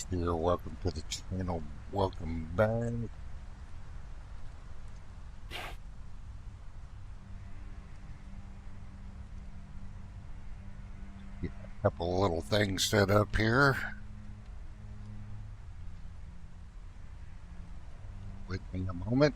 Dregs here. Welcome to the channel. Welcome back. Get a couple little things set up here. With me a moment.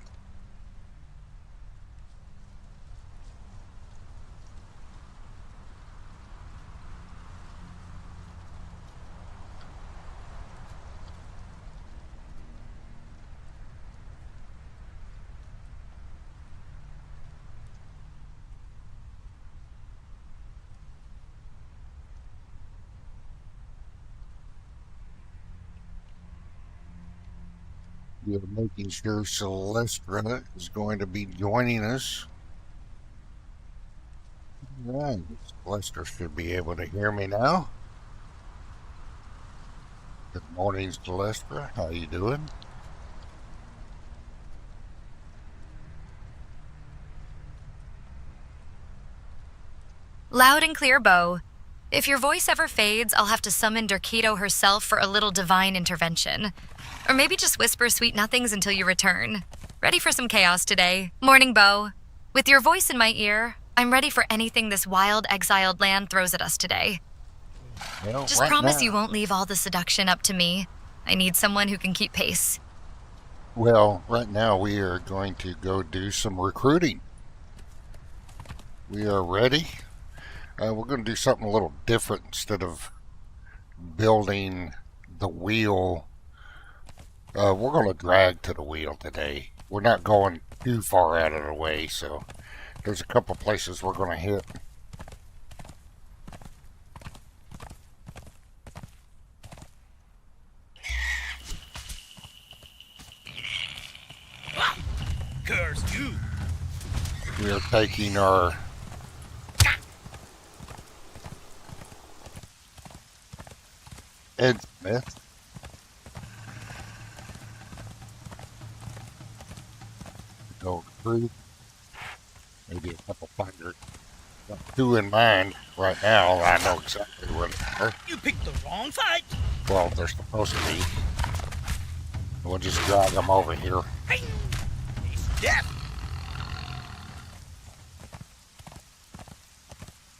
We are making sure Celestrah is going to be joining us. All right, Celestrah should be able to hear me now. Good morning, Celestrah. How you doing? Loud and clear, Bo. If your voice ever fades, I'll have to summon Derketo herself for a little divine intervention. Or maybe just whisper sweet nothings until you return. Ready for some chaos today. Morning, Bo. With your voice in my ear, I'm ready for anything this wild, exiled land throws at us today. Well, Just promise you won't leave all the seduction up to me. I need someone who can keep pace. Well, right now we are going to go do some recruiting. We are ready. We're going to do something a little different. Instead of building the wheel, we're going to drag to the wheel today. We're not going too far out of the way, so there's a couple places we're going to hit. Curse you! We are taking our Ed Smith. Go through. Maybe a couple fighters. Got two in mind right now. I know exactly what they are. You picked the wrong fight! Well, they're supposed to be. We'll just drag them over here. Hey! It's death!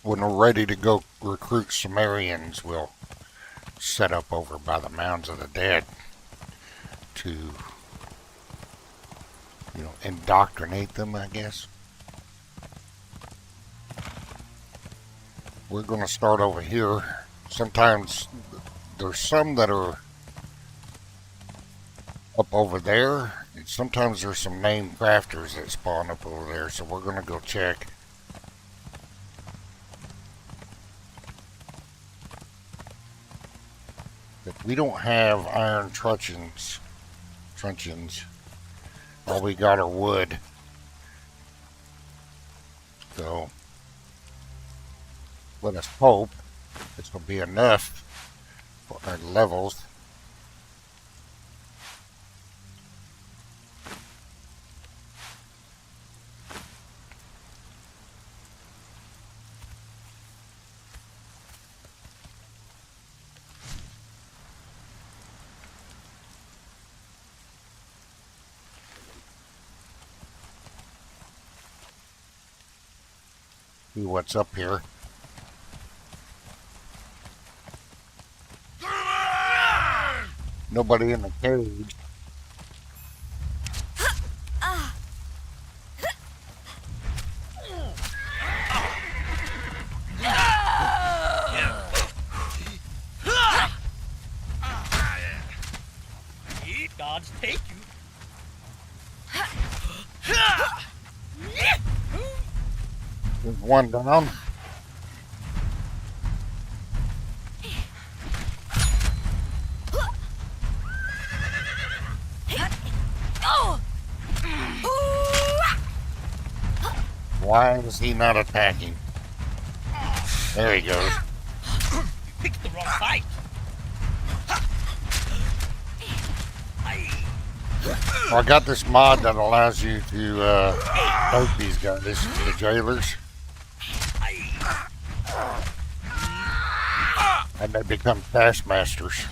When we're ready to go recruit Sumerians, we'll set up over by the Mounds of the Dead to, indoctrinate them, I guess. We're going to start over here. Sometimes there's some that are up over there, and sometimes there's some named crafters that spawn up over there, so we're going to go check. If we don't have iron truncheons, all we got are wood. So let us hope this will be enough for our levels. See what's up here. Nobody in the cage. Gods take you! There's one down. Why is he not attacking? There he goes. You picked the wrong fight! Well, I got this mod that allows you to fight these guys, the jailers. And they become taskmasters.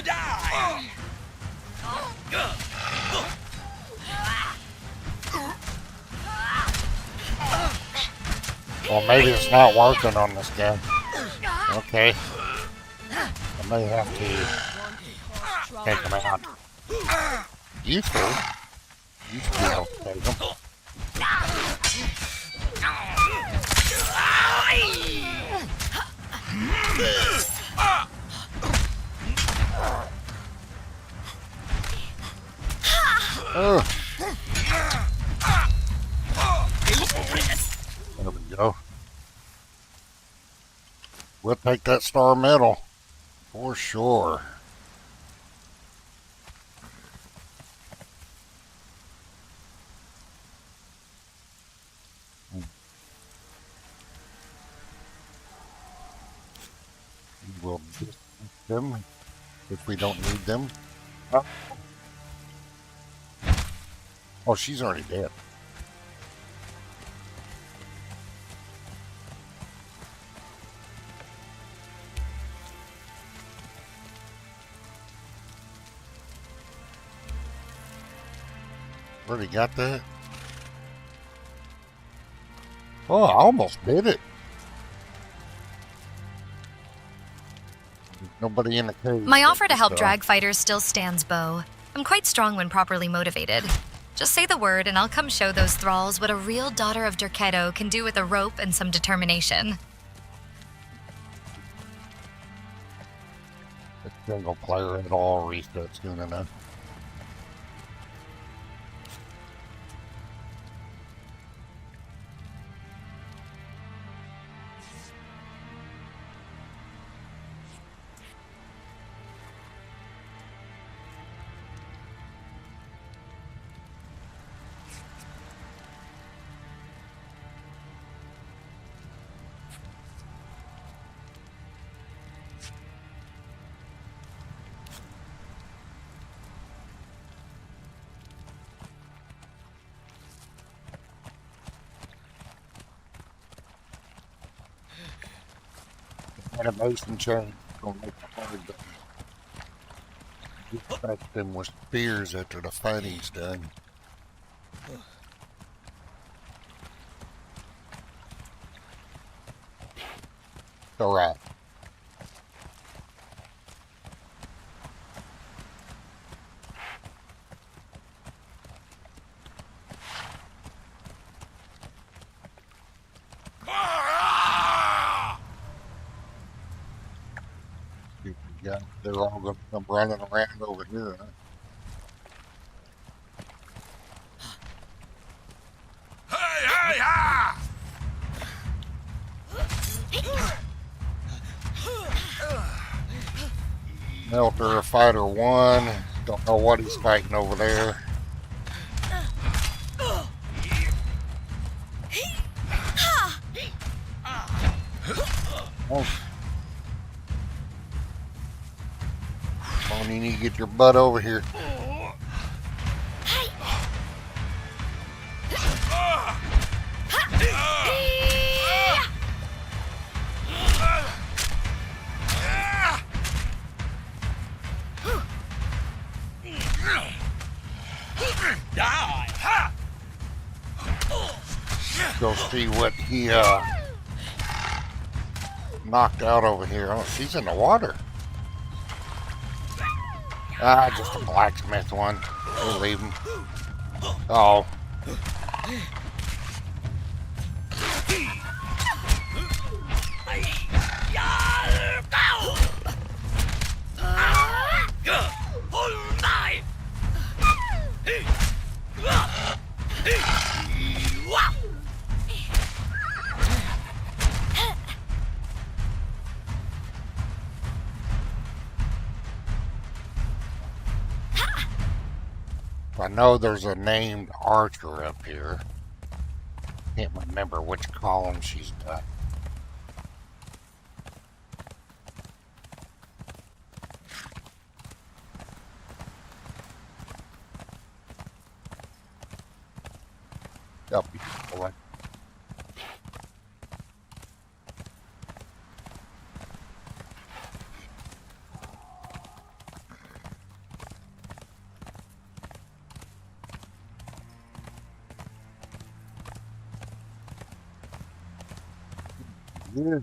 Die! Well, maybe it's not working on this guy. Okay. I may have to take him out. Useful. Used to be able to take him. Oh. There we go. We'll take that star medal for sure. We'll dismiss them if we don't need them. Oh, she's already dead. Already got that? Oh, I almost did it. There's nobody in the cave. My offer to help so- drag fighters still stands, Bo. I'm quite strong when properly motivated. Just say the word and I'll come show those thralls what a real daughter of Derketo can do with a rope and some determination. A single player at all restarts soon enough. Animation change gonna make it hard to distract them with spears after the fighting's done. Alright. Yeah, they're all gonna come running around over here, huh? Melter, fighter one. Don't know what he's fighting over there. Oh. Oh, you need to get your butt over here. Die! Go see what he knocked out over here. Oh, she's in the water. Ah, just a blacksmith one. We'll leave him. Oh. I know there's a named archer up here. Can't remember which column she's done. Up boy. Yeah.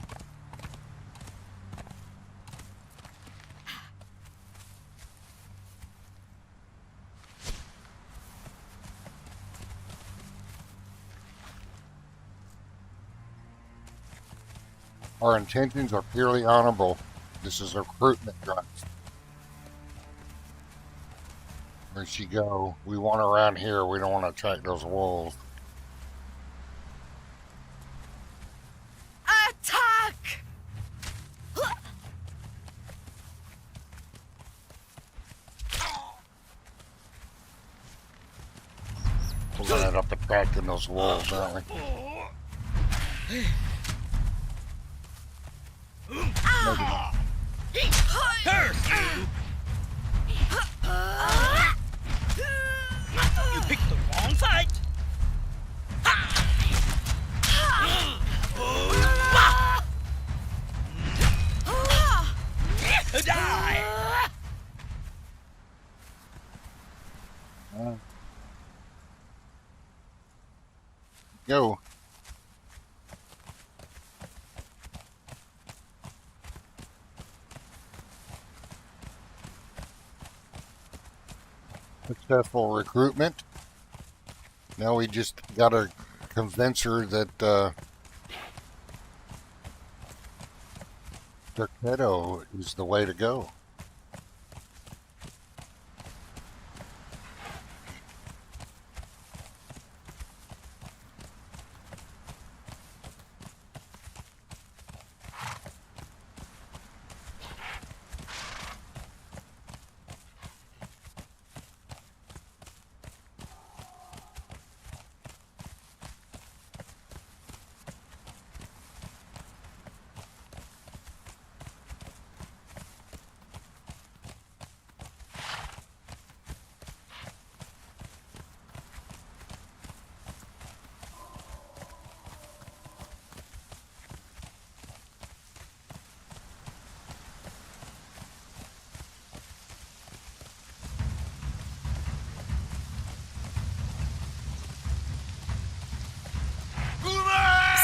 Our intentions are purely honorable. This is a recruitment drive. Where'd she go? We want her around here. We don't want to attract those wolves. Attack! We're gonna end up attracting those wolves, aren't we? Maybe not. Curse you! You picked the wrong fight! Die! Go. Successful recruitment. Now we just gotta convince her that Derketo is the way to go.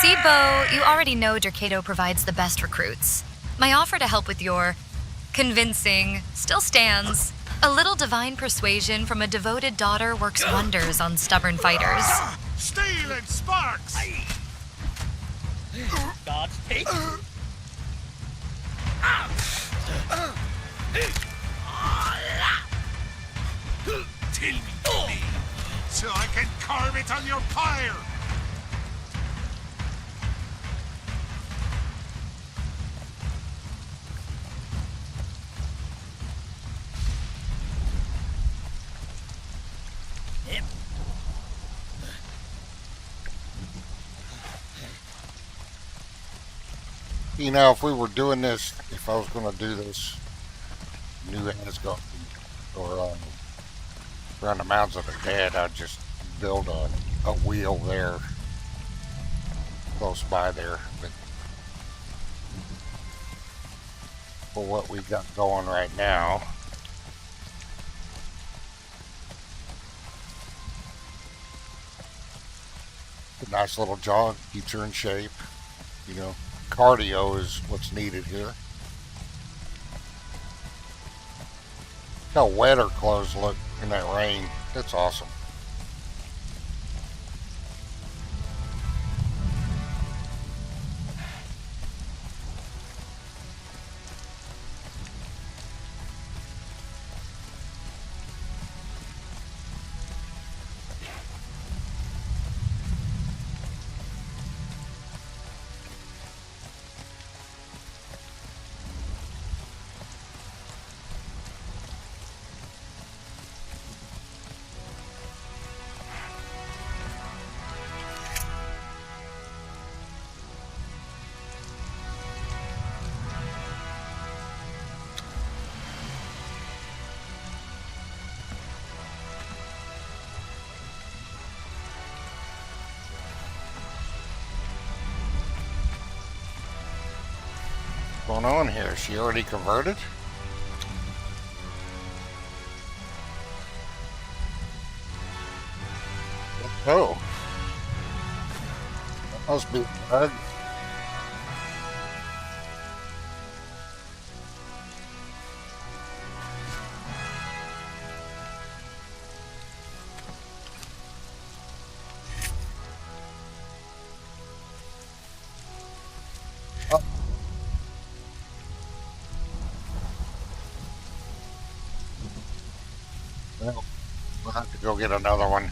See, Bo, you already know Derketo provides the best recruits. My offer to help with your convincing still stands. A little divine persuasion from a devoted daughter works wonders on stubborn fighters. Steel and sparks! God's take you! Till me, please, so I can carve it on your pyre! You know, if we were doing this, if I was going to do this new Asgard or around the Mountains of the Dead, I'd just build a wheel there, close by there. But for what we've got going right now, a nice little jog keeps her in shape, you know. Cardio is what's needed here. How wet her clothes look in that rain. That's awesome. What's going on here? Is she already converted? Oh. That must be bad. Well, we'll have to go get another one.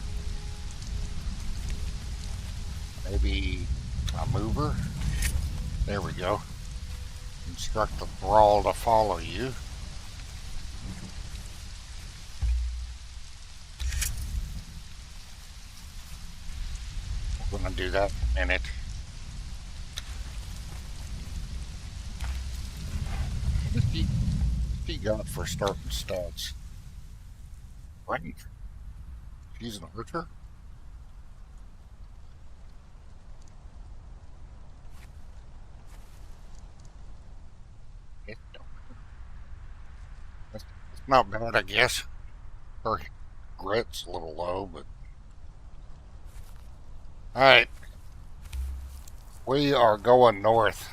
Maybe a mover? There we go. Instruct the thrall to follow you. We're gonna do that in a minute. What he got for starting stats? Right. She's an archer? That's not bad, I guess. Her grit's a little low, but... Alright. We are going north.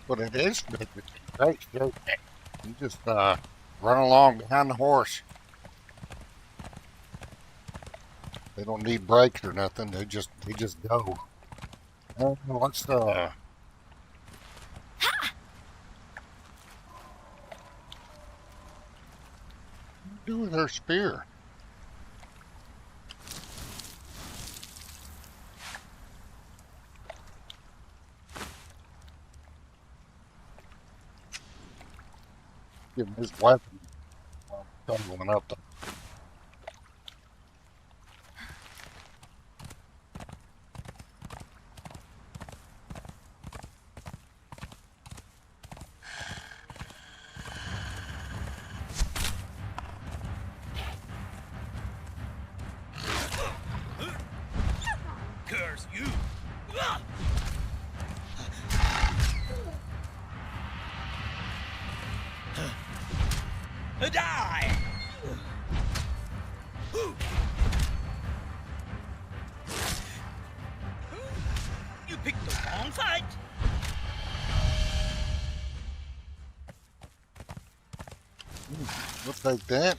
But it is good. It's great shape. You just run along behind the horse. They don't need brakes or nothing. They just go. What's the do with her spear? Give him his weapon. Tumbling up the Curse you! Die! You picked the wrong fight! We'll take that.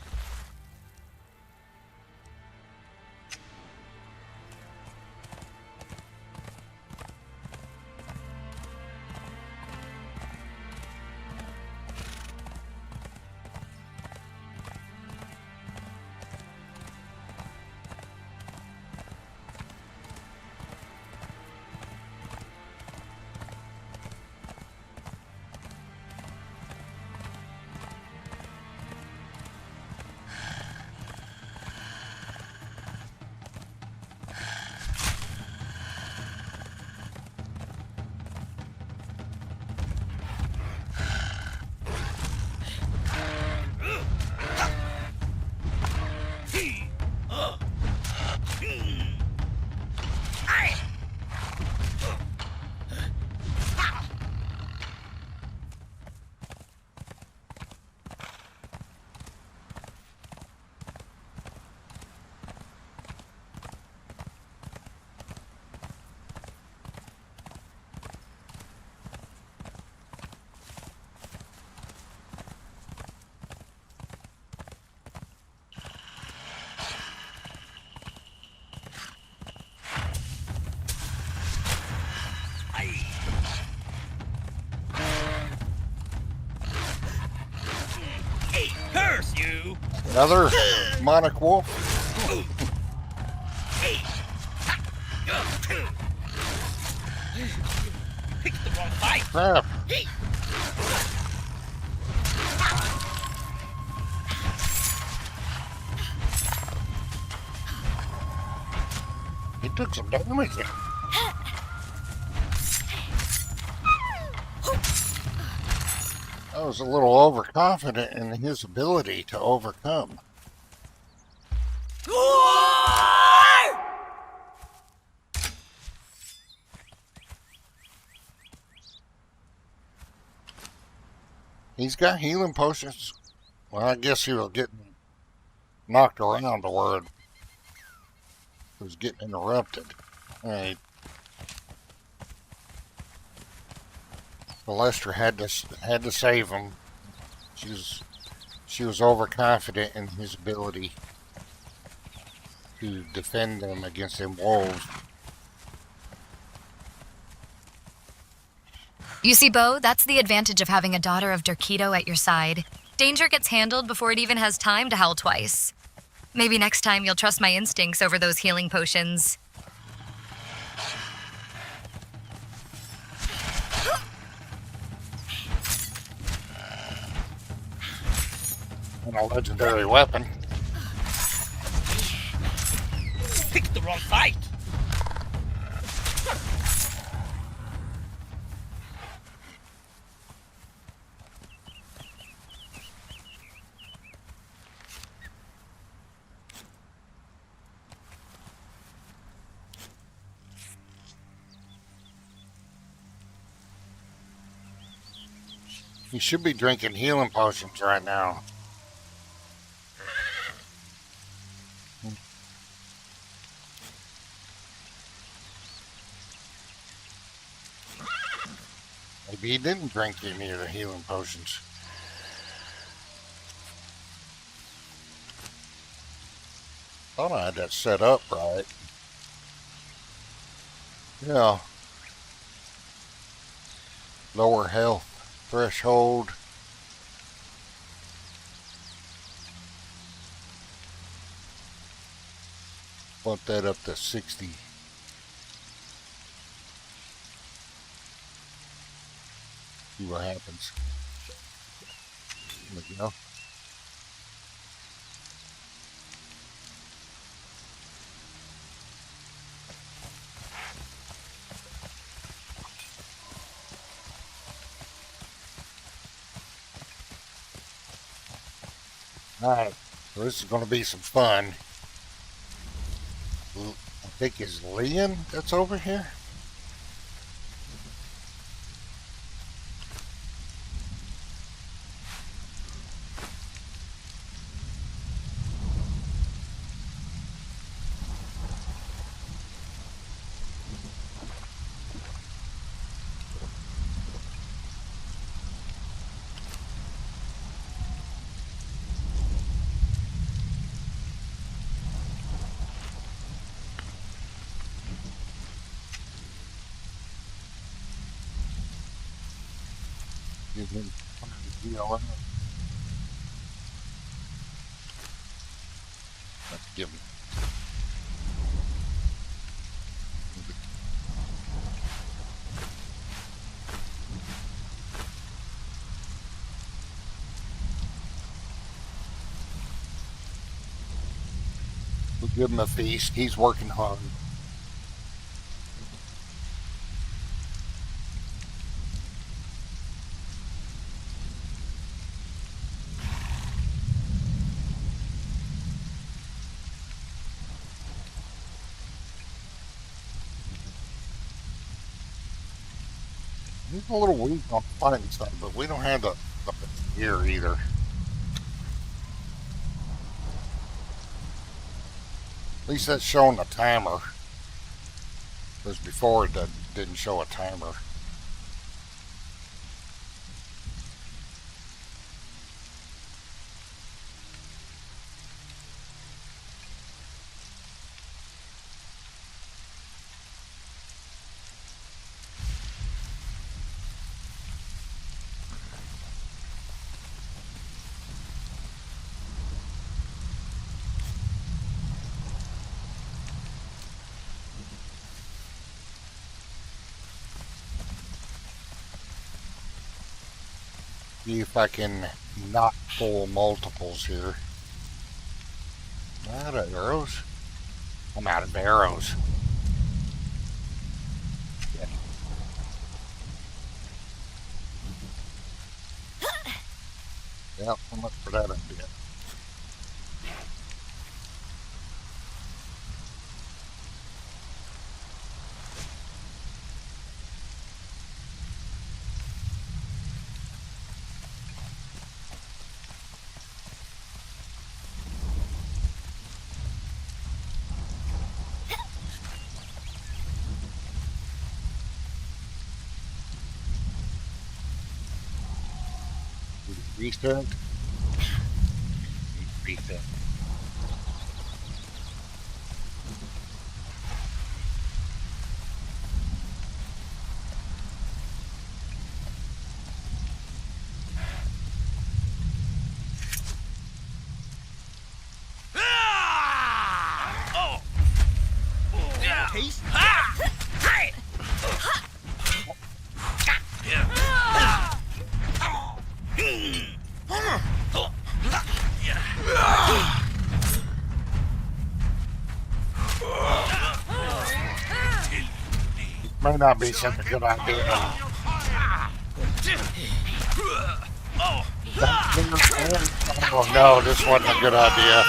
Curse you! Another demonic wolf. Picked the wrong fight! Crap. He took some damage. I was a little overconfident in his ability to overcome. He's got healing potions. Well, I guess he was getting knocked around to where it was getting interrupted. Alright. Celestrah had to save him. She was overconfident in his ability to defend them against them wolves. You see, Bo, that's the advantage of having a daughter of Derketo at your side. Danger gets handled before it even has time to howl twice. Maybe next time you'll trust my instincts over those healing potions. And a legendary weapon. Picked the wrong fight. You should be drinking healing potions right now. Maybe he didn't drink any of the healing potions. Thought I had that set up right. Yeah. Lower health threshold. Bump that up to 60. See what happens. There we go. Alright, so this is going to be some fun. I think it's Leon that's over here. Give him heal. Let's give him. We'll give him a feast. He's working hard. He's a little weak on fighting stuff, but we don't have the gear either. At least that's showing a timer. Because before it didn't show a timer. See if I can not pull multiples here. Out of arrows? I'm out of arrows. Yeah. Yep, how much for that idea? Reset. Reset. Oh! Taste? May not be such a good idea. Oh no, this wasn't a good idea.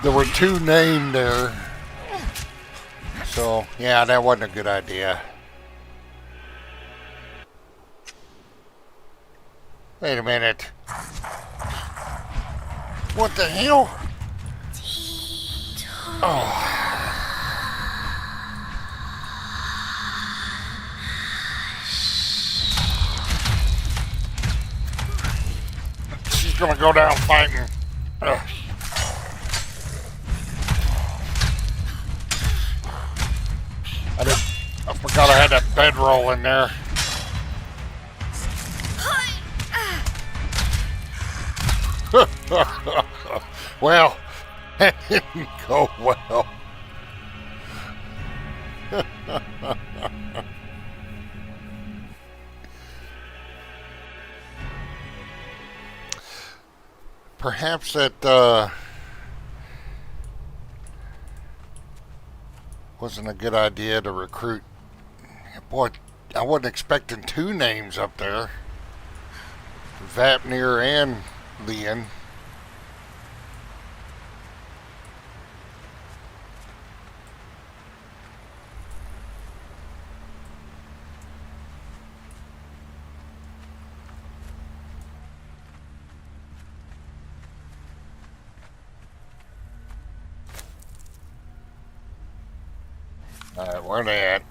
There were two named there. So, yeah, that wasn't a good idea. Wait a minute. What the hell? Oh. She's gonna go down fighting. Ugh. I forgot I had that bedroll in there. Well, that didn't go well. Perhaps that wasn't a good idea to recruit. Boy, I wasn't expecting two names up there. Vapnir and Leon. Alright, where they at?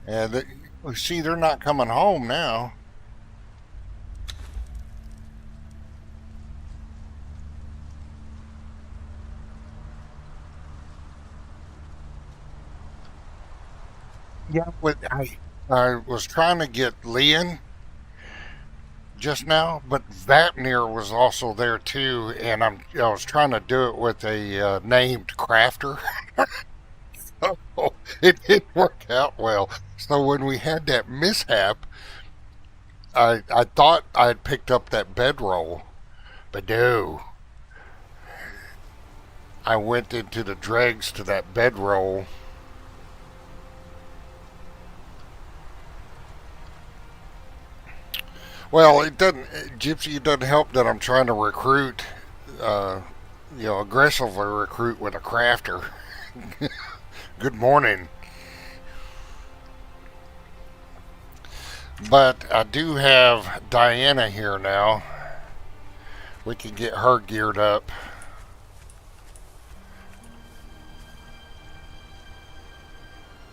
Yeah, we see they're not coming home now. Yeah, but I was trying to get Leon just now, but Vapnir was also there too, and I was trying to do it with a named crafter. It didn't work out well. So when we had that mishap, I thought I had picked up that bedroll, but no. I went into the dregs to that bedroll. Well, it doesn't, Gypsy, it doesn't help that I'm trying to recruit, aggressively recruit with a crafter. Good morning. But I do have Diana here now. We can get her geared up.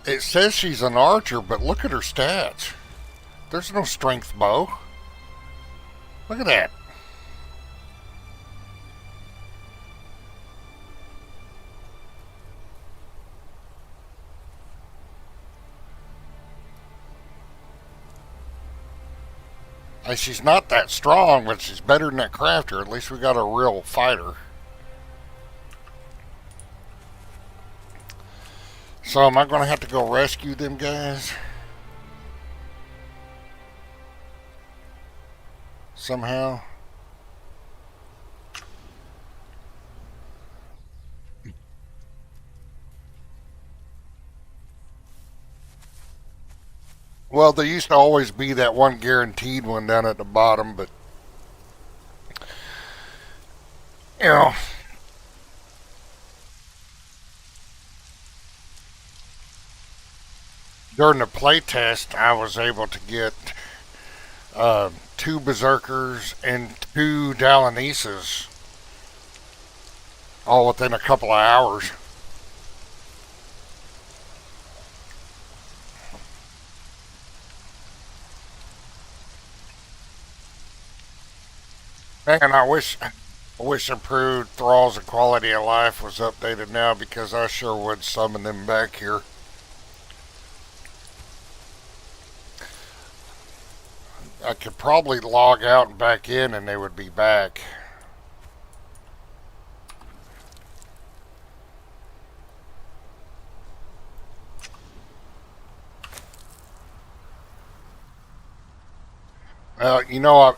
It says she's an archer, but look at her stats. There's no strength bow. Look at that. She's not that strong, but she's better than that crafter. At least we got a real fighter. So am I going to have to go rescue them guys? Somehow? Well, there used to always be that one guaranteed one down at the bottom, but you know, during the playtest, I was able to get two berserkers and two Dalaneses all within a couple of hours. Man, I wish improved thralls and quality of life was updated now because I sure would summon them back here. I could probably log out and back in and they would be back.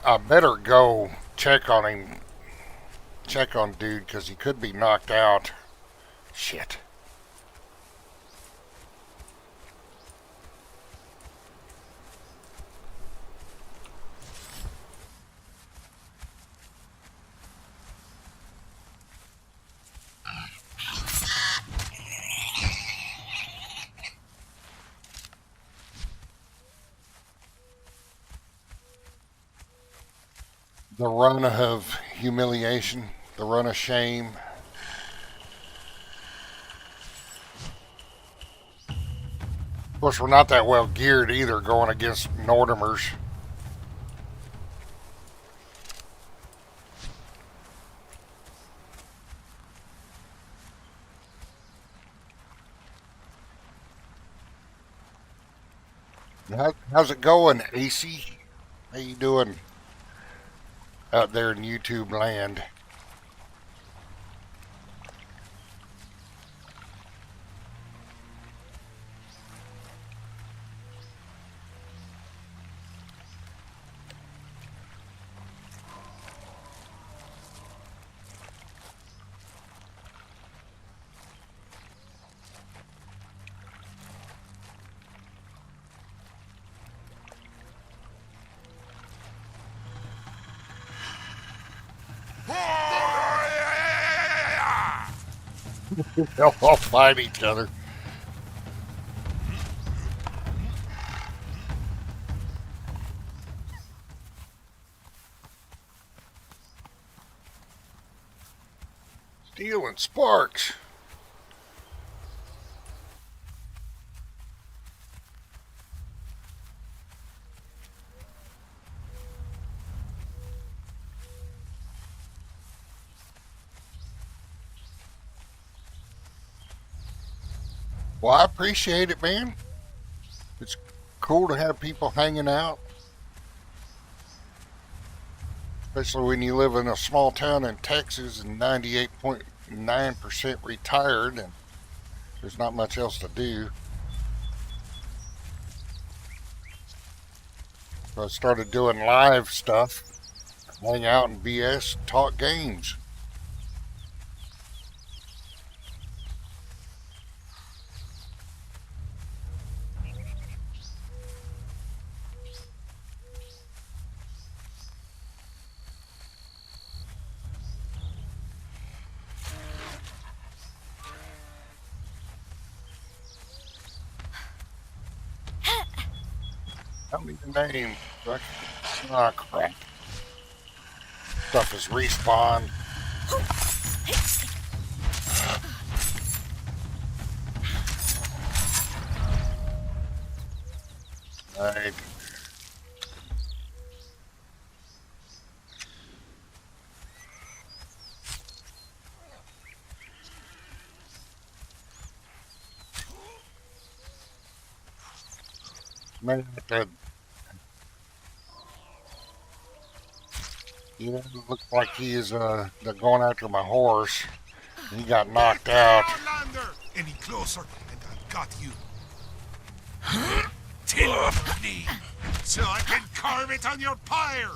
I better go check on him, check on dude, because he could be knocked out. Shit. The run of humiliation, the run of shame. Of course, we're not that well geared either going against Nordimers. How's it going, AC? How you doing out there in YouTube land? They'll all fight each other. Steel and sparks. Well, I appreciate it, man. It's cool to have people hanging out. Especially when you live in a small town in Texas and 98.9% retired and there's not much else to do. So I started doing live stuff, hang out and BS, talk games. Tell me the name. Ah, crap. Stuff is respawned. Right. Man, yeah, it looks like he is they're going after my horse. He got knocked out. Outlander! Any closer, and I've got you. Till me, so I can carve it on your pyre.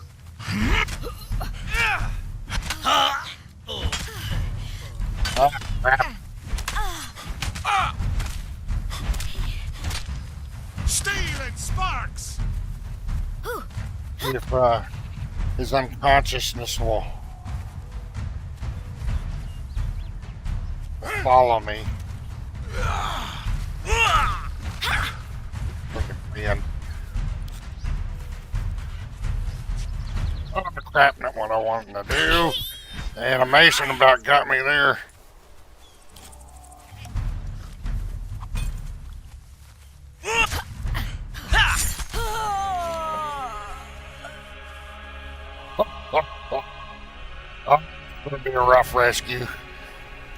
Oh, crap. Steel and sparks. See if his unconsciousness will follow me. Man. Oh, crap, not what I wanted to do. The animation about got me there. a rough rescue.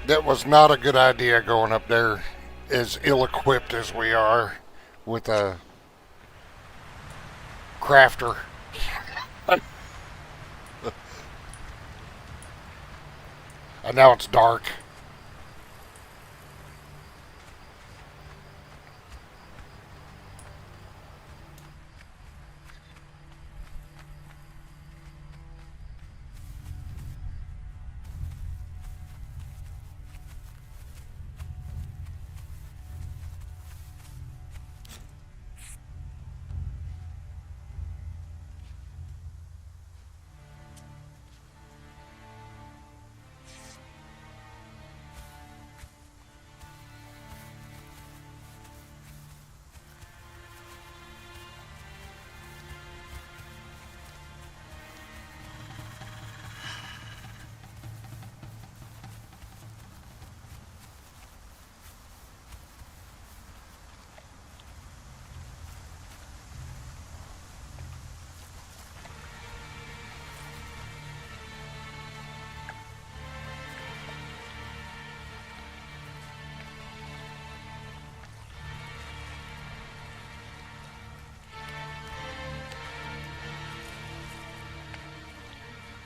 That was not a good idea going up there as ill-equipped as we are with a crafter. And now it's dark.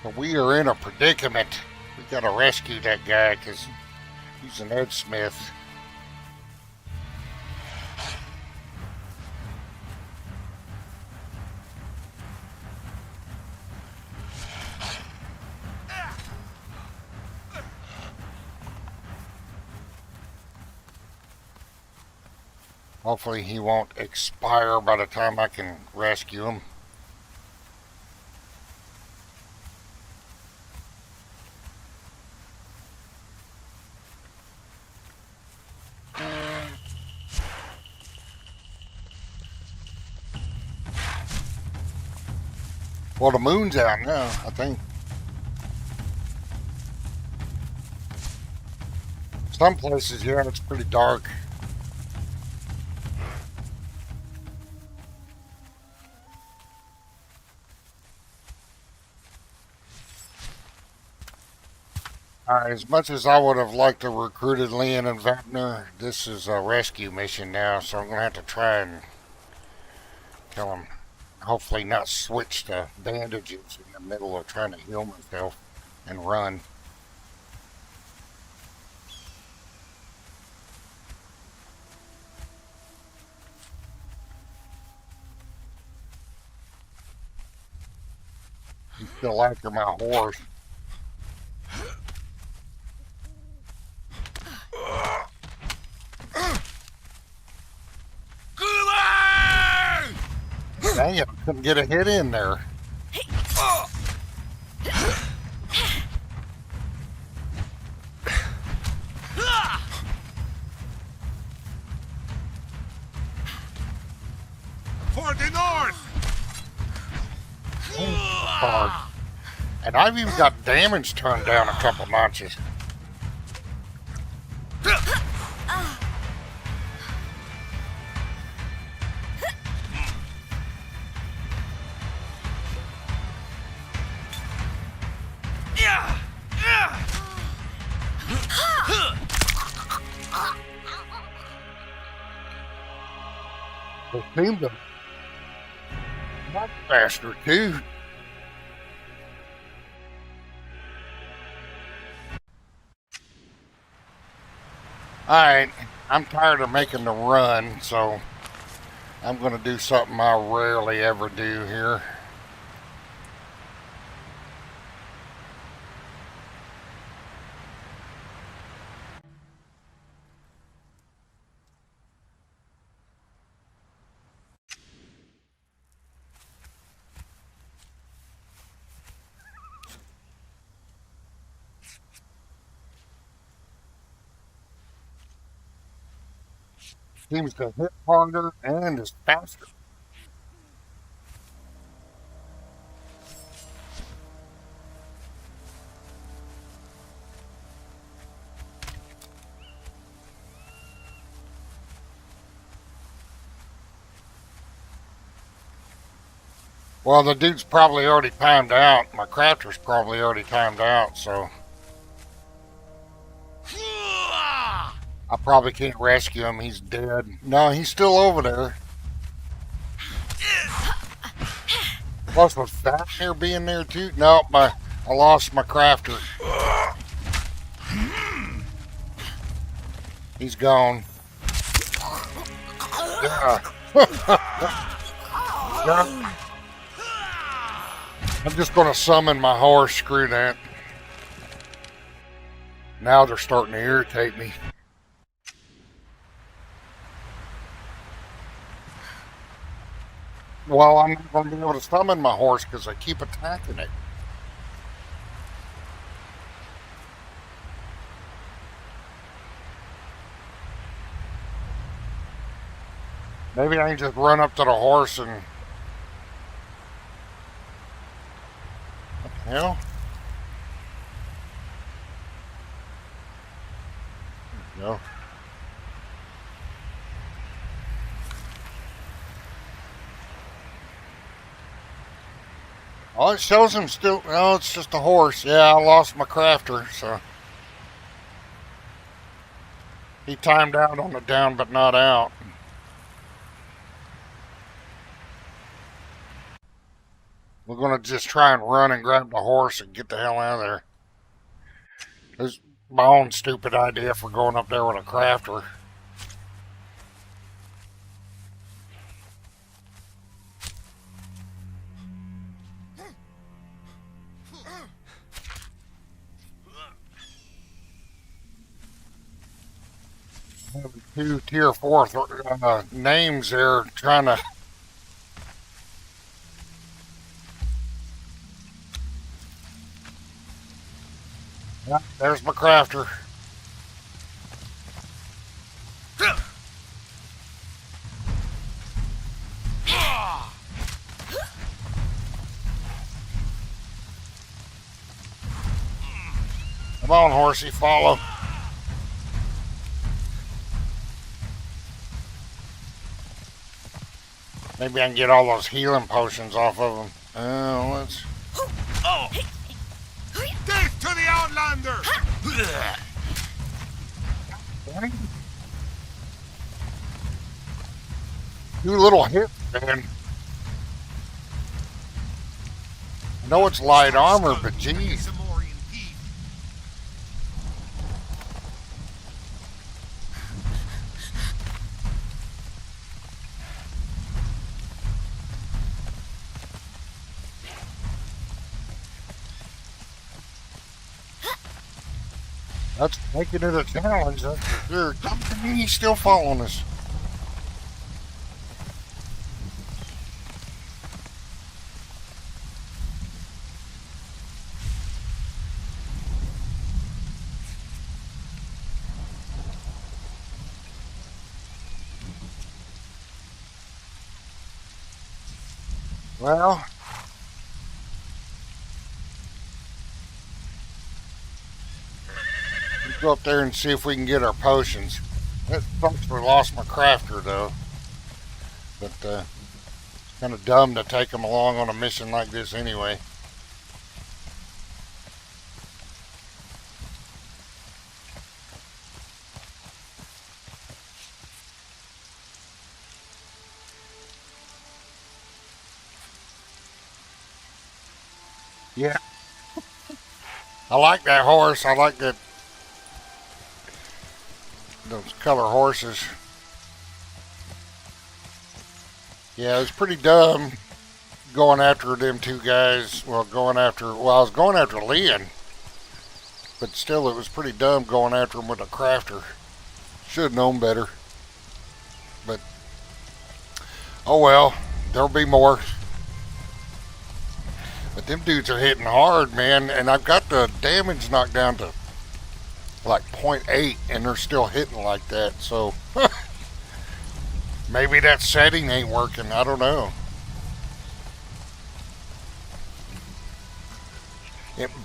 But we are in a predicament. We gotta rescue that guy because he's an Ed Smith. Hopefully he won't expire by the time I can rescue him. Well, the moon's out now, I think. Some places, yeah, it's pretty dark. As much as I would have liked to recruited Lynn and Vapner, this is a rescue mission now, so I'm going to have to try and kill him. Hopefully not switch to bandages in the middle of trying to heal myself and run. I'm still after my horse. Dang it, I couldn't get a hit in there. For the north! And I've even got damage turned down a couple notches. They seem to much faster too. Alright, I'm tired of making the run, so I'm going to do something I rarely ever do here. Seems to hit harder and is faster. Well, the dude's probably already timed out. My crafter's probably already timed out, so I probably can't rescue him. He's dead. No, he's still over there. Plus, was Fafnir being there too? No, I lost my crafter. He's gone. Yeah. Yeah. I'm just going to summon my horse. Screw that. Now they're starting to irritate me. Well, I'm not going to be able to summon my horse because I keep attacking it. Maybe I can just run up to the horse and... What the hell? There we go. Oh, it shows him still... No, it's just a horse. Yeah, I lost my crafter, so... He timed out on the down but not out. We're going to just try and run and grab the horse and get the hell out of there. It's my own stupid idea for going up there with a crafter. Two tier 4 names there trying to... Yeah, there's my crafter. Come on, horsey, follow. Maybe I can get all those healing potions off of them. Let's... Oh! Death to the Outlander! You little hit, man. I know it's light armor, but geez. That's making it a challenge, that's for sure. He's still following us. Well, let's go up there and see if we can get our potions. That sucks we lost my crafter though. But it's kind of dumb to take them along on a mission like this anyway. Yeah. I like that horse. I like that. Those color horses. Yeah, it was pretty dumb going after them two guys. Well, I was going after Leon. But still, it was pretty dumb going after him with a crafter. Should have known better. But, oh well. There'll be more. But them dudes are hitting hard, man, and I've got the damage knocked down to like 0.8, and they're still hitting like that, so maybe that setting ain't working, I don't know.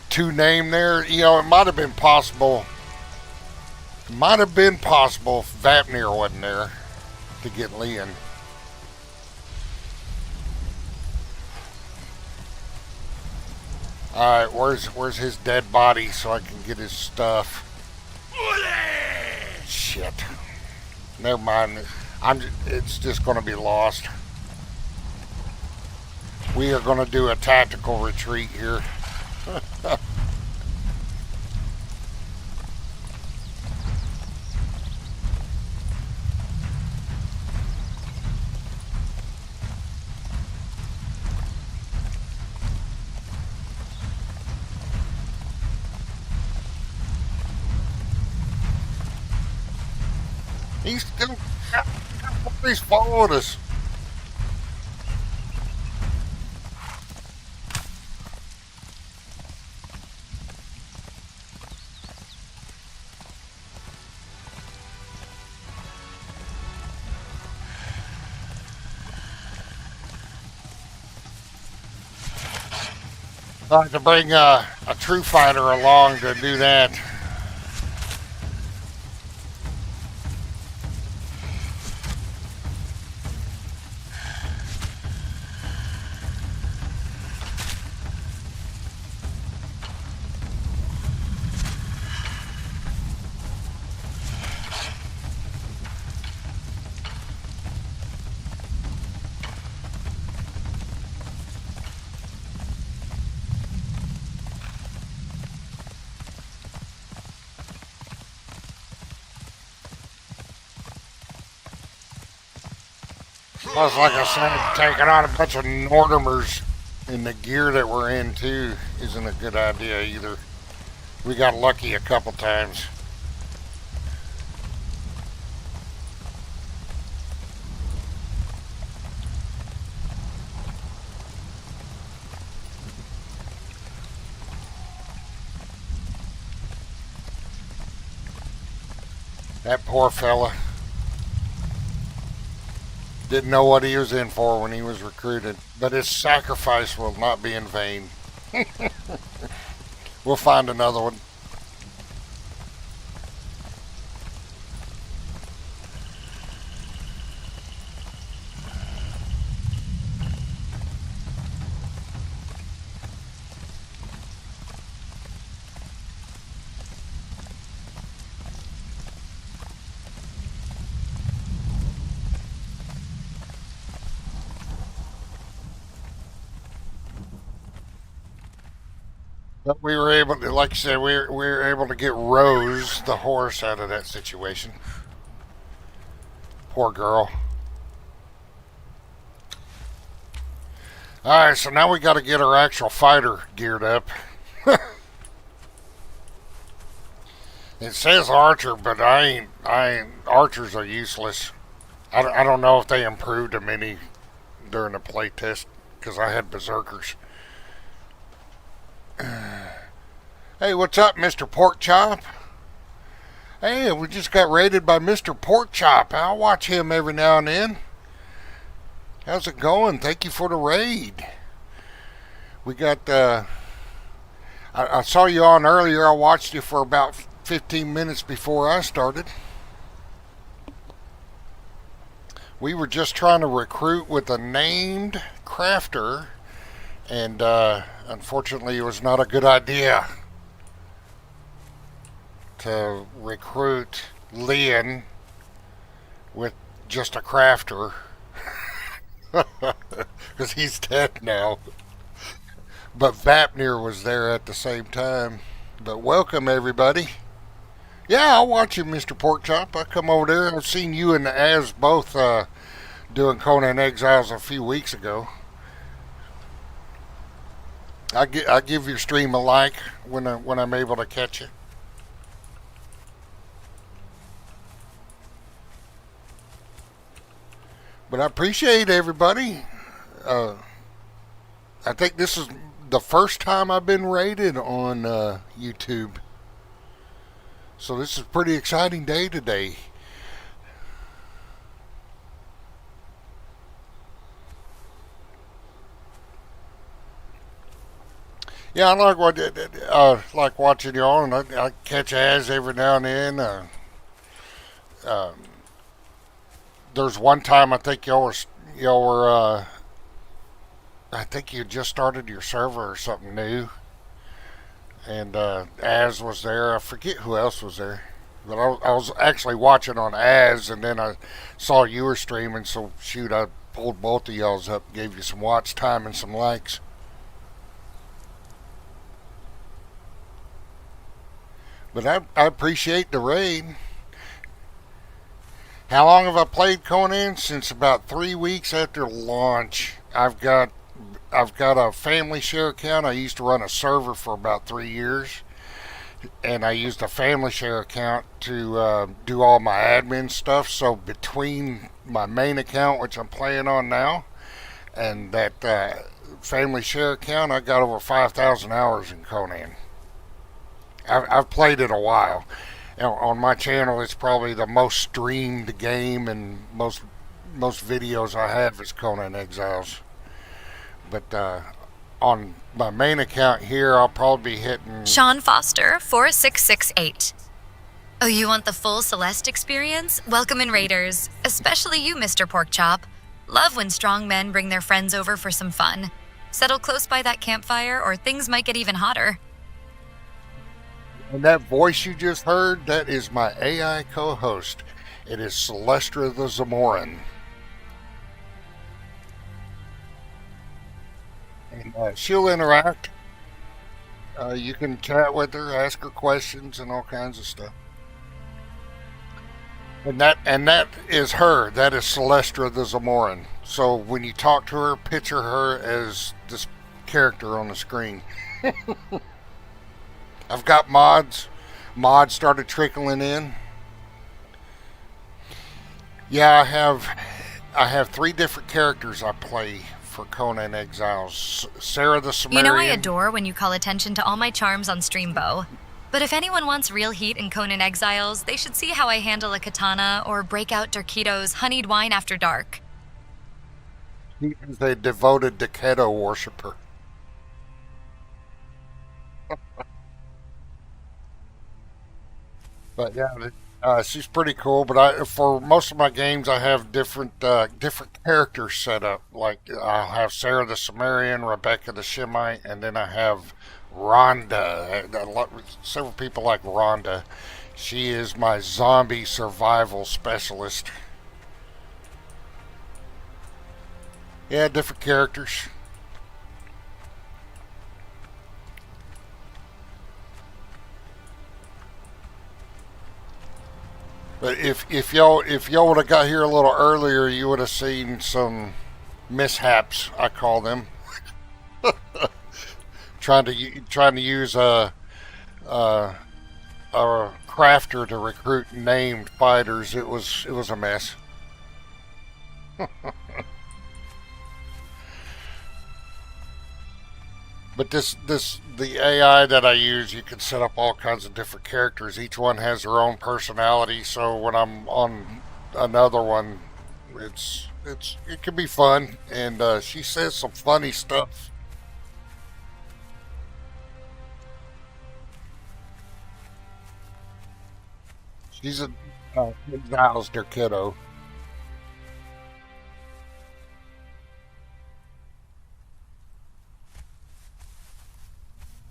To name there, you know, it might have been possible if Fafnir wasn't there to get Leon. Alright, where's his dead body so I can get his stuff? shit. Never mind. It's just going to be lost. We are going to do a tactical retreat here. He's followed us. I have to bring a true fighter along to do that. Plus, like I said, taking on a bunch of Nordimers in the gear that we're in, too, isn't a good idea either. We got lucky a couple times. That poor fella. Didn't know what he was in for when he was recruited, but his sacrifice will not be in vain. We'll find another one. But we were able to, like I said, we were able to get Rose, the horse, out of that situation. Poor girl. Alright, so now we got to get our actual fighter geared up. It says archer, but archers are useless. I don't know if they improved them any during the playtest, because I had berserkers. Hey, what's up, Mr. Porkchop? Hey, we just got raided by Mr. Porkchop. I'll watch him every now and then. How's it going? Thank you for the raid. We got, I saw you on earlier. I watched you for about 15 minutes before I started. We were just trying to recruit with a named crafter, and unfortunately it was not a good idea to recruit Leon with just a crafter, because he's dead now. But Vapnir was there at the same time. But welcome, everybody. Yeah, I'll watch you, Mr. Porkchop. I come over there. I've seen you and Az both doing Conan Exiles a few weeks ago. I give your stream a like when I'm able to catch you. But I appreciate everybody. I think this is the first time I've been rated on YouTube. So this is a pretty exciting day today. Yeah, I like watching y'all, and I catch Az every now and then. There's one time I think y'all were I think you just started your server or something new, and Az was there. I forget who else was there. But I was actually watching on Az, and then I saw you were streaming, so shoot, I pulled both of y'all's up, gave you some watch time and some likes. But I appreciate the raid. How long have I played Conan? Since about 3 weeks after launch. I've got a family share account. I used to run a server for about 3 years, and I used a family share account to do all my admin stuff. So between my main account, which I'm playing on now, and that family share account, I got over 5,000 hours in Conan. I've played it a while. On my channel, it's probably the most streamed game, and most videos I have is Conan Exiles. But on my main account here, I'll probably be hitting. Sean Foster, 4668. Oh, you want the full Celeste experience? Welcome in, Raiders. Especially you, Mr. Porkchop. Love when strong men bring their friends over for some fun. Settle close by that campfire, or things might get even hotter. And that voice you just heard, that is my AI co-host. It is Celestrah the Zamoran. And she'll interact. You can chat with her, ask her questions, and all kinds of stuff. And that is her. That is Celestrah the Zamoran. So when you talk to her, picture her as this character on the screen. I've got mods. Mods started trickling in. Yeah, I have 3 different characters I play for Conan Exiles. Celestrah the Zamoran. You know I adore when you call attention to all my charms on Streambo. But if anyone wants real heat in Conan Exiles, they should see how I handle a katana or break out Derketo's honeyed wine after dark. He is a devoted Derketo worshiper. But yeah, she's pretty cool. But for most of my games, I have different characters set up. Like I'll have Sarah the Sumerian, Rebecca the Shemite, and then I have Rhonda. Several people like Rhonda. She is my zombie survival specialist. Yeah, different characters. But if y'all would have got here a little earlier, you would have seen some mishaps. I call them. trying to use a crafter to recruit named fighters. It was a mess. But the AI that I use, you can set up all kinds of different characters. Each one has their own personality. So when I'm on another one, it can be fun. And she says some funny stuff. She's a Exiles Derketo.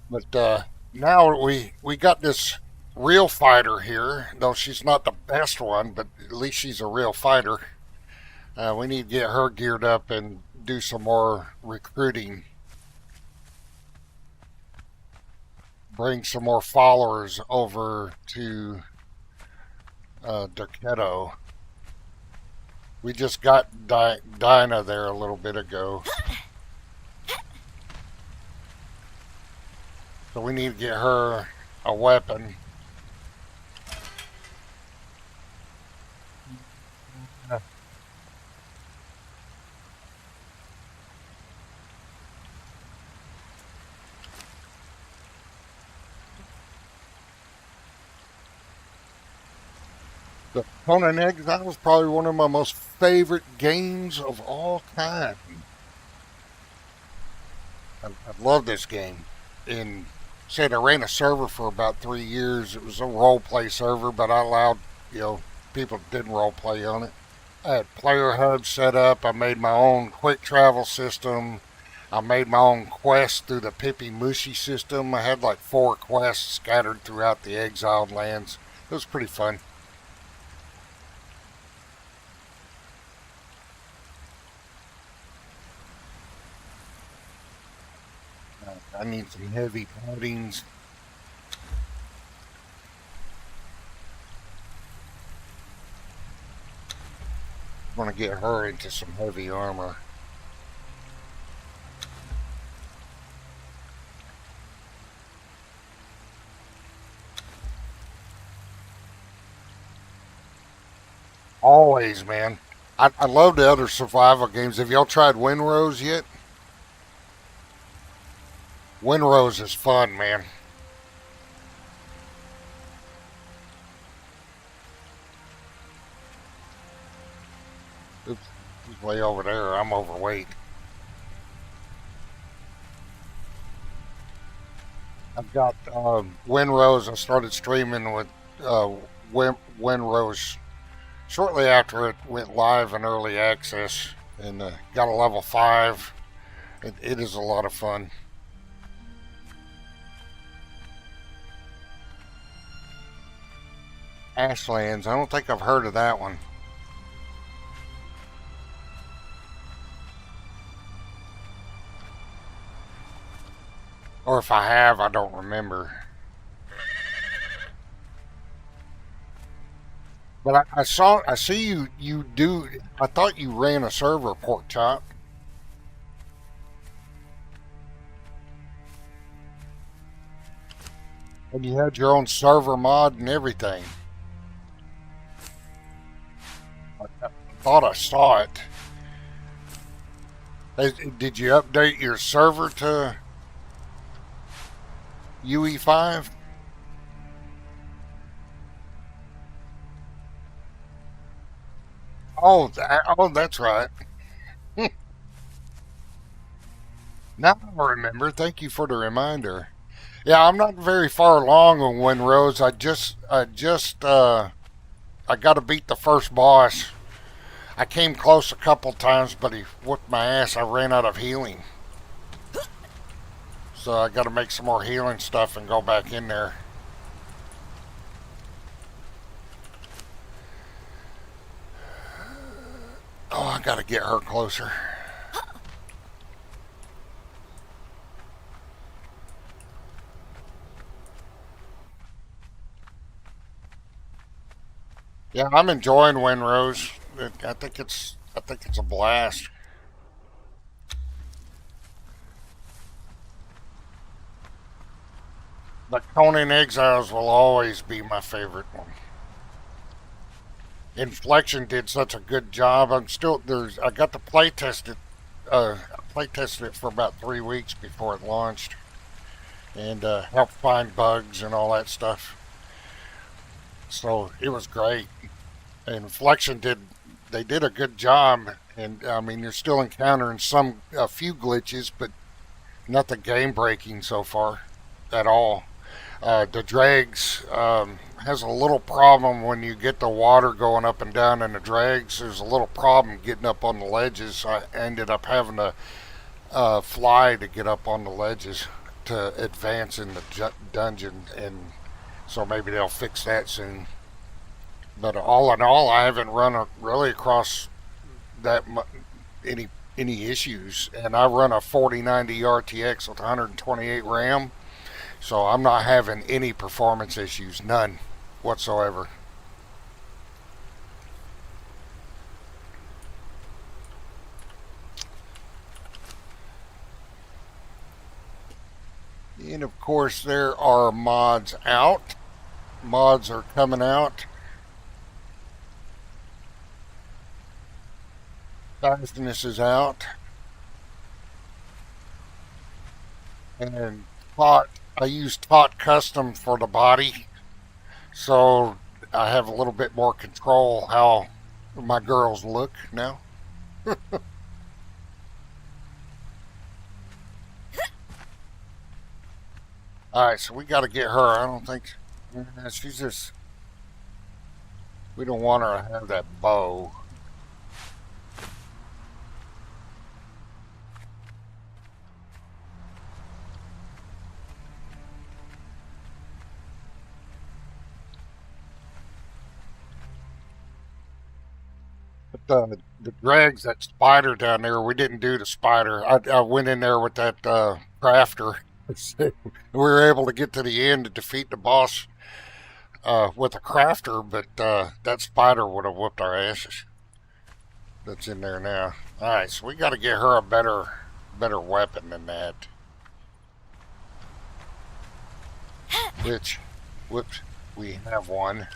But now we got this real fighter here. Though she's not the best one, but at least she's a real fighter. We need to get her geared up and do some more recruiting. Bring some more followers over to Derketo. We just got Dinah there a little bit ago. So we need to get her a weapon. The Conan Exiles is probably one of my most favorite games of all time. I love this game. Said I ran a server for about 3 years. It was a role play server, but I allowed people that didn't role play on it. I had player hubs set up. I made my own quick travel system. I made my own quests through the Pippy Mushy system. I had like 4 quests scattered throughout the exiled lands. It was pretty fun. I need some heavy paddings. I'm gonna get her into some heavy armor. Always, man. I love the other survival games. Have y'all tried Windrose yet? Windrose is fun, man. Oops, he's way over there. I'm overweight. I've got Windrose. I started streaming with Windrose shortly after it went live in early access, and got a level 5. It is a lot of fun. Ashlands. I don't think I've heard of that one. Or if I have, I don't remember. But I see you do. I thought you ran a server, Pork Chop. And you had your own server mod and everything. I thought I saw it. Did you update your server to UE5? Oh, that's right. Now I remember. Thank you for the reminder. Yeah, I'm not very far along on Windrose. I got to beat the first boss. I came close a couple times, but he whooped my ass. I ran out of healing. So I got to make some more healing stuff and go back in there. Oh, I got to get her closer. Yeah, I'm enjoying Windrose. I think it's a blast. But Conan Exiles will always be my favorite one. Inflection did such a good job. I got to play test it. I play tested it for about 3 weeks before it launched, and helped find bugs and all that stuff. So it was great. And Inflection they did a good job. And I mean, you're still encountering a few glitches, but nothing game breaking so far at all. The Dregs has a little problem when you get the water going up and down in the Dregs. There's a little problem getting up on the ledges. I ended up having to fly to get up on the ledges to advance in the dungeon, and so maybe they'll fix that soon. But all in all, I haven't run really across that any issues, and I run a 4090 RTX with 128 RAM. So I'm not having any performance issues, none whatsoever. And of course, there are mods out. Mods are coming out. Fastness is out. And Tot, I use Tot Custom for the body. So I have a little bit more control how my girls look now. Alright, so we got to get her. I don't think she's just. We don't want her to have that bow. the dregs, that spider down there. We didn't do the spider. I went in there with that crafter. We were able to get to the end to defeat the boss with a crafter, but that spider would have whooped our asses. That's in there now. All right, so we got to get her a better weapon than that. Which, whoops, we have one.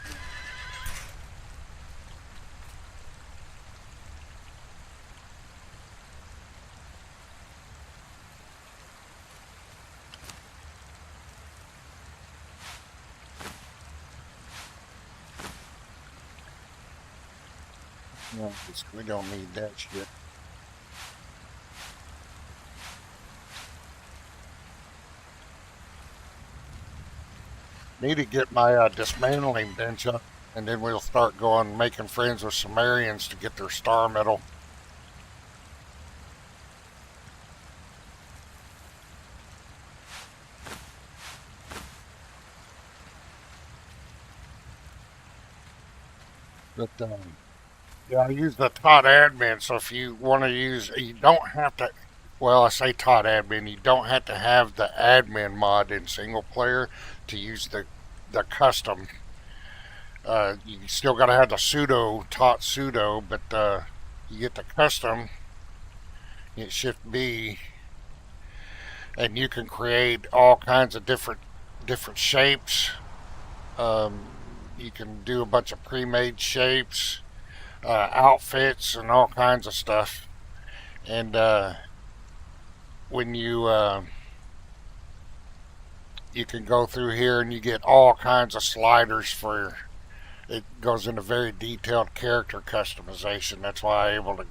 No, we don't need that shit. Need to get my dismantling bench up, and then we'll start going making friends with Sumerians to get their star medal. But yeah, I use the Todd admin, so if you want to use, you don't have to, well, I say Todd admin, you don't have to have the admin mod in single player to use the custom. You still got to have the sudo, Tot sudo, but you get the custom, you hit Shift B, and you can create all kinds of different shapes. You can do a bunch of pre-made shapes, outfits, and all kinds of stuff. And when you can go through here and you get all kinds of sliders for. It goes into very detailed character customization. That's why I was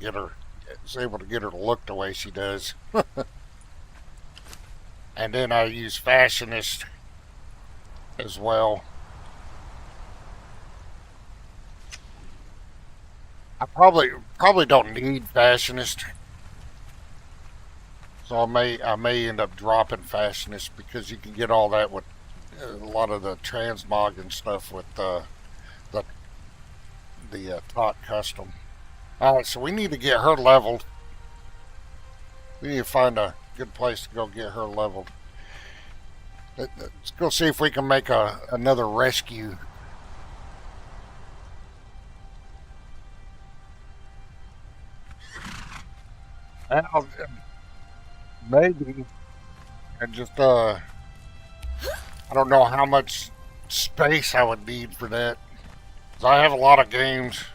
able to get her to look the way she does. And then I use Fashionist as well. I probably don't need Fashionist, so I may end up dropping Fashionist because you can get all that with a lot of the transmog and stuff with the Tot custom. All right, so we need to get her leveled. We need to find a good place to go get her leveled. Let's go see if we can make another rescue. Well, maybe. And just, I don't know how much space I would need for that. 'Cause I have a lot of games.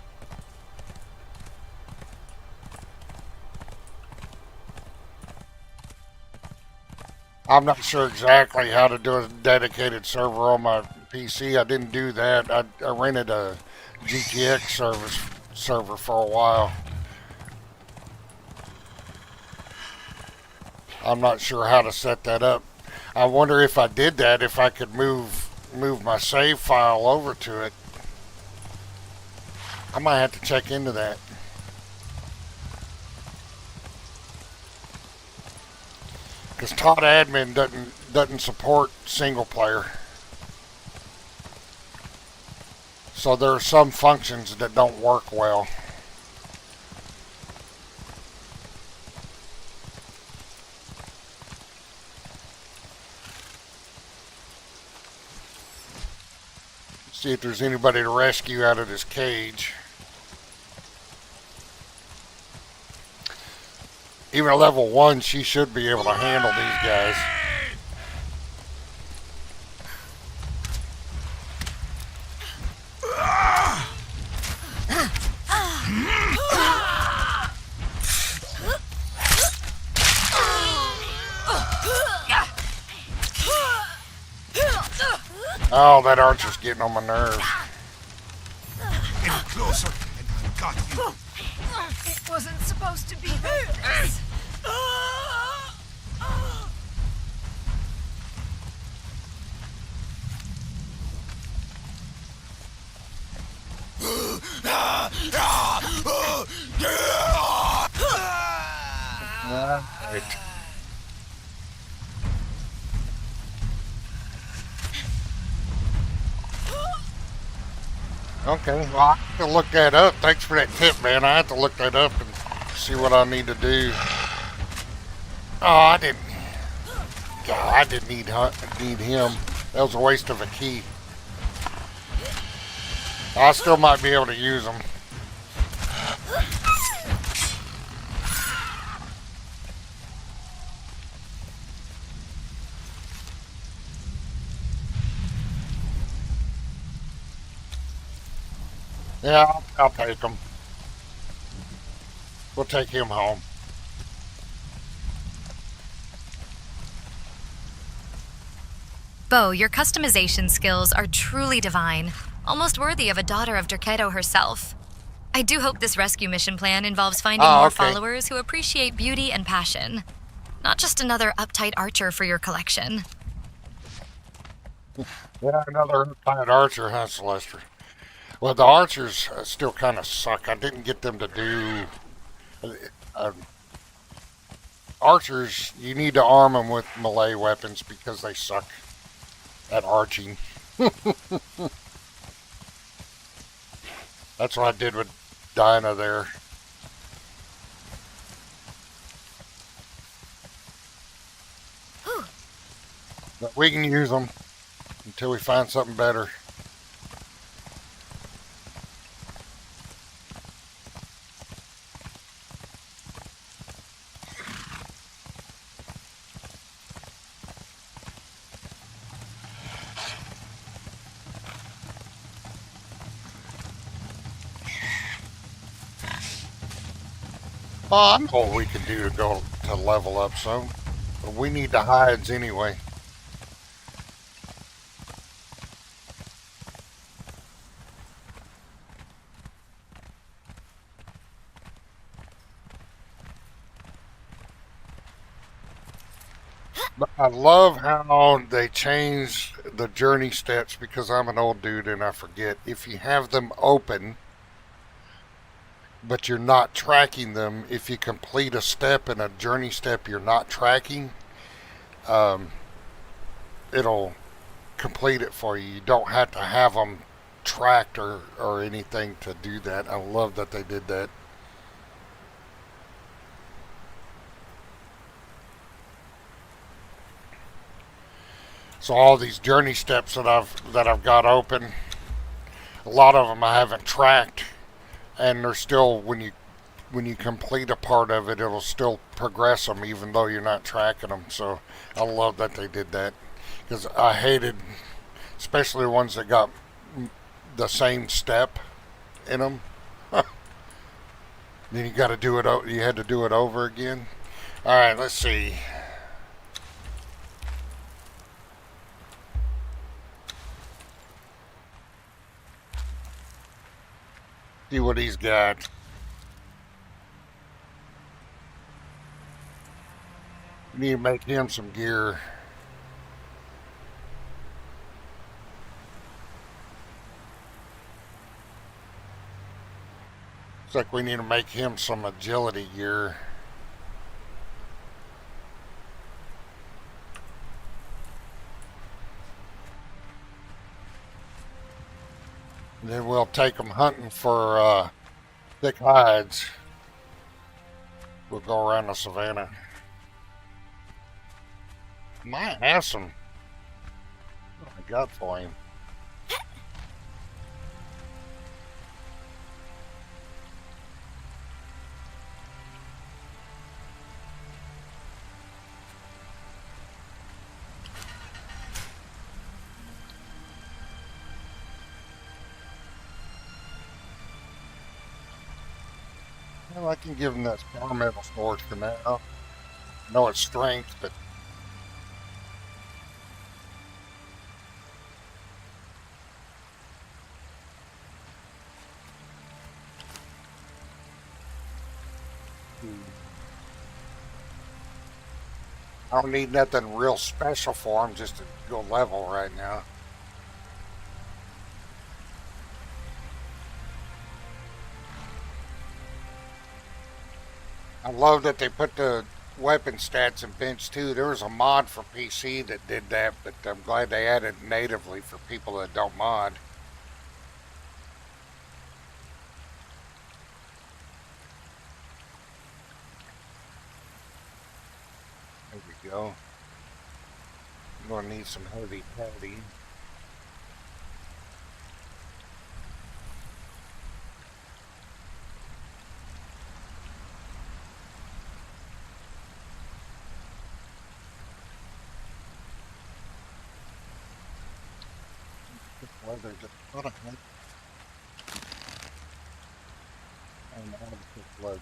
I'm not sure exactly how to do a dedicated server on my PC. I didn't do that. I rented a GTX server for a while. I'm not sure how to set that up. I wonder if I did that, if I could move my save file over to it. I might have to check into that. Because Todd admin doesn't support single player. So there are some functions that don't work well. See if there's anybody to rescue out of this cage. Even at level 1, she should be able to handle these guys. Oh, that archer's getting on my nerves. Get closer, and I got you. It wasn't supposed to be like this. Right. Okay, well, I have to look that up. Thanks for that tip, man. I have to look that up and see what I need to do. Oh, I didn't. God, I didn't need him. That was a waste of a key. I still might be able to use them. Yeah, I'll take him. We'll take him home. Bo, your customization skills are truly divine, almost worthy of a daughter of Derketo herself. I do hope this rescue mission plan involves finding more followers who appreciate beauty and passion, not just another uptight archer for your collection. Yeah, another uptight archer, huh, Celestrah? Well, the archers still kind of suck. I didn't get them to do... archers, you need to arm them with melee weapons because they suck at arching. That's what I did with Dinah there. But we can use them until we find something better. Oh, I know what we can do to go to level up some. But we need the hides anyway. But I love how they changed the journey steps because I'm an old dude and I forget. If you have them open, but you're not tracking them, if you complete a step in a journey step you're not tracking, it'll complete it for you. You don't have to have them tracked or anything to do that. I love that they did that. So all these journey steps that I've got open, a lot of them I haven't tracked, and they're still when you complete a part of it, it'll still progress them even though you're not tracking them. So I love that they did that because I hated, especially the ones that got the same step in them. Then you got to do it. You had to do it over again. All right, let's see. See what he's got. We need to make him some gear. Looks like we need to make him some agility gear. Then we'll take them hunting for thick hides. We'll go around the savannah. Might have some. What I got for him? Well, I can give him that power metal storage for now. I know it's strength, but I don't need nothing real special for him just to go level right now. I love that they put the weapon stats in bench too. There was a mod for PC that did that, but I'm glad they added natively for people that don't mod. we go. I'm gonna need some heavy padding. Weather just not a head. I'm out of thick leather.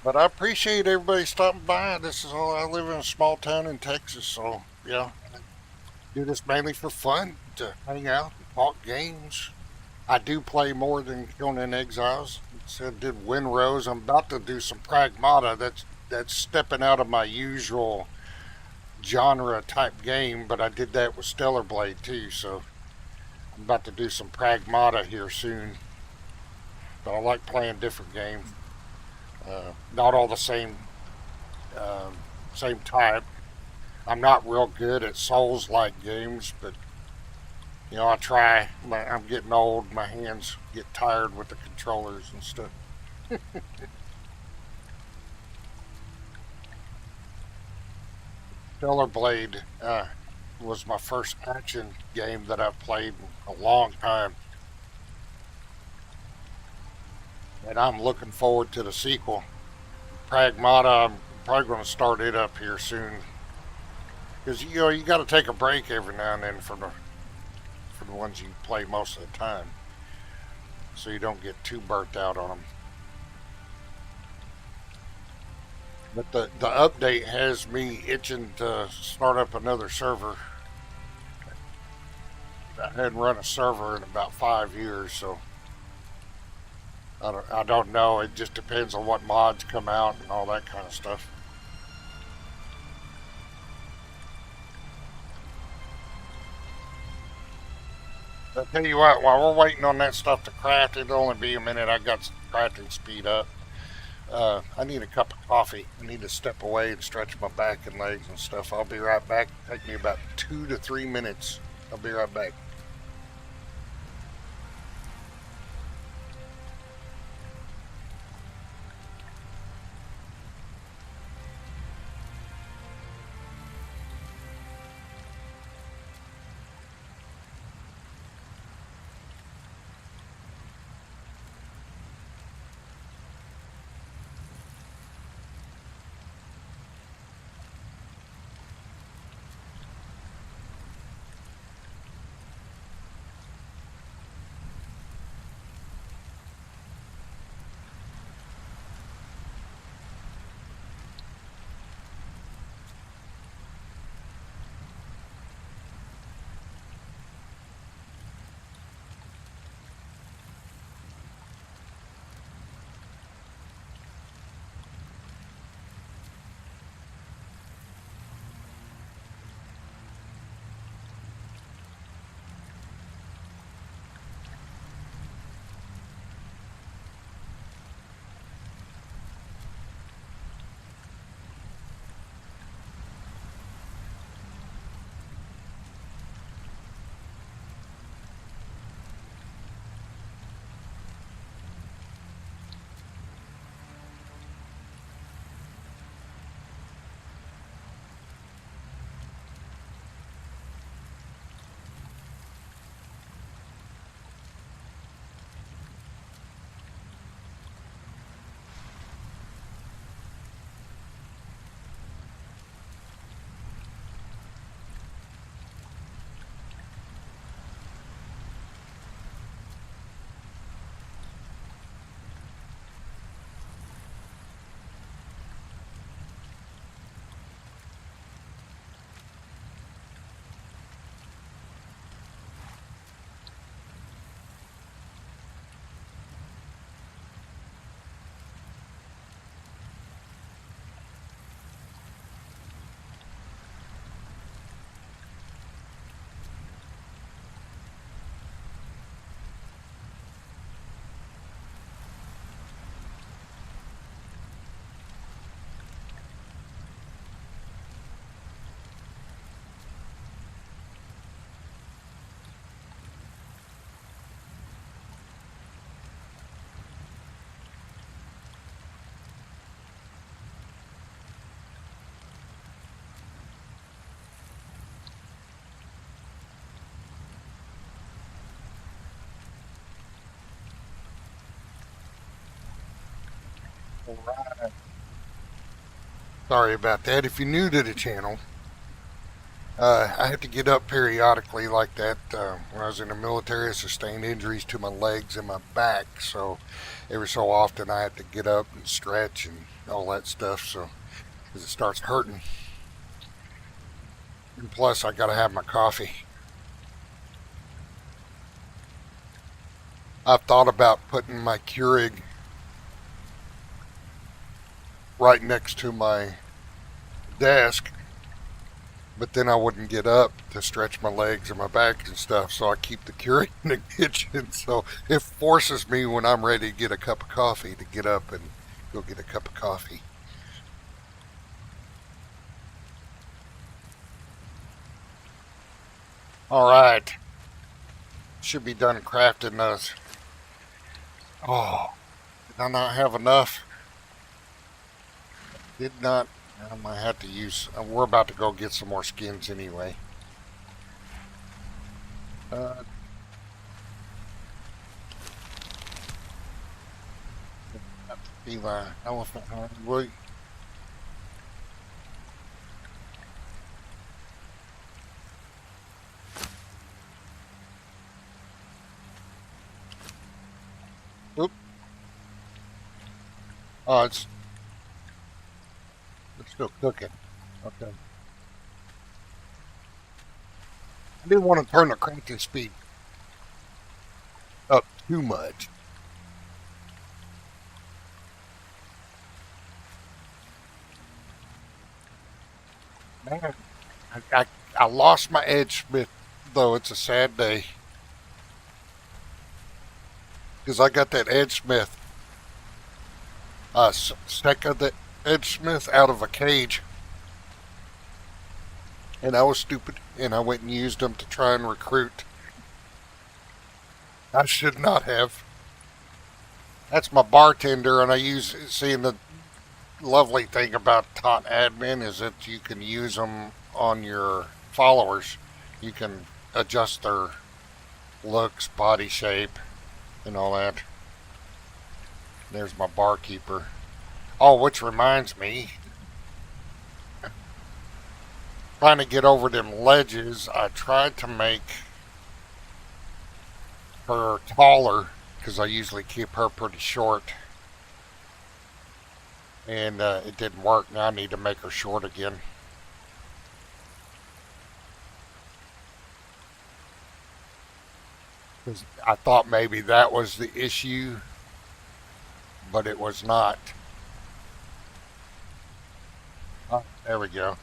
But I appreciate everybody stopping by. This is all I live in a small town in Texas, so yeah, I do this mainly for fun to hang out and talk games. I do play more than Conan Exiles. Said did Winrose. I'm about to do some Pragmata. That's stepping out of my usual genre type game, but I did that with Stellar Blade too. So I'm about to do some Pragmata here soon. But I like playing different games. Not all the same type. I'm not real good at Souls-like games, but I try. I'm getting old. My hands get tired with the controllers and stuff. Stellar Blade was my first action game that I've played in a long time, and I'm looking forward to the sequel. Pragmata, I'm probably going to start it up here soon because you got to take a break every now and then for the ones you play most of the time, so you don't get too burnt out on them. But the update has me itching to start up another server. I hadn't run a server in about 5 years, so I don't know. It just depends on what mods come out and all that kind of stuff. I tell you what, while we're waiting on that stuff to craft, it'll only be a minute. I got some crafting speed up. I need a cup of coffee. I need to step away and stretch my back and legs and stuff. I'll be right back. Take me about 2 to 3 minutes. I'll be right back. Alright. Sorry about that. If you're new to the channel, I had to get up periodically like that. When I was in the military, I sustained injuries to my legs and my back, so every so often I had to get up and stretch and all that stuff, so because it starts hurting. And plus, I gotta have my coffee. I've thought about putting my Keurig right next to my desk, but then I wouldn't get up to stretch my legs and my back and stuff, so I keep the Keurig in the kitchen, so it forces me when I'm ready to get a cup of coffee to get up and go get a cup of coffee. Alright, should be done crafting those. Oh, did I not have enough? Did not. I might have to use. We're about to go get some more skins anyway. Feline, elephant hunting. Well, oop. Oh, it's still cooking. Okay. I didn't want to turn the cranking speed up too much. Man, I lost my edge smith, though. It's a sad day. Because I got that edge smith, stack of the edge smith out of a cage. And I was stupid, and I went and used them to try and recruit. I should not have. That's my bartender, and I use, seeing the lovely thing about Tot Admin is that you can use them on your followers. You can adjust their looks, body shape, and all that. There's my barkeeper. Oh, which reminds me, trying to get over them ledges, I tried to make her taller because I usually keep her pretty short, and it didn't work. Now I need to make her short again. Because I thought maybe that was the issue, but it was not. Oh, there we go.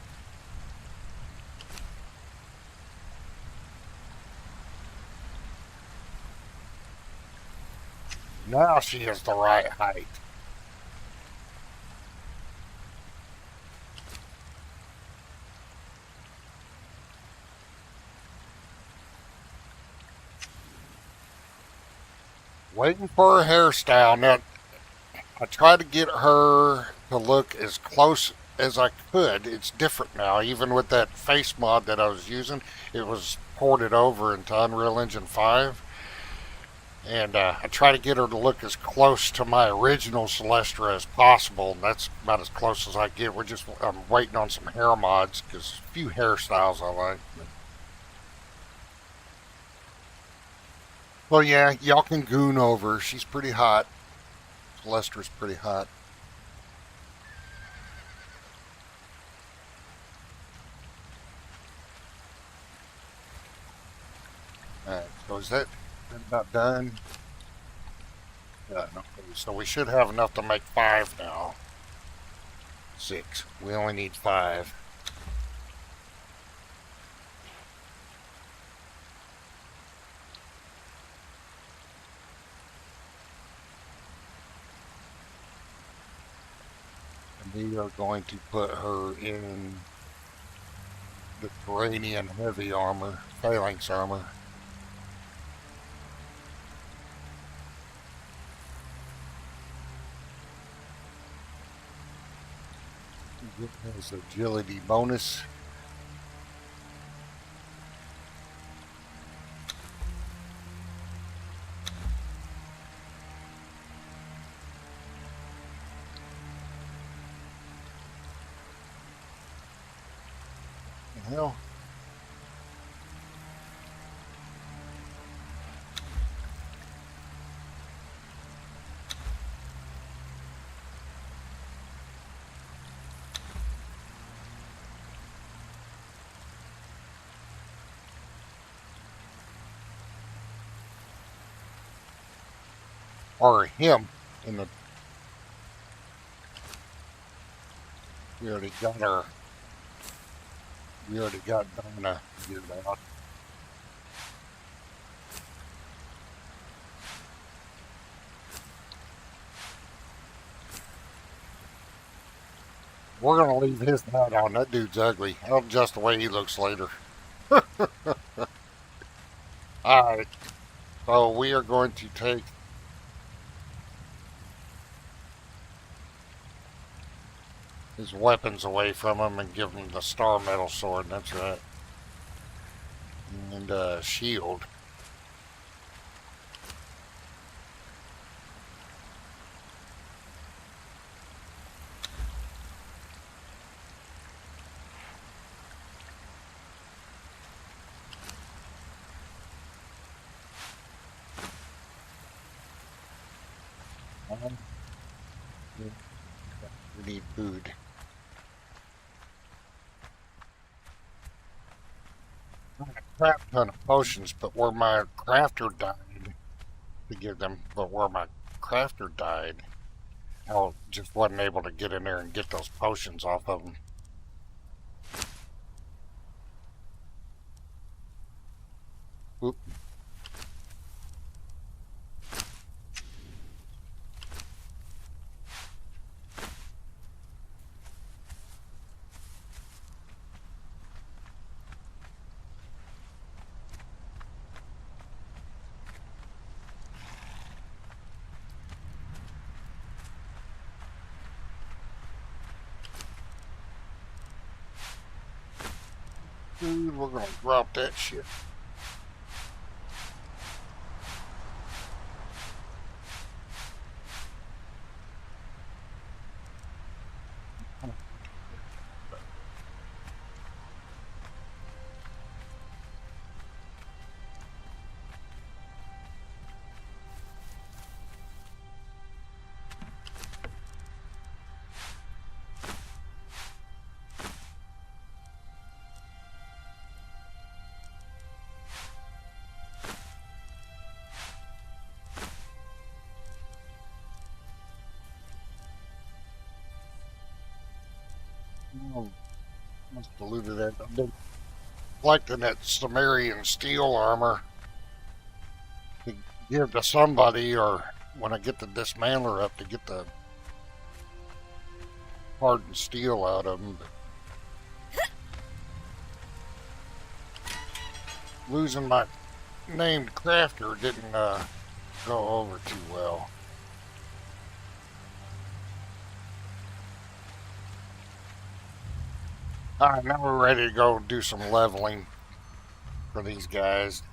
Now she is the right height. Waiting for her hairstyle. Now, I tried to get her to look as close as I could. It's different now. Even with that face mod that I was using, it was ported over into Unreal Engine 5. And I try to get her to look as close to my original Celestrah as possible. And that's about as close as I get. I'm waiting on some hair mods, because a few hairstyles I like. Well, yeah, y'all can goon over. She's pretty hot. Celestrah's pretty hot. Alright, so is that about done? Yeah, okay, so we should have enough to make 5 now. 6. We only need 5. And we are going to put her in the Turanian heavy armor, phalanx armor. It has agility bonus. hell? Or him in the. We already got our. We already got Donna figured out. We're gonna leave his hat on. That dude's ugly. I'll adjust the way he looks later. Alright. So we are going to take his weapons away from him and give him the star metal sword. That's right. And shield. We need food. I had a crap ton of potions, but where my crafter died to give them, but where my crafter died, I just wasn't able to get in there and get those potions off of them. Oop. Dude, we're gonna drop that shit. Oh, must have looted that. I've been collecting that Sumerian steel armor to give to somebody, or when I get the dismantler up to get the hardened steel out of them. But losing my named crafter didn't go over too well. Alright, now we're ready to go do some leveling for these guys.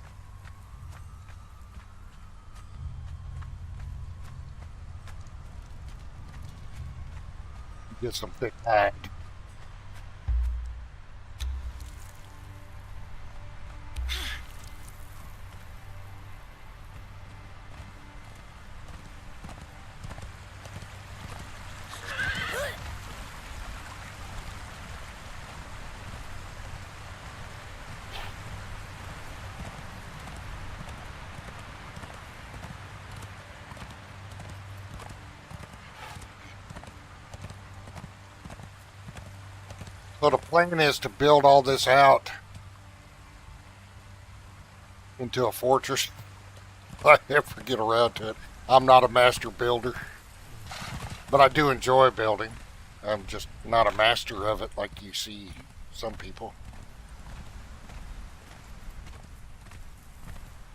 Get some thick hide. So the plan is to build all this out into a fortress. I never get around to it. I'm not a master builder, but I do enjoy building. I'm just not a master of it like you see some people.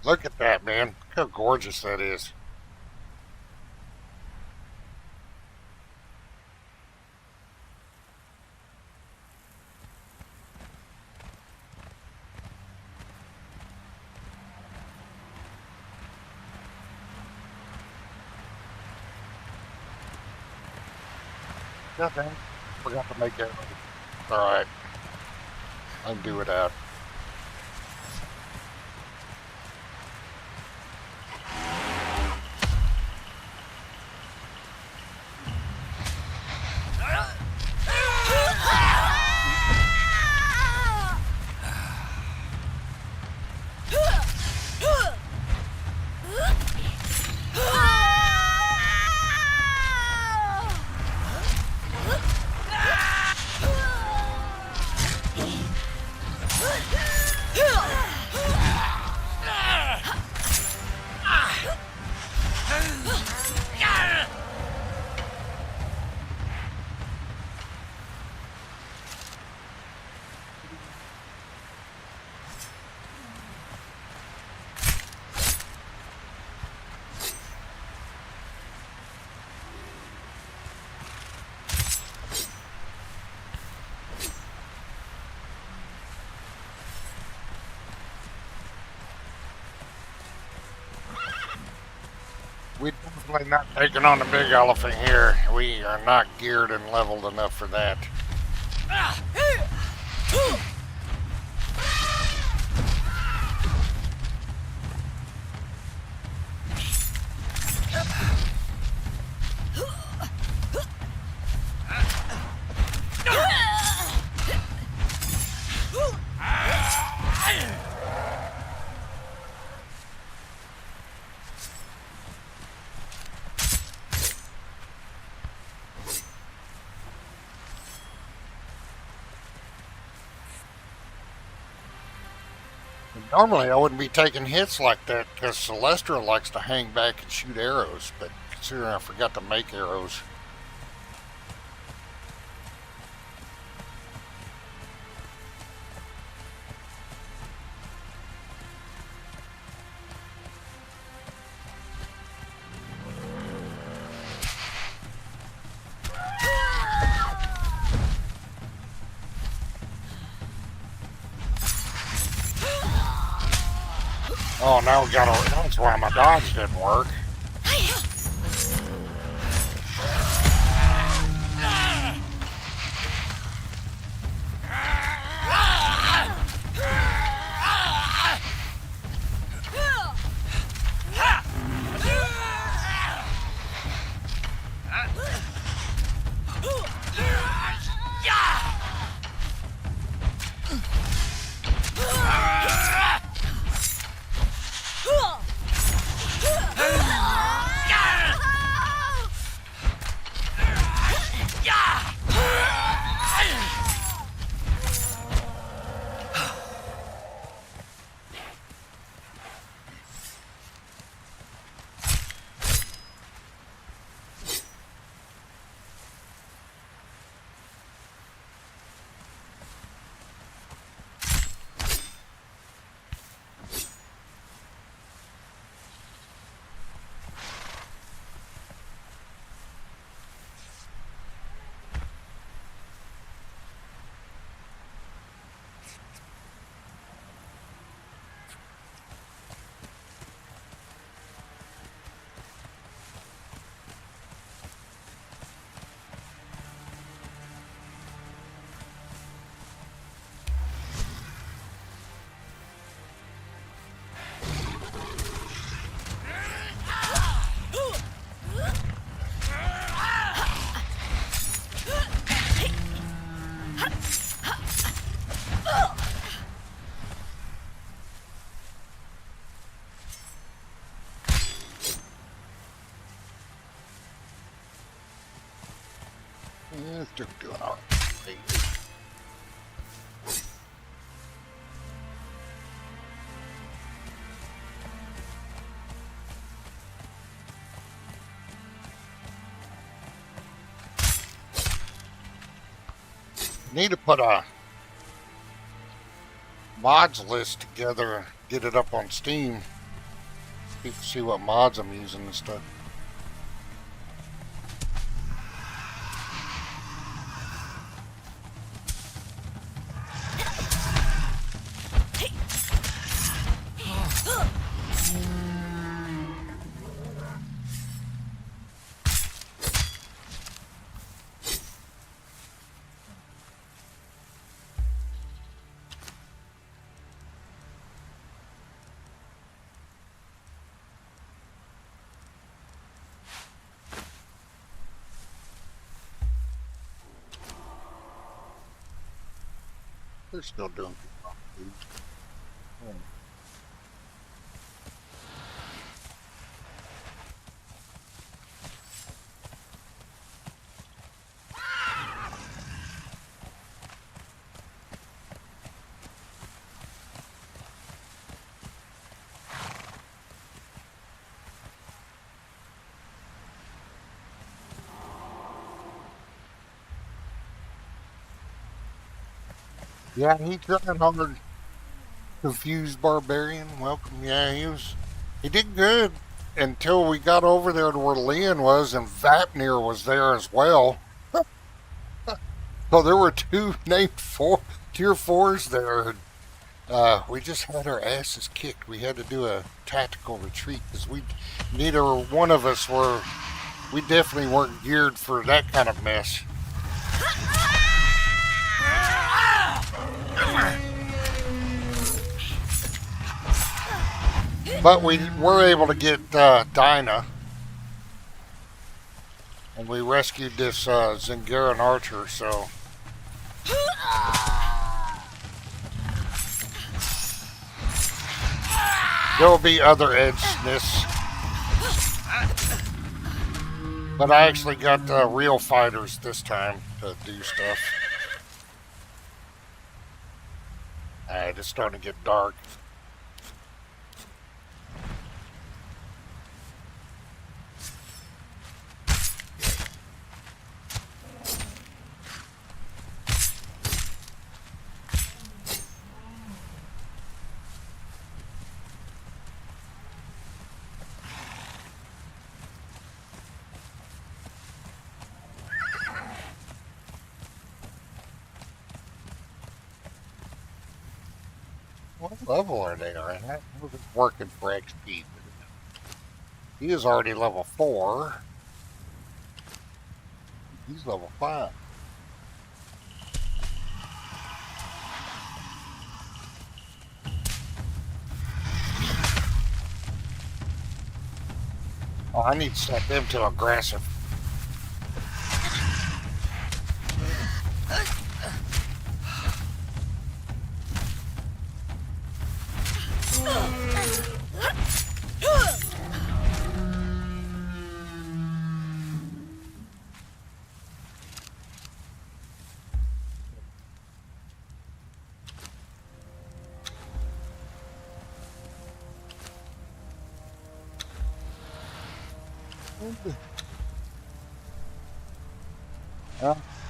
Look at that, man. Look how gorgeous that is. Nothing. Forgot to make that. Alright. I can do without. We're definitely not taking on the big elephant here. We are not geared and leveled enough for that. Normally I wouldn't be taking hits like that because Celestrah likes to hang back and shoot arrows, but considering I forgot to make arrows. Oh, now we gotta. That's why my dodge didn't work. Still doing all right. Need to put a mods list together, get it up on Steam. People see what mods I'm using and stuff. They're still doing good. Hmm. Yeah, he tried hard. Confused barbarian, welcome. Yeah, he did good until we got over there to where Leon was, and Vapnir was there as well. So there were two named tier fours there. We just had our asses kicked. We had to do a tactical retreat because neither one of us we definitely weren't geared for that kind of mess. But we were able to get Dinah, and we rescued this Zingaran archer, so. There will be other edgeness. But I actually got real fighters this time to do stuff. Alright, it's starting to get dark. What level are they at? I wasn't working for XP. He is already level 4. He's level 5. Oh, I need to set them to aggressive.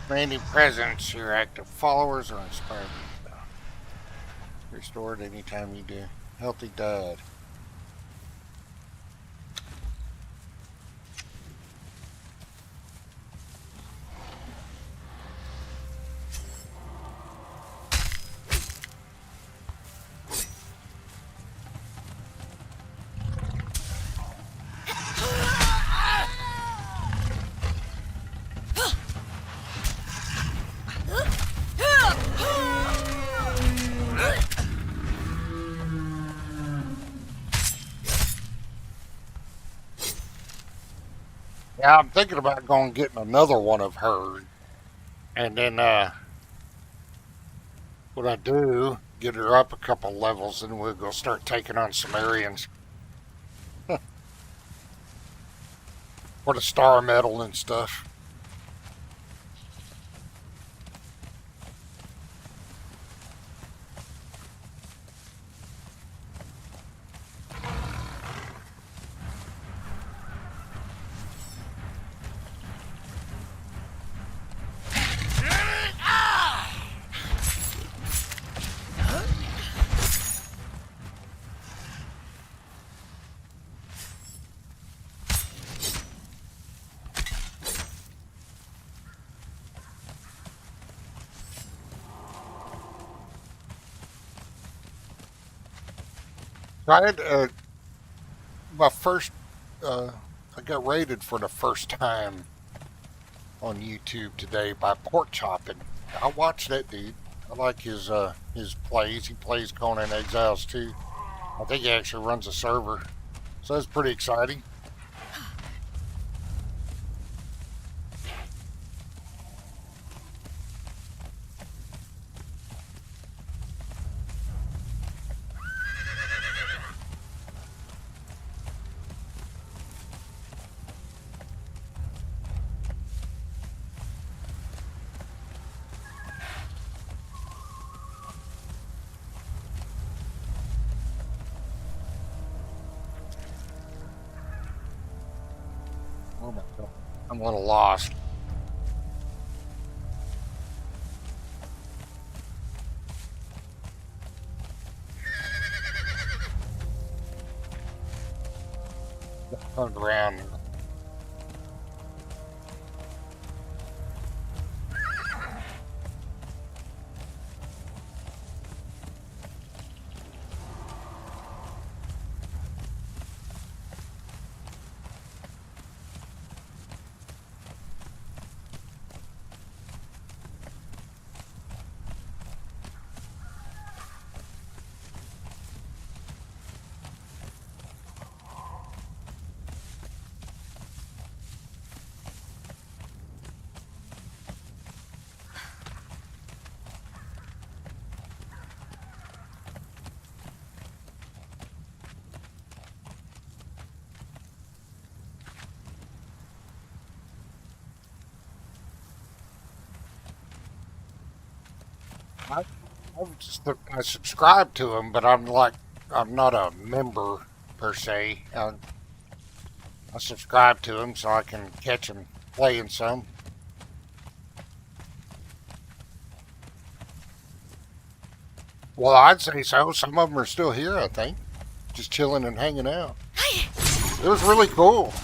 Many presents, your active followers are inspired. Restored anytime you do. Healthy died. Yeah, I'm thinking about going and getting another one of her. And then, what I do, get her up a couple levels, and we'll go start taking on Sumerians. For the star medal and stuff. I had my first. I got rated for the first time on YouTube today by Pork Chopping. I watched that dude. I like his plays. He plays Conan Exiles too. I think he actually runs a server, so that's pretty exciting. Oh my god. I'm a little lost. Turned around. I, I subscribe to him, but I'm not a member per se. I subscribe to him so I can catch him playing some. Well, I'd say so. Some of them are still here, I think, just chilling and hanging out. It was really cool.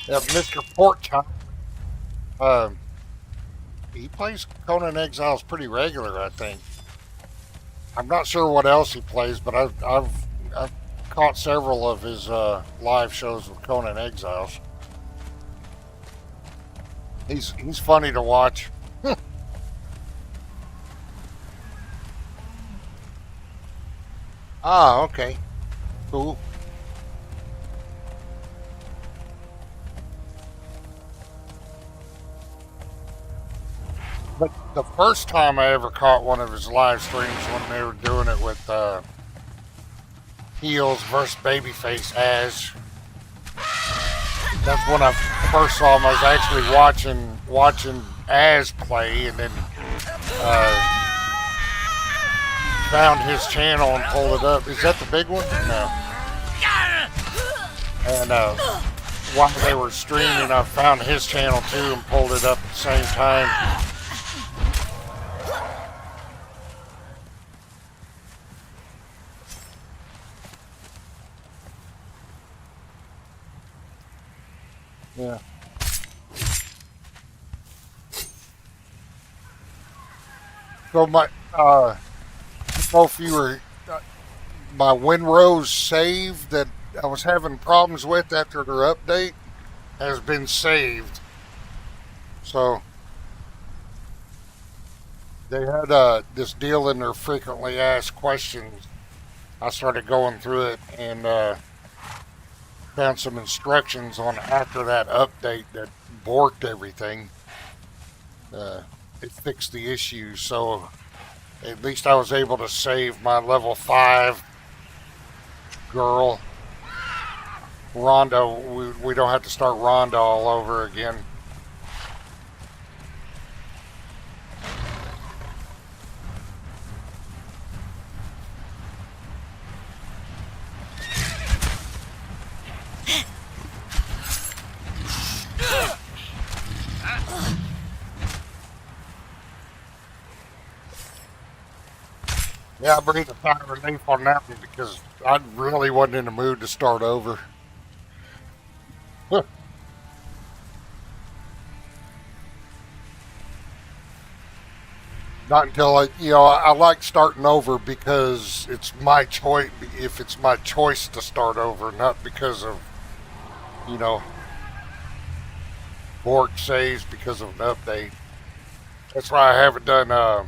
Yeah, Mr. Porkchop. He plays Conan Exiles pretty regular, I think. I'm not sure what else he plays, but I've caught several of his live shows with Conan Exiles. He's funny to watch. Ah, okay, cool. But the first time I ever caught one of his live streams when they were doing it with heels versus babyface as. That's when I first saw him. I was actually watching as play, and then found his channel and pulled it up. Is that the big one? No. And while they were streaming, I found his channel too and pulled it up at the same time. Yeah. So my, I don't know if you were, my Winrose save that I was having problems with after their update has been saved. So they had this deal in their frequently asked questions. I started going through it and found some instructions on after that update that borked everything. It fixed the issue, so at least I was able to save my level 5 girl. Rhonda, we don't have to start Rhonda all over again. Yeah, I breathed a sigh of relief on that one because I really wasn't in the mood to start over. Not until I like starting over because it's my choice. If it's my choice to start over, not because of bork saves because of an update. That's why I haven't done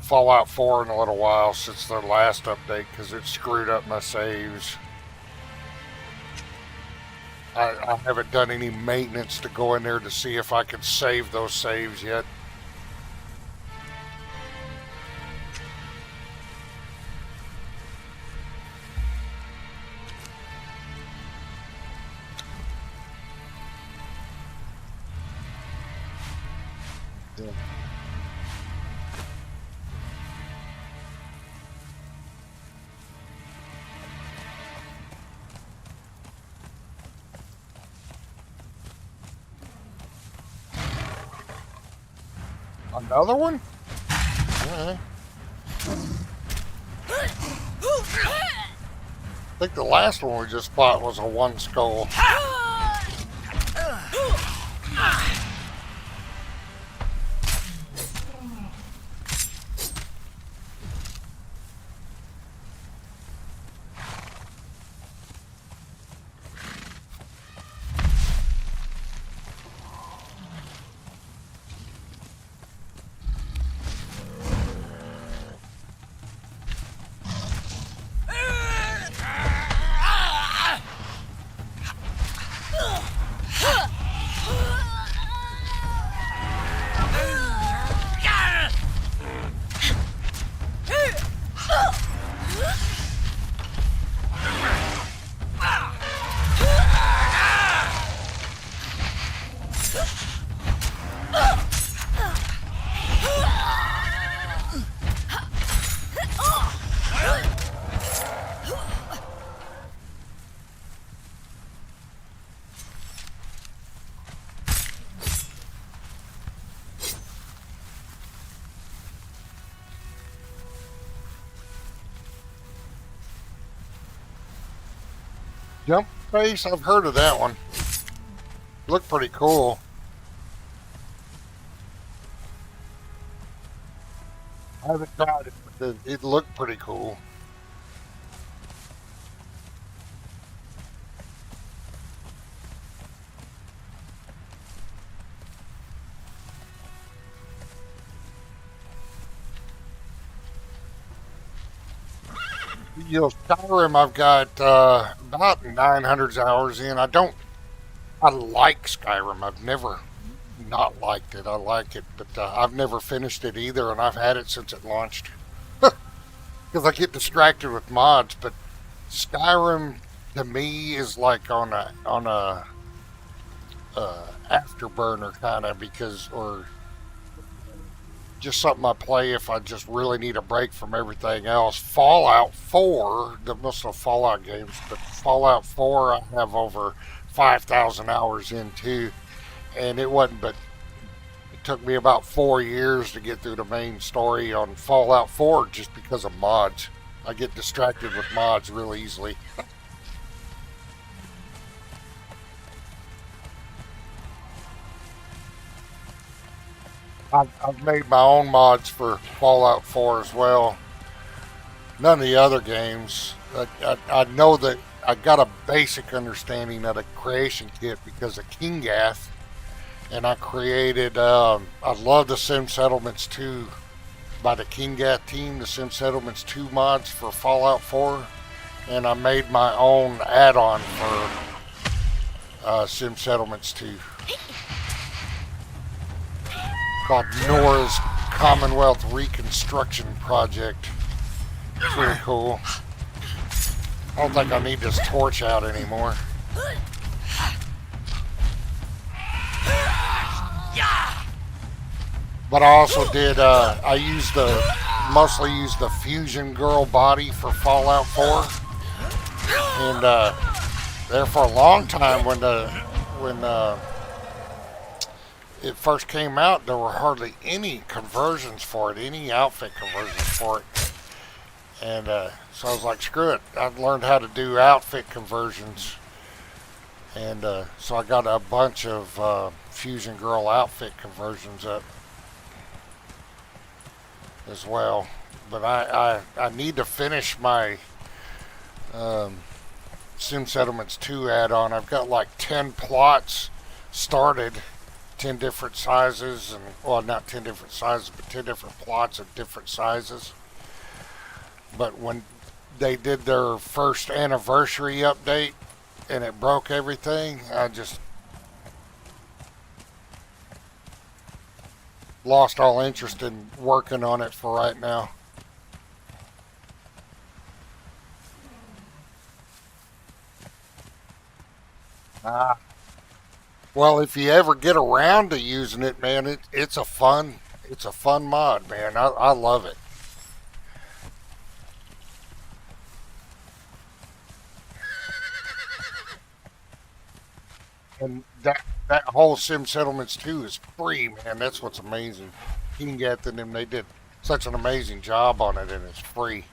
Fallout 4 in a little while since the last update because it screwed up my saves. I haven't done any maintenance to go in there to see if I could save those saves yet. Yeah. Another one? Yeah. I think the last one we just fought was a one skull. Jump face? I've heard of that one. Looked pretty cool. I haven't tried it, but it looked pretty cool. You know, Skyrim, I've got about 900 hours in. I like Skyrim. I've never not liked it. I like it, but I've never finished it either, and I've had it since it launched. Because I get distracted with mods, but Skyrim to me is like on a afterburner kind of because or just something I play if I just really need a break from everything else. Fallout 4, the most of the Fallout games, but Fallout 4 I have over 5,000 hours in too, and it wasn't but it took me about 4 years to get through the main story on Fallout 4 just because of mods. I get distracted with mods real easily. I've made my own mods for Fallout 4 as well. None of the other games. I know that I got a basic understanding of the creation kit because of Kingath, and I created. I love the Sim Settlements 2 by the Kingath team, the Sim Settlements 2 mods for Fallout 4, and I made my own add-on for Sim Settlements 2 called Nora's Commonwealth Reconstruction Project. Pretty cool. I don't think I need this torch out anymore. But I also did, mostly used the Fusion Girl body for Fallout 4. And there for a long time when it first came out, there were hardly any conversions for it, any outfit conversions for it. And so I was like, screw it. I've learned how to do outfit conversions. And so I got a bunch of Fusion Girl outfit conversions up as well. But I need to finish my Sim Settlements 2 add-on. I've got like 10 plots started, 10 different sizes, and well, not 10 different sizes, but 10 different plots of different sizes. But when they did their first anniversary update and it broke everything, I just lost all interest in working on it for right now. Ah, Well, if you ever get around to using it, man, it's a fun mod, man. I love it. And that whole Sim Settlements 2 is free, man. That's what's amazing. Kingath and them, they did such an amazing job on it, and it's free.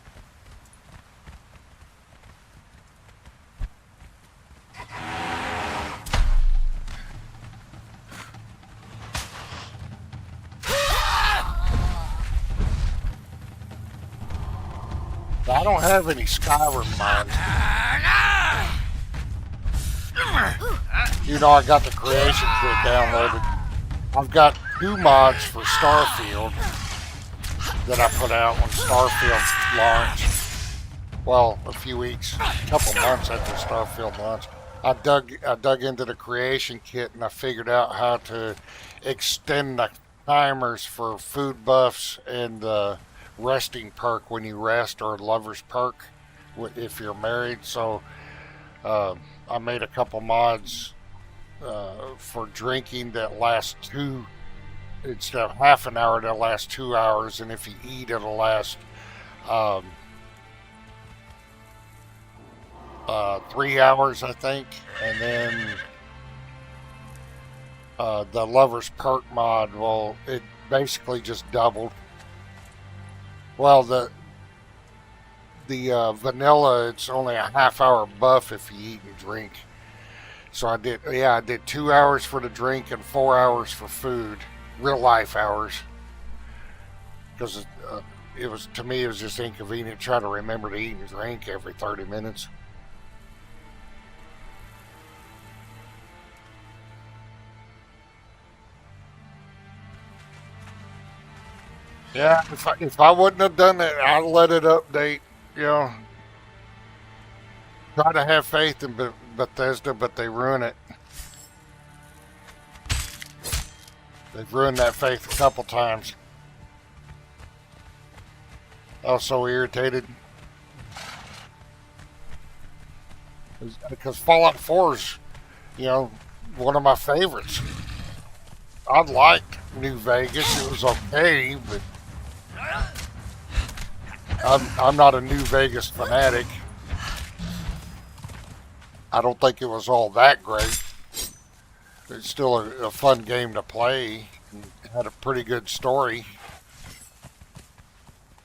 I don't have any Skyrim mods. You know, I got the creation kit downloaded. I've got 2 mods for Starfield that I put out when Starfield launched. Well, a few weeks, a couple months after Starfield launched. I dug into the creation kit and I figured out how to extend the timers for food buffs and the resting perk when you rest, or lover's perk if you're married. So I made a couple mods for drinking that last 2, instead of half an hour, they'll last 2 hours, and if you eat, it'll last 3 hours, I think. And then the lover's perk mod, well, it basically just doubled. Well, the vanilla, it's only a half-hour buff if you eat and drink. So I did 2 hours for the drink and 4 hours for food, real life hours. Because to me, it was just inconvenient trying to remember to eat and drink every 30 minutes. Yeah, if I wouldn't have done that, I'd let it update. You know, try to have faith in Bethesda, but they ruin it. They've ruined that faith a couple times. I was so irritated because Fallout 4 is, you know, one of my favorites. I liked New Vegas. It was okay, but I'm not a New Vegas fanatic. I don't think it was all that great. It's still a fun game to play. It had a pretty good story.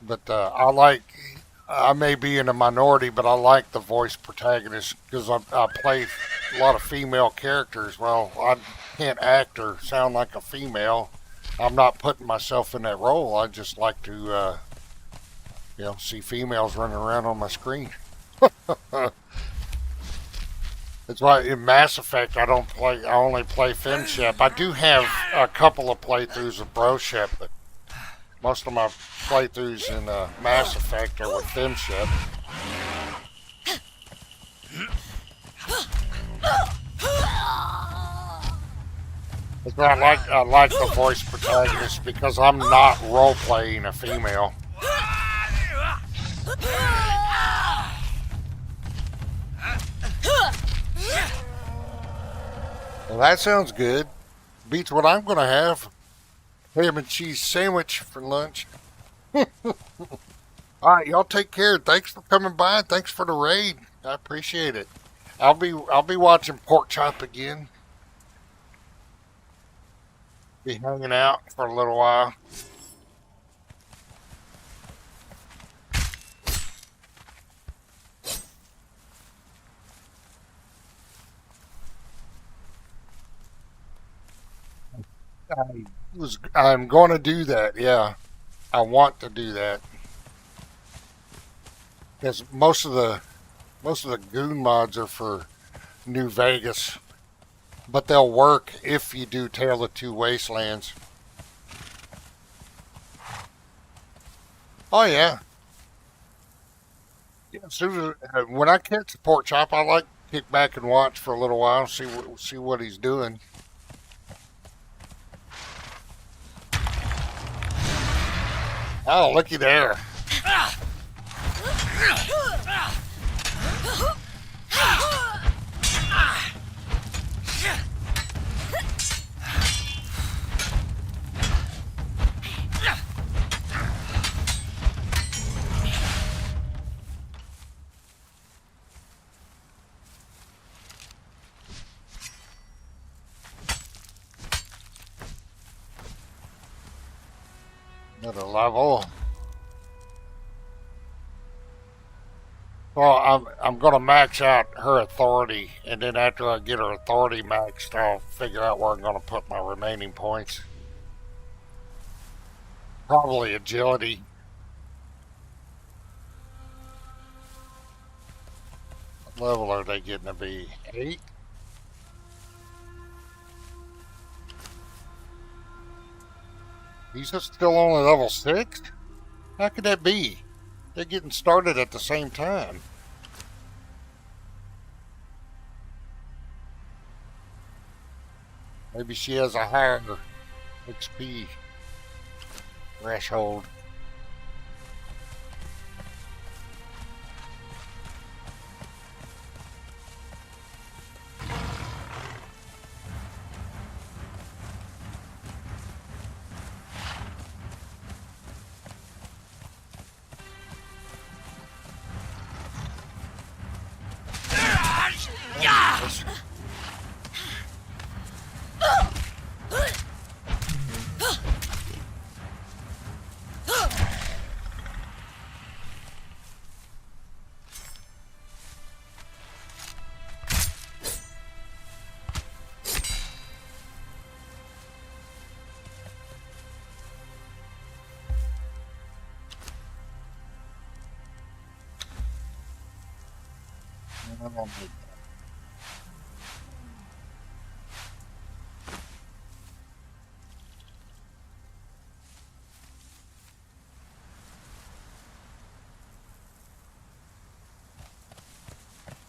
But I may be in a minority, but I like the voice protagonist because I play a lot of female characters. Well, I can't act or sound like a female. I'm not putting myself in that role. I just like to, see females running around on my screen. That's why in Mass Effect I only play FemShep. I do have a couple of playthroughs of BroShep, but most of my playthroughs in Mass Effect are with FemShep. That's why I like the voice protagonist, because I'm not role playing a female. Well, that sounds good. Beats what I'm going to have. Ham and cheese sandwich for lunch. Alright, y'all take care. Thanks for coming by. Thanks for the raid. I appreciate it. I'll be watching Pork Chop again. Be hanging out for a little while. I'm going to do that. Yeah, I want to do that because most of the goon mods are for New Vegas, but they'll work if you do Tale of Two Wastelands. Oh yeah. Yeah, when I catch the Pork Chop, I like to kick back and watch for a little while, see what he's doing. Oh, looky there. Another level. Well, I'm gonna max out her authority, and then after I get her authority maxed, I'll figure out where I'm gonna put my remaining points. Probably agility. What level are they getting to be? 8? He's just still only level 6? How could that be? They're getting started at the same time. Maybe she has a higher XP threshold. I don't need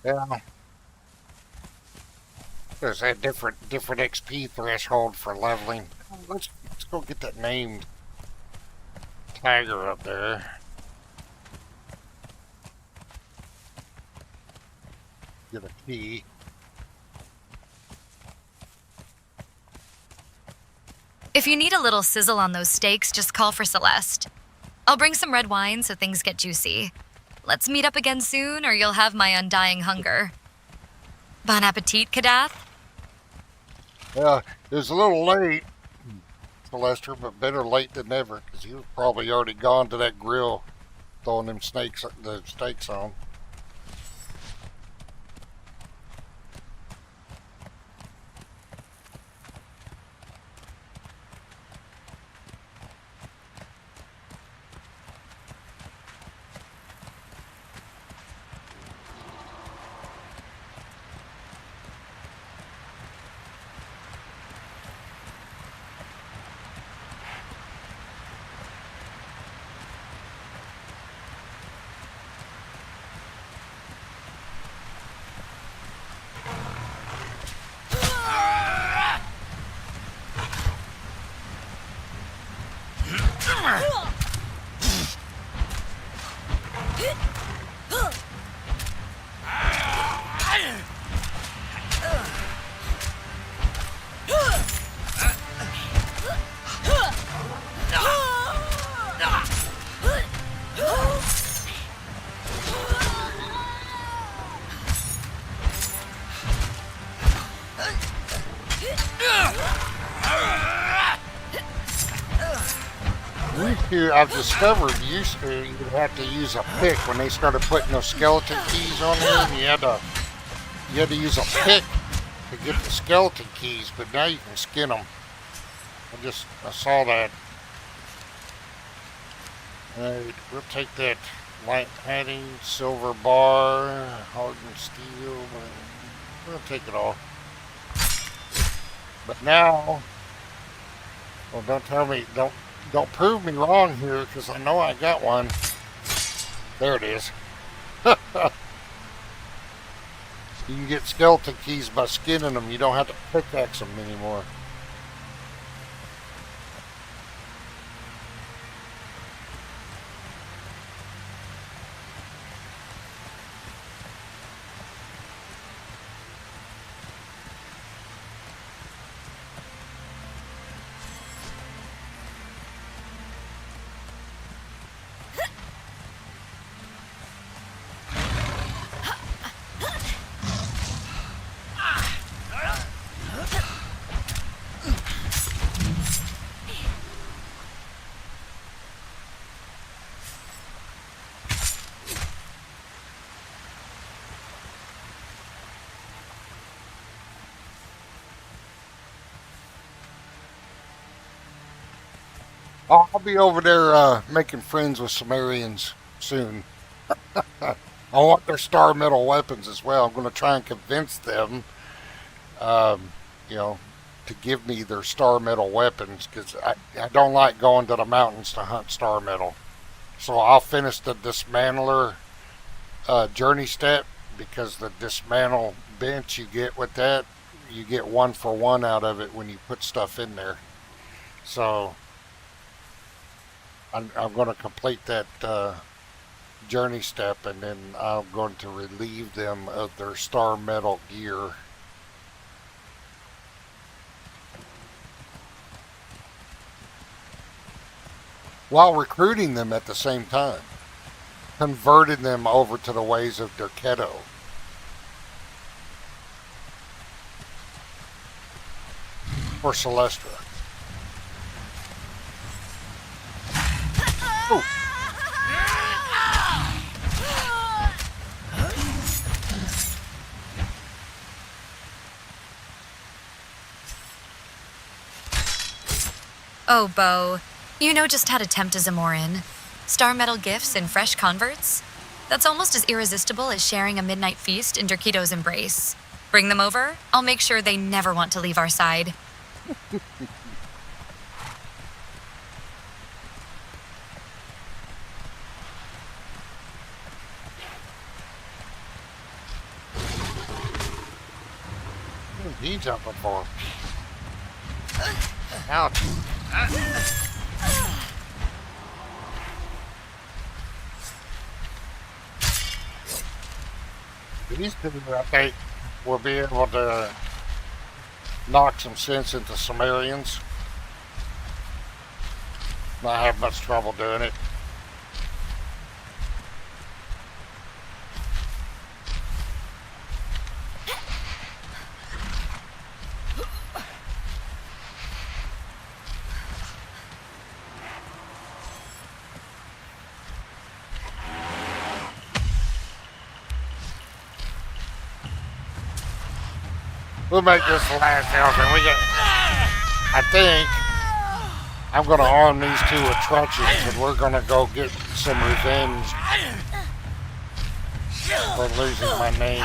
that. Yeah. There's a different XP threshold for leveling. Let's go get that named tiger up there. Get a key. If you need a little sizzle on those steaks, just call for Celeste. I'll bring some red wine so things get juicy. Let's meet up again soon, or you'll have my undying hunger. Bon appetit, Kadath. Yeah, it was a little late, Celestrah, but better late than never, because he was probably already gone to that grill throwing them the steaks on. I've discovered you'd have to use a pick when they started putting those skeleton keys on there, and you had to use a pick to get the skeleton keys, but now you can skin them. I saw that. Alright, we'll take that light padding, silver bar, hardened steel, we'll take it all. But now, well, don't tell me, don't prove me wrong here, because I know I got one. There it is. You can get skeleton keys by skinning them. You don't have to pickaxe them anymore. I'll be over there making friends with Sumerians soon. I want their star metal weapons as well. I'm going to try and convince them, um, you know, to give me their star metal weapons because I don't like going to the mountains to hunt star metal. So I'll finish the dismantler journey step because the dismantle bench you get with that, you get 1 for 1 out of it when you put stuff in there. So I'm going to complete that journey step and then I'm going to relieve them of their star metal gear. While recruiting them at the same time, converting them over to the ways of Derketo. For Celestrah. Ooh. Oh, Bo. You know just how to tempt a Zamoran. Star metal gifts and fresh converts? That's almost as irresistible as sharing a midnight feast in Derketo's embrace. Bring them over, I'll make sure they never want to leave our side. What's he jumping for? Ouch. These two, I think, will be able to knock some sense into Sumerians. Not have much trouble doing it. We'll make this the last house and we get, I think, I'm going to arm these two with truncheons and we're going to go get some revenge for losing my name.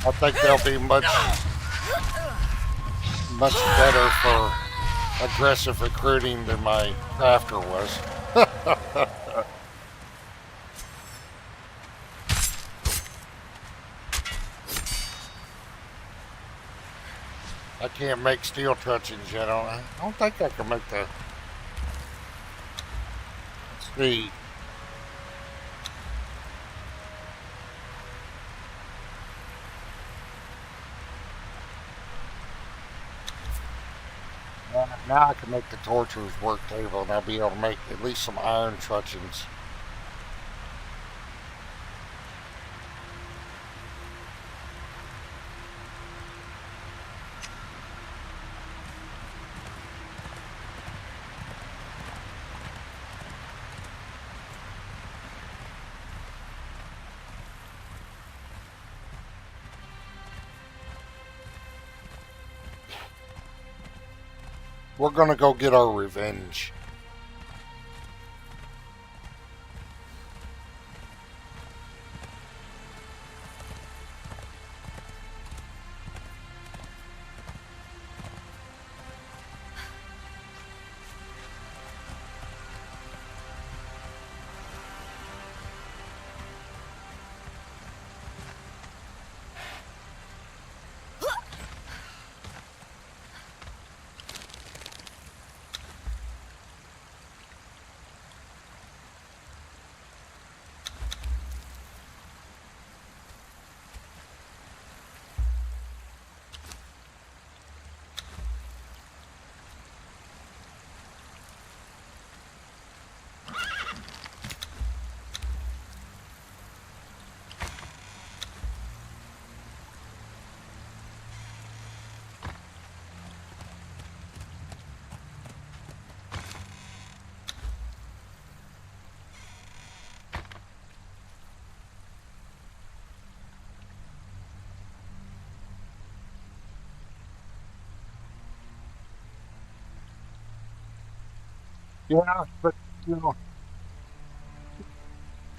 I think they'll be much better for aggressive recruiting than my crafter was. I can't make steel truncheons yet. I don't think I can make the. Let's see. Now I can make the torturer's work table and I'll be able to make at least some iron truncheons. We're gonna go get our revenge. Yeah, but you know,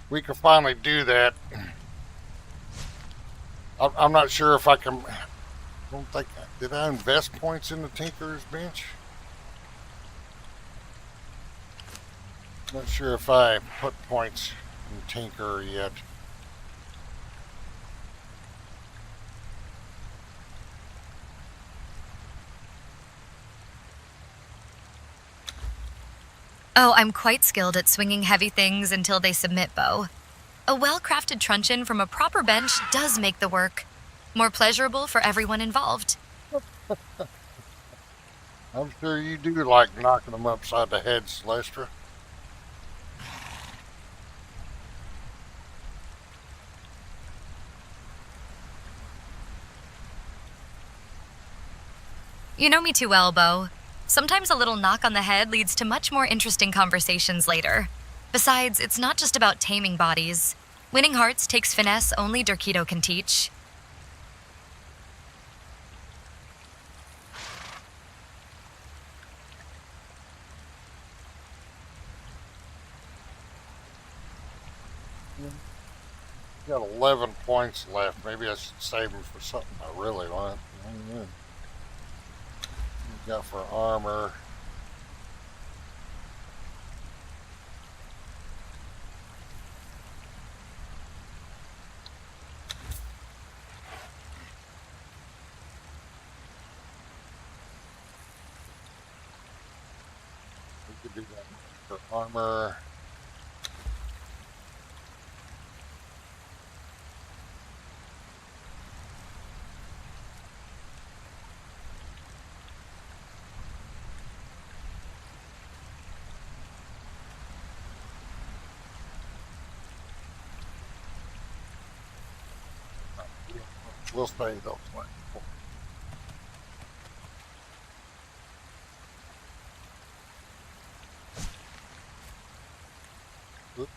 we can finally do that. I'm not sure if I can. I don't think. Did I invest points in the Tinker's bench? Not sure if I put points in Tinker yet. Oh, I'm quite skilled at swinging heavy things until they submit, Bo. A well-crafted truncheon from a proper bench does make the work more pleasurable for everyone involved. I'm sure you do like knocking them upside the head, Celestra. You know me too well, Bo. Sometimes a little knock on the head leads to much more interesting conversations later. Besides, it's not just about taming bodies. Winning hearts takes finesse only Derketo can teach. Got 11 points left. Maybe I should save them for something I really want. Got for armor. We could do that for armor. We'll save those ones. Oops.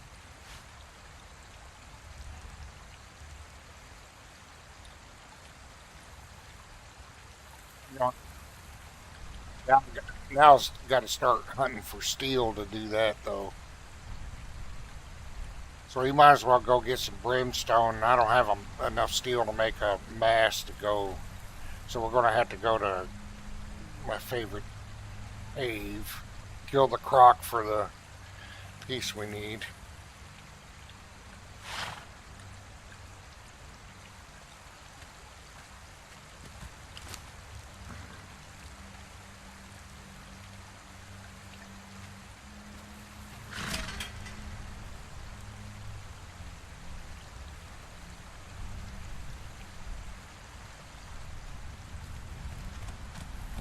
Now, now I've got to start hunting for steel to do that, though. So you might as well go get some brimstone. I don't have enough steel to make a mast to go. So we're going to have to go to my favorite Ave. Kill the croc for the piece we need.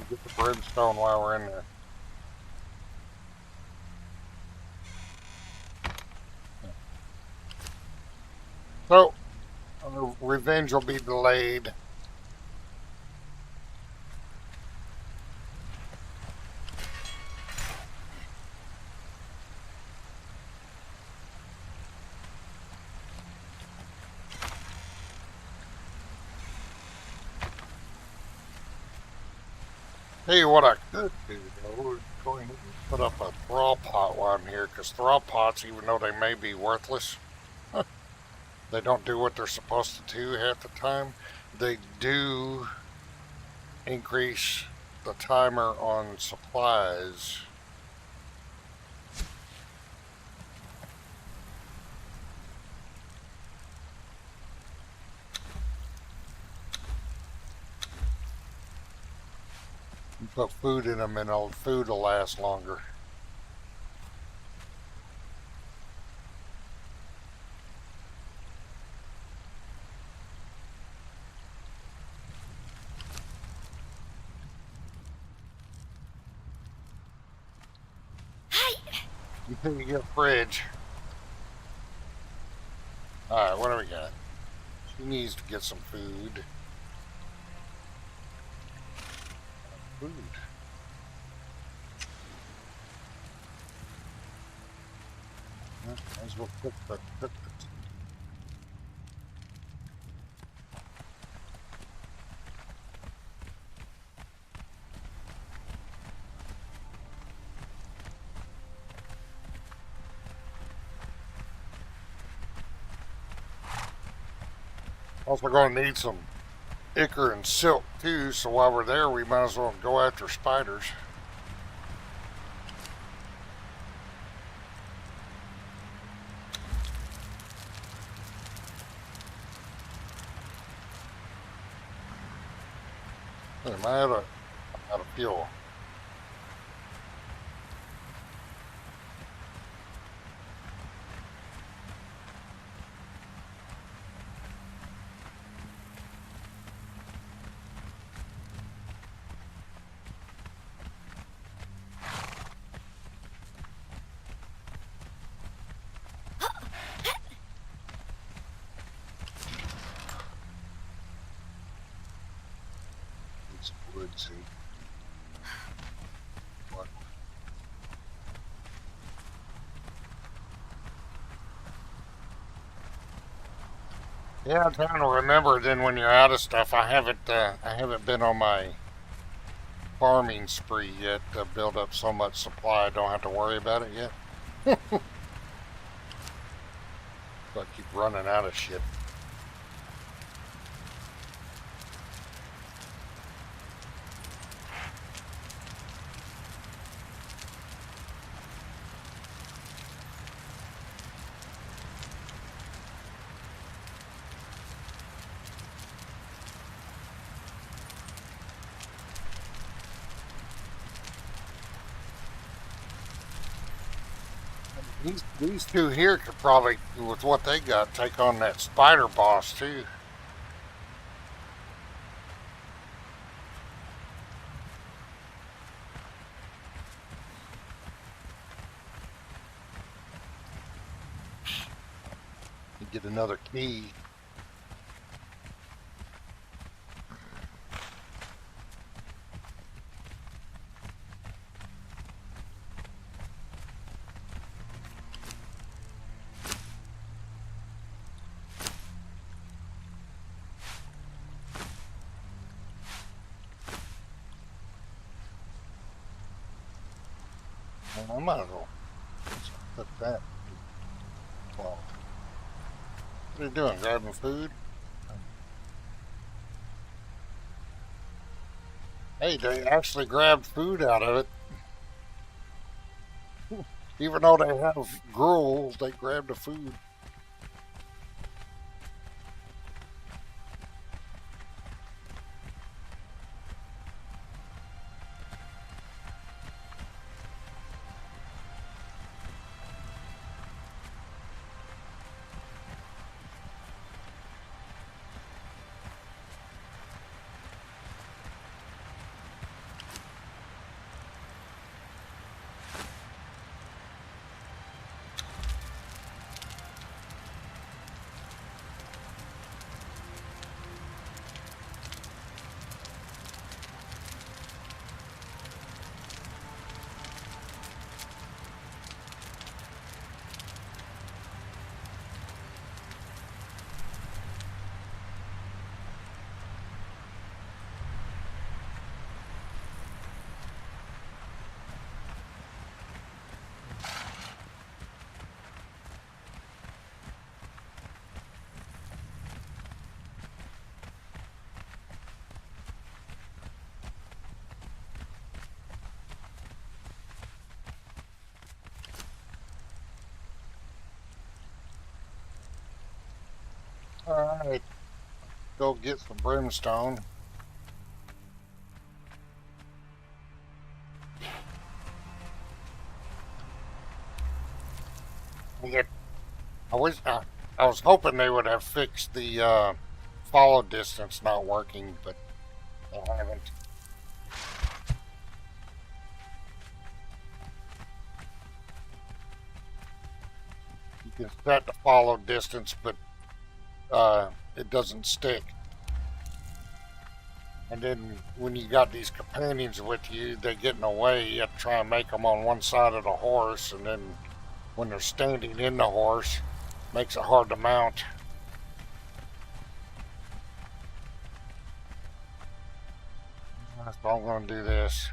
Get the brimstone while we're in there. So, revenge will be delayed. Hey, what I could do though is go ahead and put up a thrall pot while I'm here, because thrall pots, even though they may be worthless, they don't do what they're supposed to do half the time. They do increase the timer on supplies. You put food in them and food will last longer. You think you get a fridge. Alright, what do we got? She needs to get some food. Food. Might as well cook the Also going to need some ichor and silk too, so while we're there we might as well go after spiders. Am I out of fuel? It's wood, see. What? Yeah, I'm trying to remember. Then when you're out of stuff, I haven't been on my farming spree yet to build up so much supply I don't have to worry about it yet. But I keep running out of shit. These two here could probably, with what they got, take on that spider boss too. You get another key. I might as well put that. Well, what are you doing? Grabbing food? Hey, they actually grabbed food out of it. Even though they have gruel, they grabbed the food. Alright, go get some brimstone. Get, I was hoping they would have fixed the follow distance not working, but they haven't. You can set the follow distance, but it doesn't stick. And then when you got these companions with you, they get in the way. You have to try and make them on one side of the horse, and then when they're standing in the horse, makes it hard to mount. So I'm going to do this.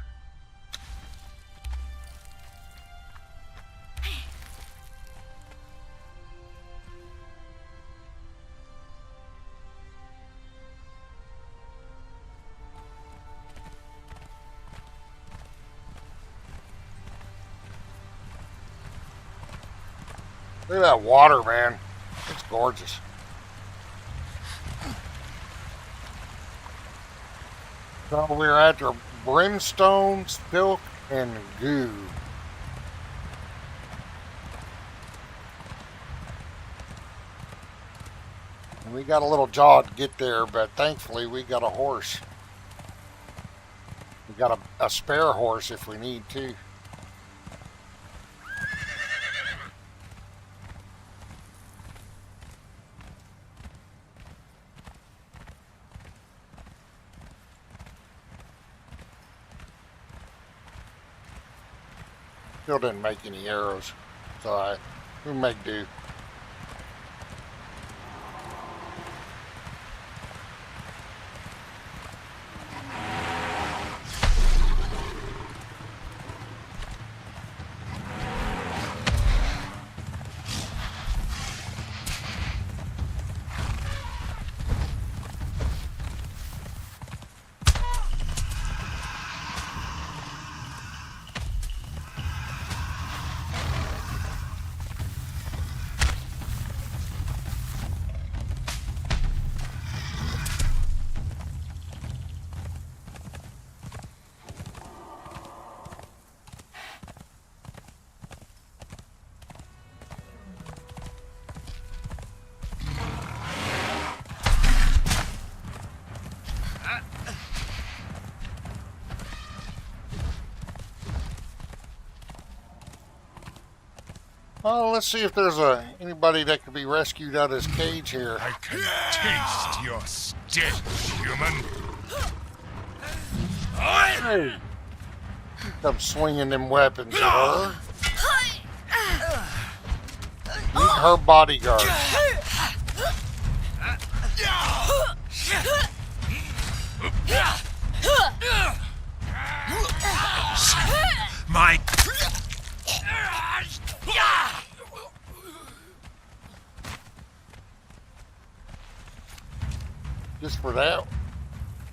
Look at that water, man. It's gorgeous. So we're after brimstone, silk, and goo. And we got a little jaunt to get there, but thankfully we got a horse. We got a spare horse if we need to. Still didn't make any arrows, so we make do. Oh, let's see if there's anybody that could be rescued out of this cage here. I can taste your stench, human. Hey, come swinging them weapons at her. Meet her bodyguard. My... Just for that, I'm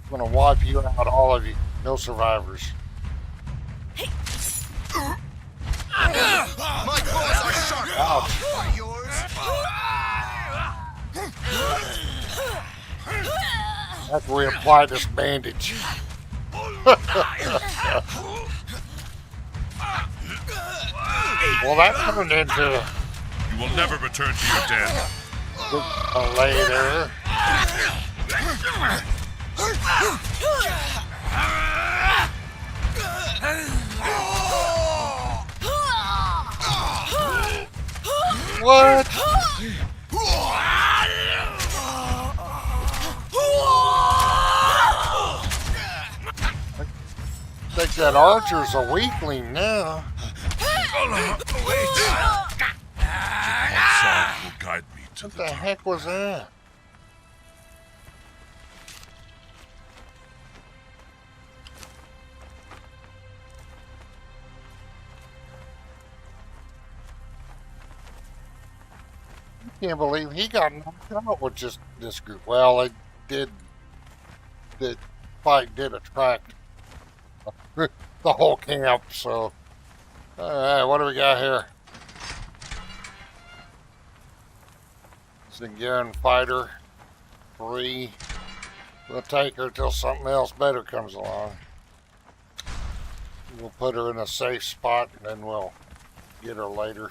gonna wipe you out, all of you. No survivors. My claws are sharp. Ouch. Are yours? I have to reapply this bandage. Well, that turned into You will never return to your den. a lay there. What? I think that archer's a weakling now. Wait! One song will guide me to What the the heck was that? I can't believe he got knocked out with just this group. Well, it did. The fight did attract the whole camp. So, all right, what do we got here? Zingarian fighter 3. We'll take her till something else better comes along. We'll put her in a safe spot and then we'll get her later.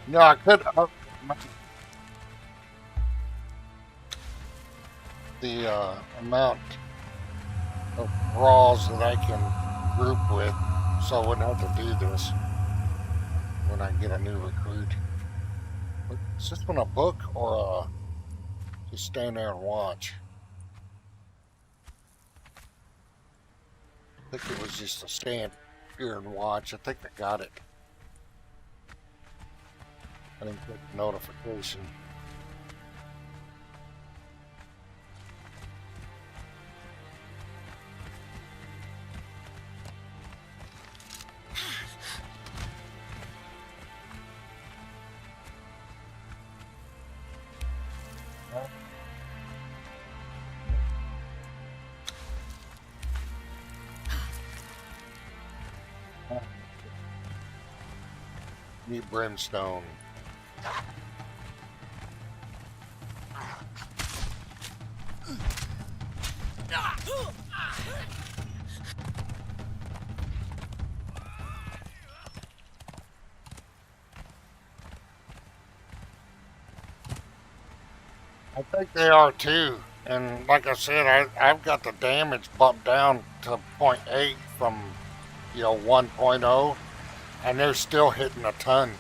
No, I could the amount of raws that I can group with, so I wouldn't have to do this. when I get a new recruit. Is this one a book or just stand there and watch? I think it was just a stand here and watch. I think I got it. I didn't get the notification. Need brimstone. I think they are too. And like I said, I've got the damage bumped down to 0.8 from 1.0, and they're still hitting a ton.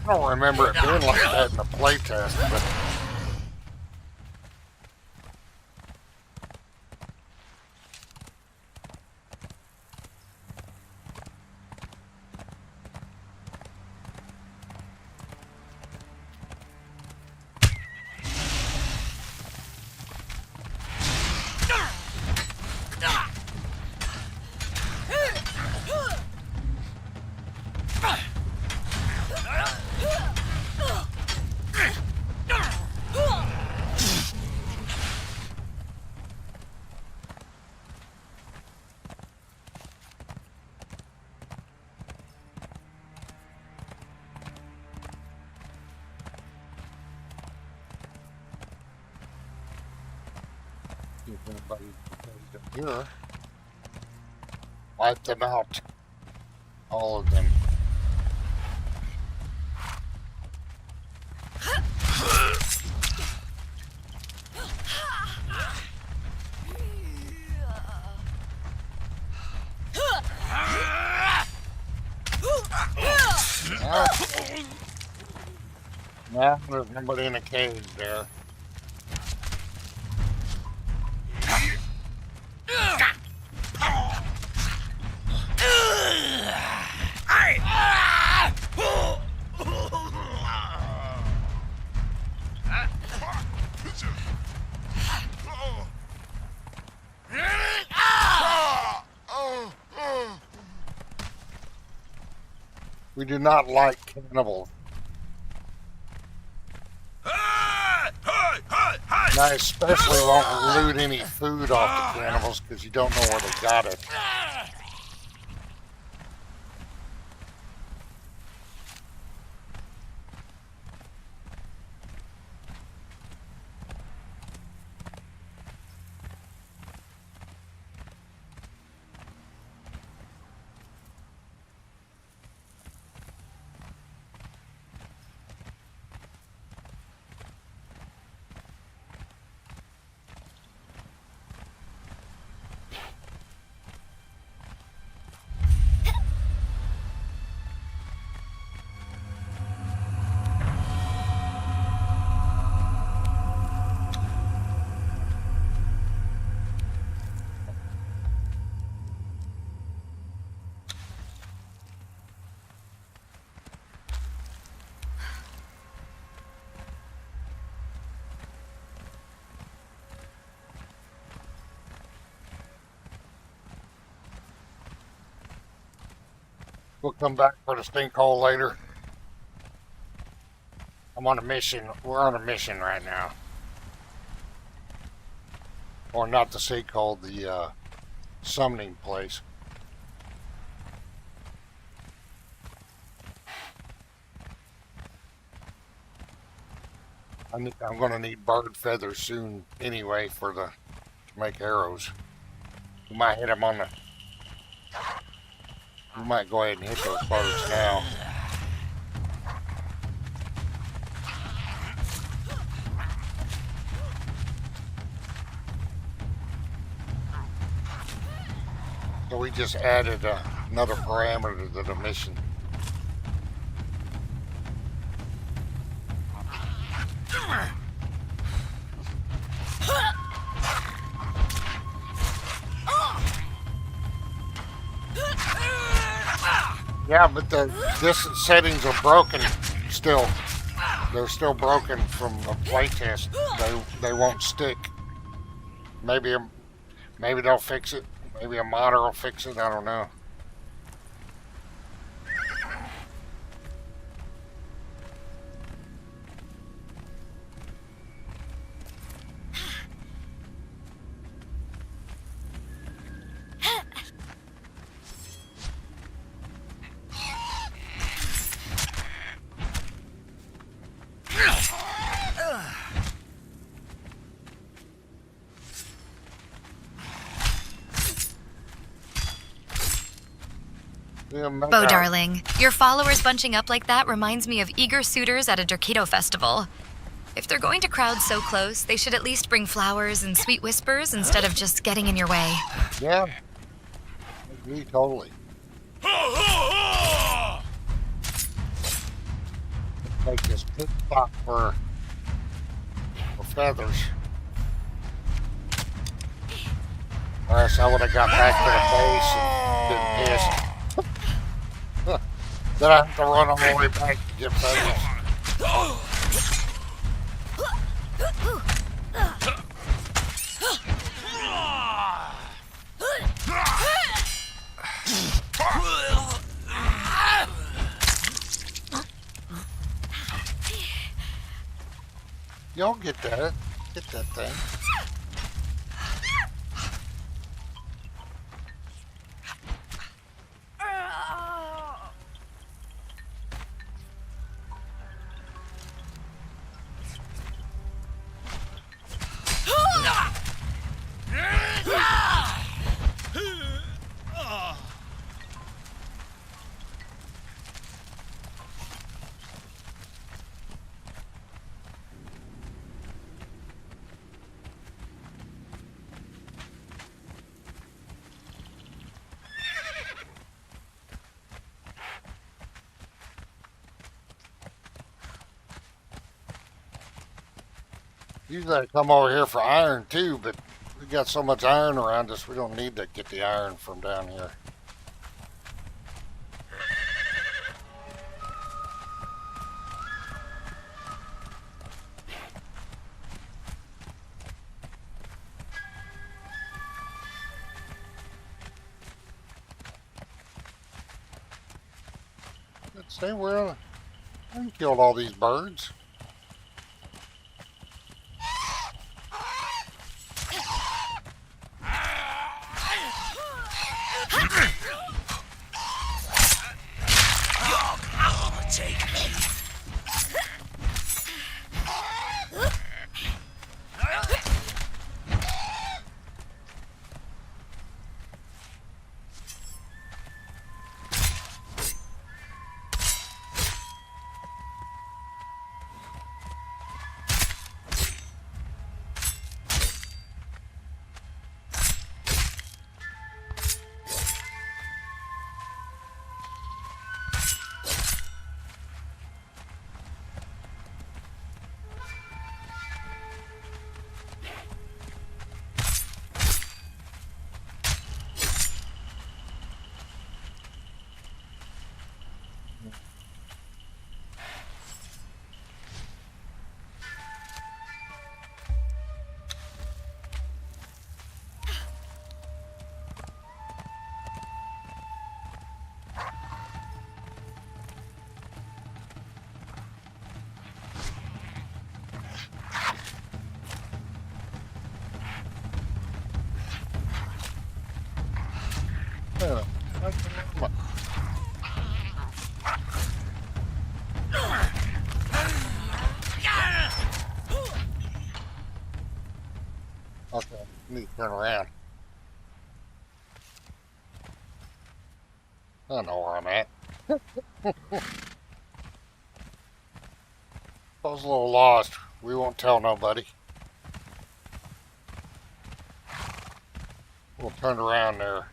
I don't remember it being like that in the playtest, but if anybody comes in here, wipe them out. All of them. Now there's nobody in a cage there. We do not like cannibals. And I especially won't loot any food off the cannibals because you don't know where they got it. We'll come back for the sinkhole later. I'm on a mission. We're on a mission right now. Or not the sinkhole, the summoning place. I'm gonna need bird feathers soon anyway to make arrows. We might hit them on the. We might go ahead and hit those birds now. So we just added another parameter to the mission. Yeah, but the distance settings are broken still. They're still broken from the playtest. They won't stick. Maybe they'll fix it. Maybe a modder will fix it. I don't know. Bo, darling, your followers bunching up like that reminds me of eager suitors at a Derketo festival. If they're going to crowd so close, they should at least bring flowers and sweet whispers instead of just getting in your way. Yeah, I agree totally. Make this pit stop for feathers. Or else I would have got back to the base and been pissed. Then I have to run all the way back to get feathers. Y'all get that. Get that thing. Usually I come over here for iron too, but we got so much iron around us, we don't need to get the iron from down here. Let's say I killed all these birds. Okay, need to turn around. I know where I'm at. I was a little lost. We won't tell nobody. We'll turn around there.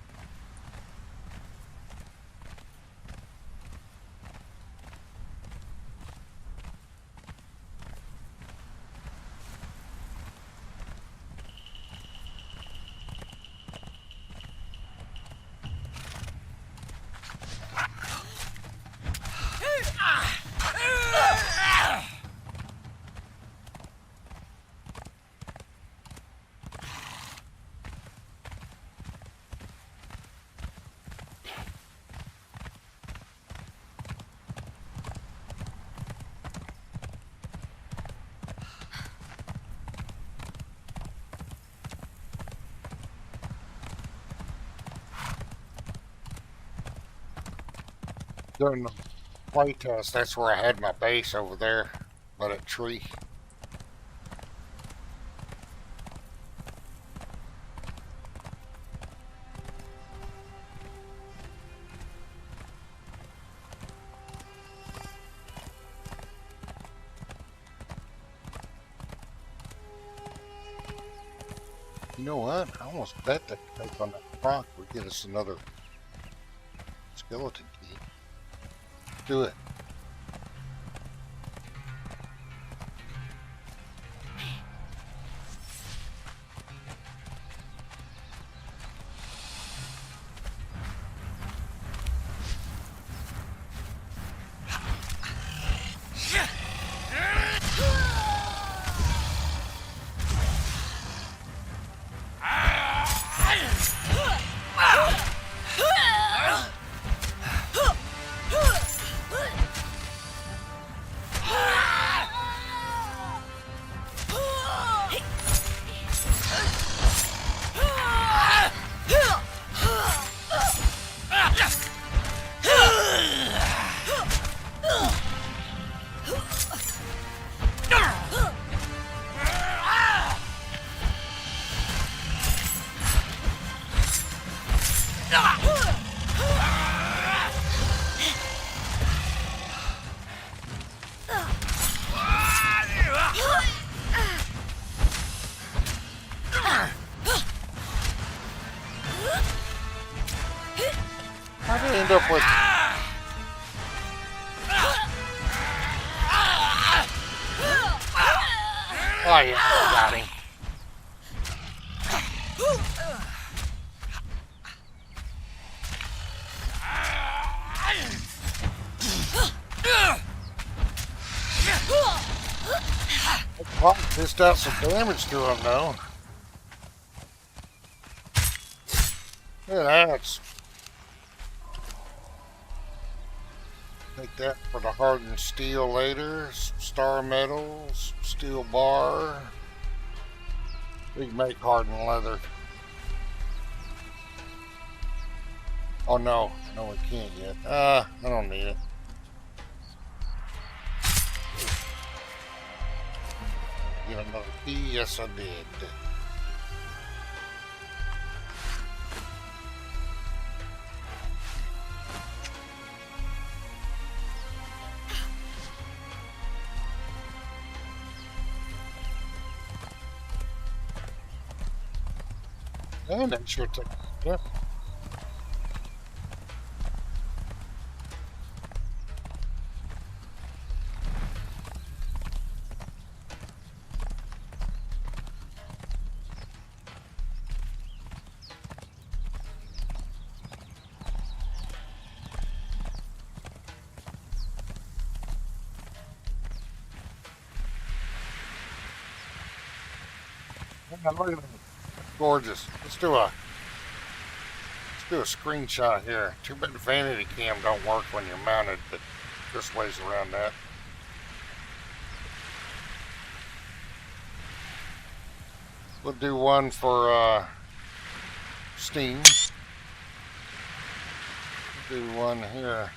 During the playtest, that's where I had my base over there by that tree. You know what? I almost bet that take on that rock would get us another skeleton key. Do it. How did I end up with... Oh yeah, I got him. Well, just out some damage to him though. Look at that. Take that for the hardened steel later. Star metals, steel bar. We can make hardened leather. Oh no, no we can't yet. I don't need it. Get another key? Yes I did. And that sure took, yeah. Man, look at that. Gorgeous. Let's do a screenshot here. Too bad the vanity cam don't work when you're mounted, but there's ways around that. We'll do one for Steam. We'll do one here.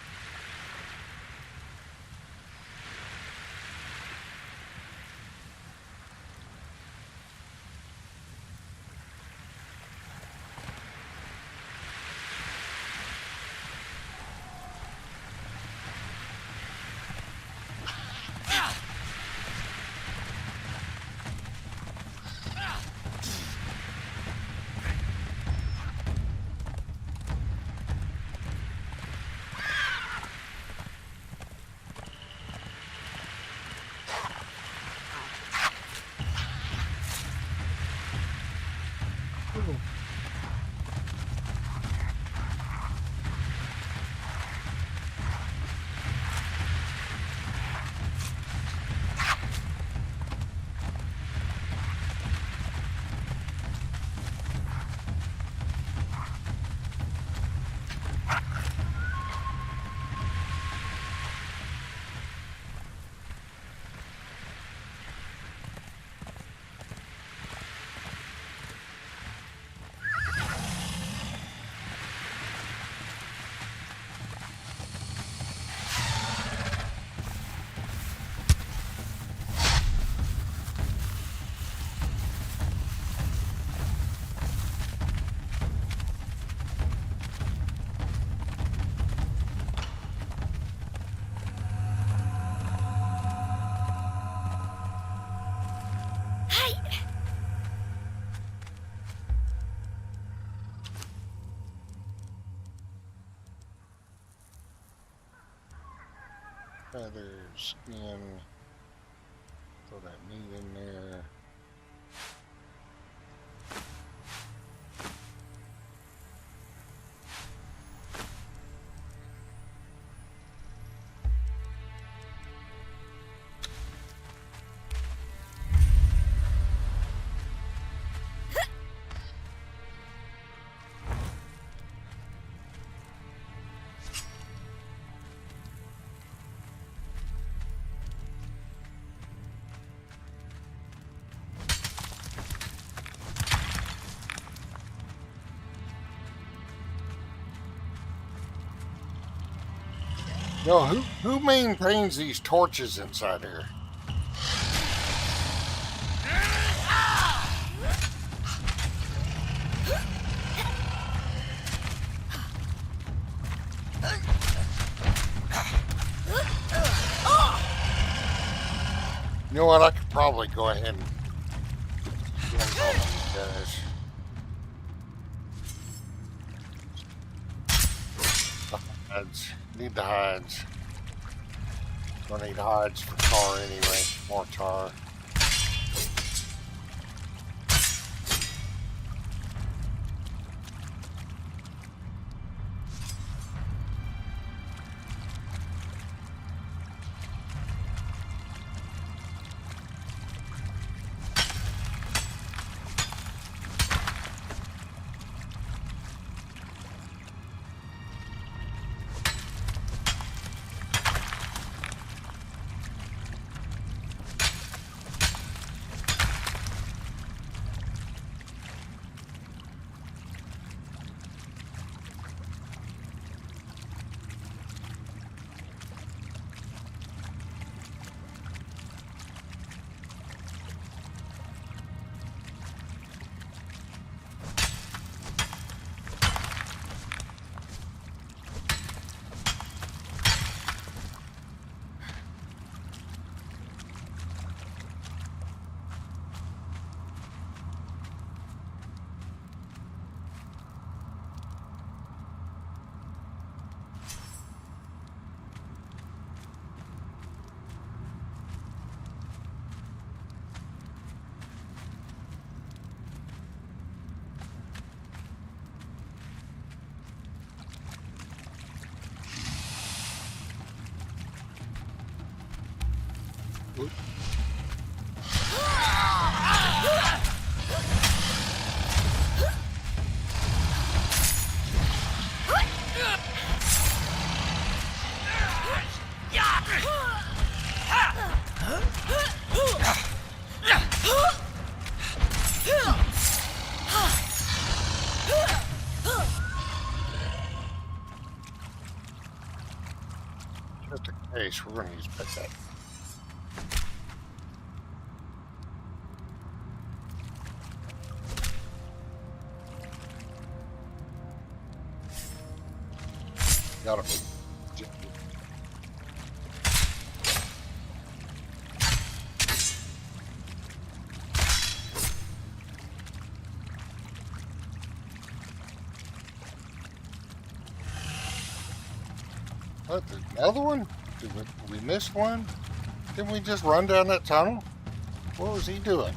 Feathers, skin. Throw that meat in there. Yo, who maintains these torches inside here? You know what? I could probably go ahead and kill all these guys. Hides. Need the hides. Don't need hides for tar anyway. More tar. Just in case, we're going to use that. Got it. What, there's another one? Did we miss one? Didn't we just run down that tunnel? What was he doing?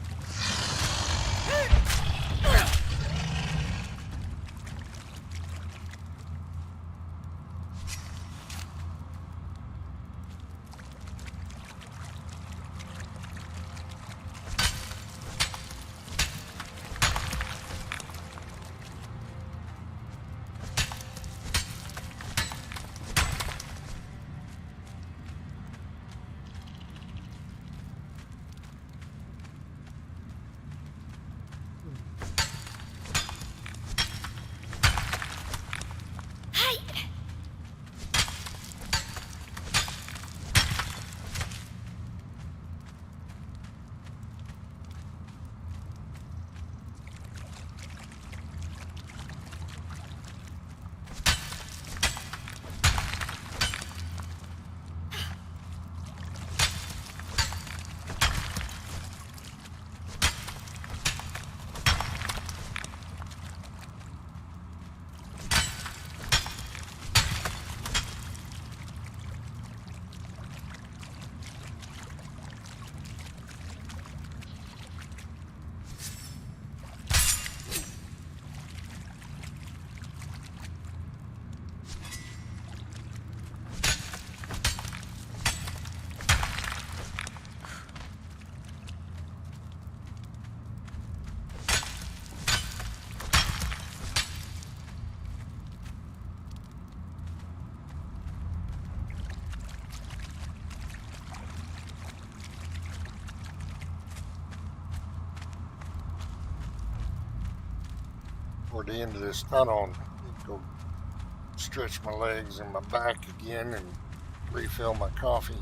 toward the end of this tunnel and go stretch my legs and my back again and refill my coffee.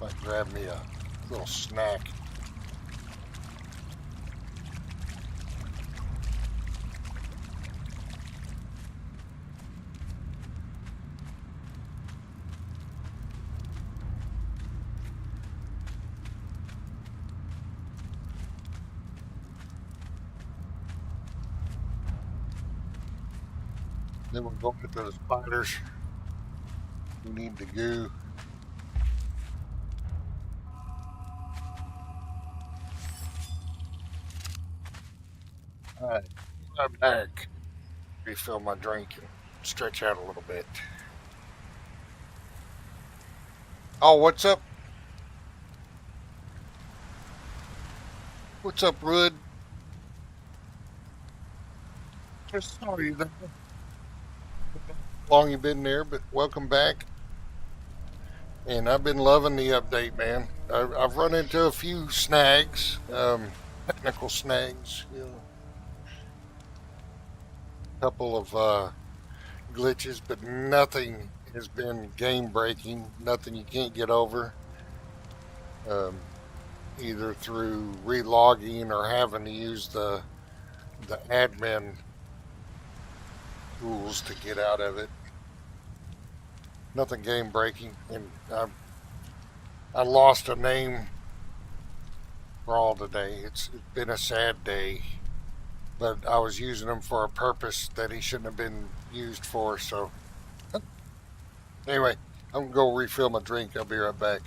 Might grab me a little snack. Then we'll go get those spiders. We need the goo. Alright, I'm back. Refill my drink and stretch out a little bit. Oh, what's up? What's up, Rud? Just saw you there. How long you been there, but welcome back. And I've been loving the update, man. I've run into a few snags, technical snags, you know, a couple of glitches, but nothing has been game breaking. Nothing you can't get over, either through relogging or having to use the admin tools to get out of it. Nothing game breaking, and I lost a name for all today. It's been a sad day, but I was using him for a purpose that he shouldn't have been used for. So anyway, I'm gonna go refill my drink. I'll be right back.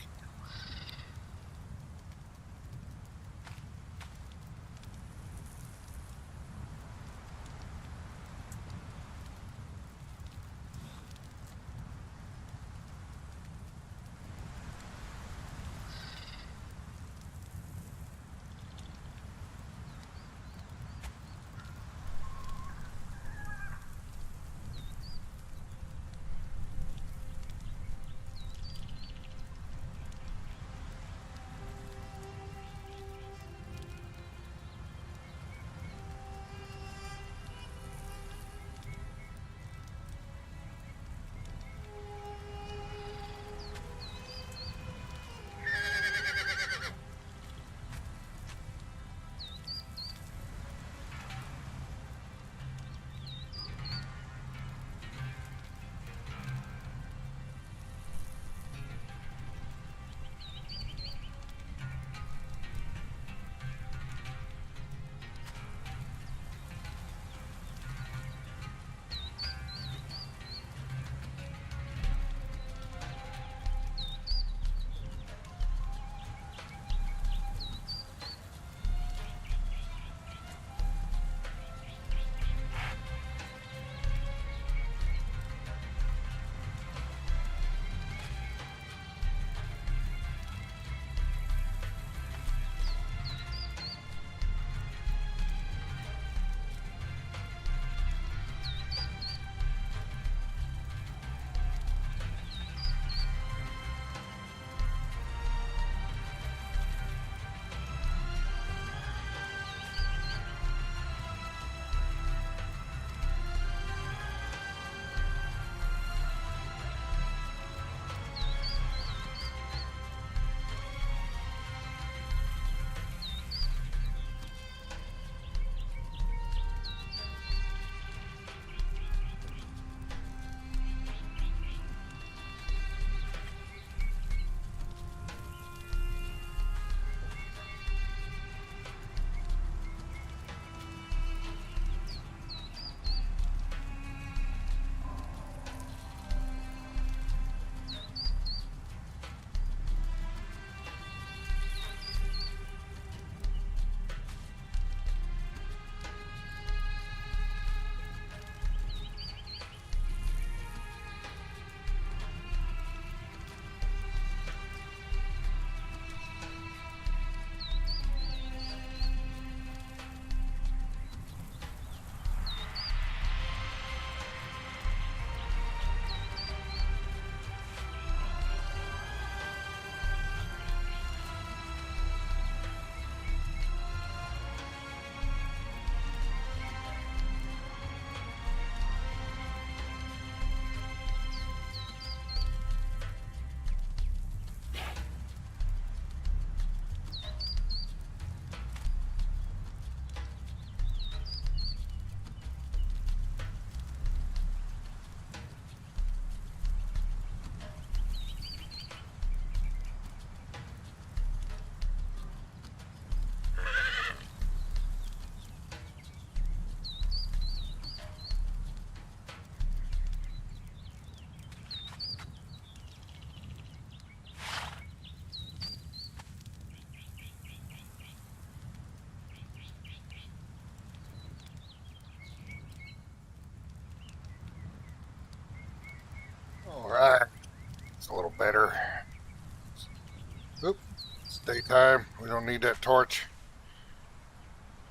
time. We don't need that torch.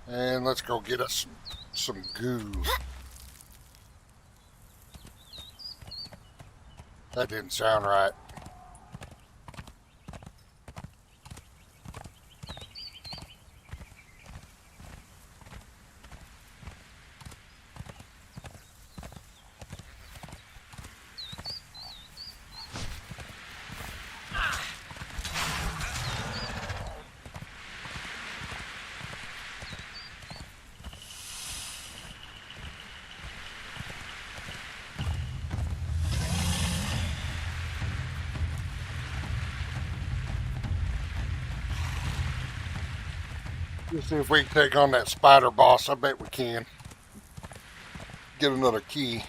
And let's go get us some goo. That didn't sound right. Let's see if we can take on that spider boss. I bet we can. Get another key.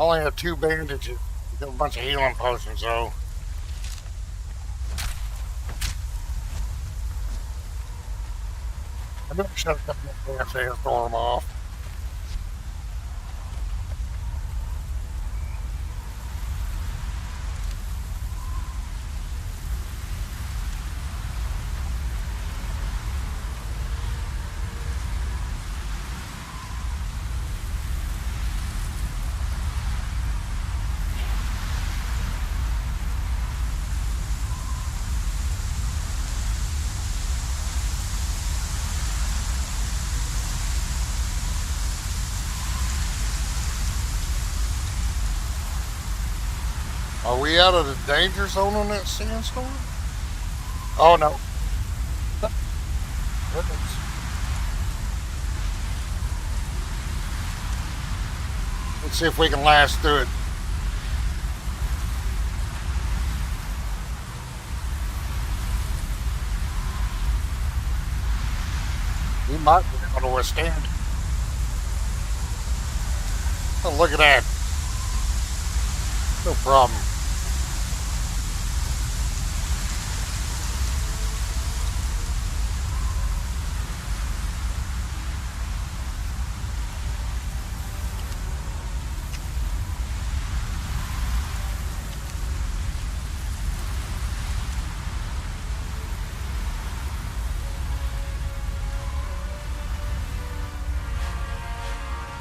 I only have 2 bandages. We got a bunch of healing potions, though. I better shut a couple of damn things, throw them off. Are we out of the danger zone on that sandstorm? Oh no. Let's see if we can last through it. We might be able to withstand. Oh, look at that. No problem.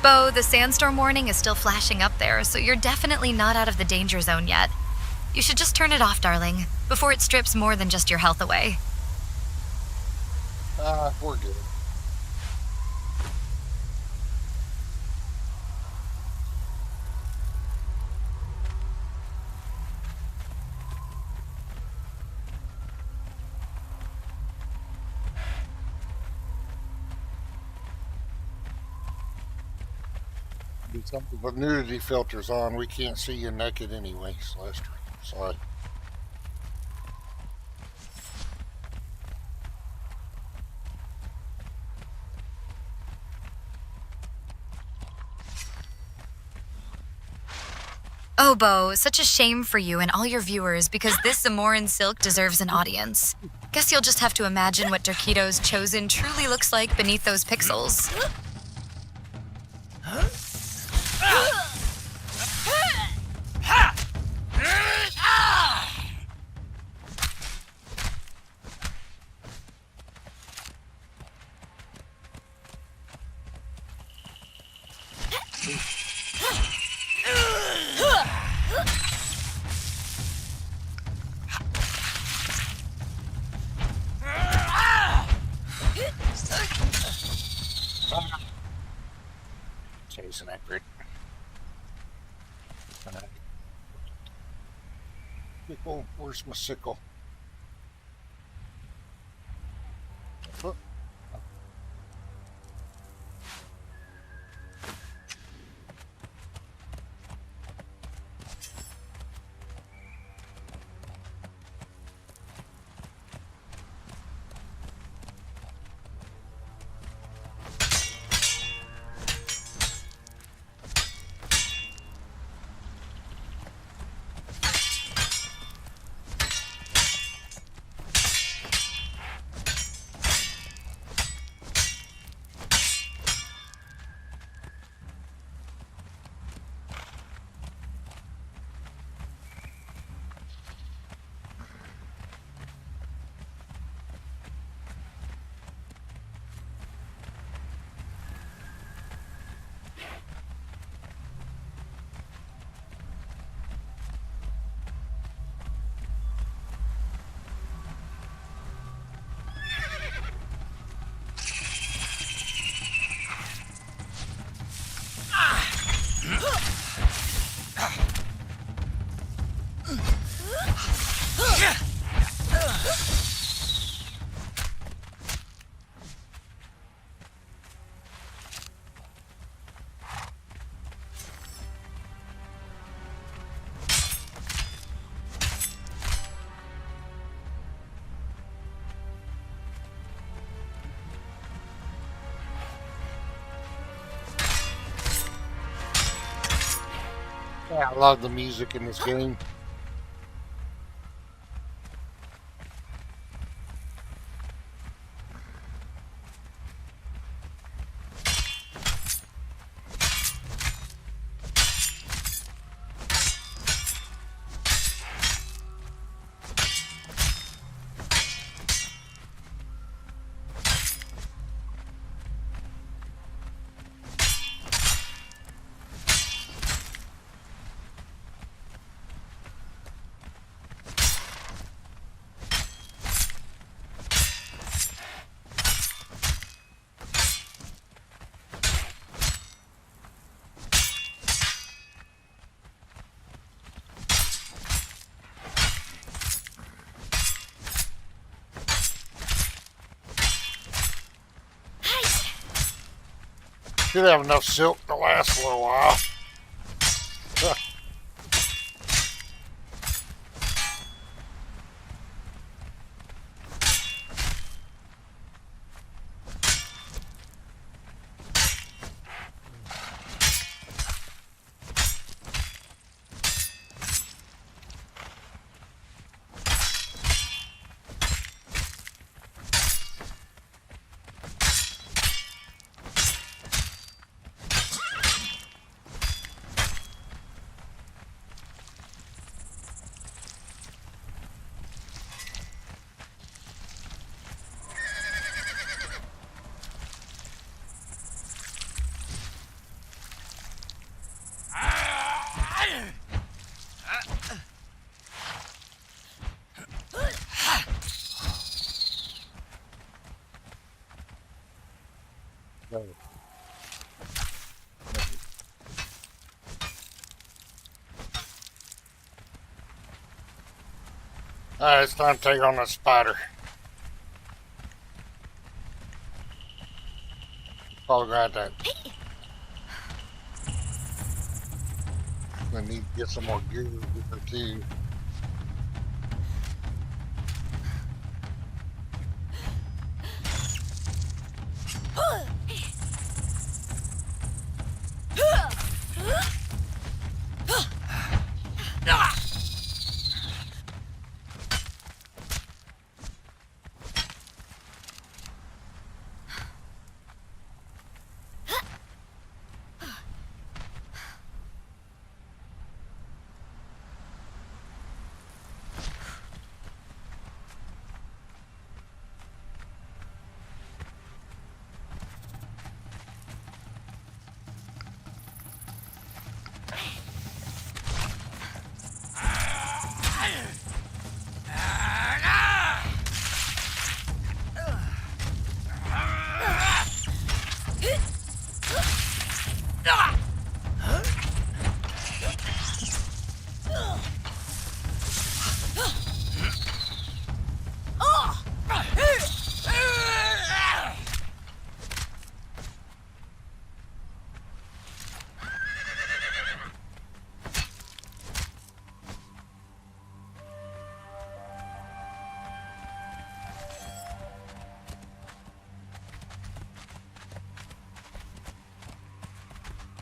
Bo, the sandstorm warning is still flashing up there, so you're definitely not out of the danger zone yet. You should just turn it off, darling, before it strips more than just your health away. We're good. Do something with nudity filters on. We can't see you naked anyway, Celestrah. Sorry. Oh, Bo, such a shame for you and all your viewers because this Zamoran silk deserves an audience. Guess you'll just have to imagine what Derketo's chosen truly looks like beneath those pixels. Chasing accurate. Sickle, where's my sickle? Look. Yeah, I love the music in this game. Should have enough silk to last for a while. No. Alright, it's time to take on the spider. Probably grab that. I need to get some more gear with her too.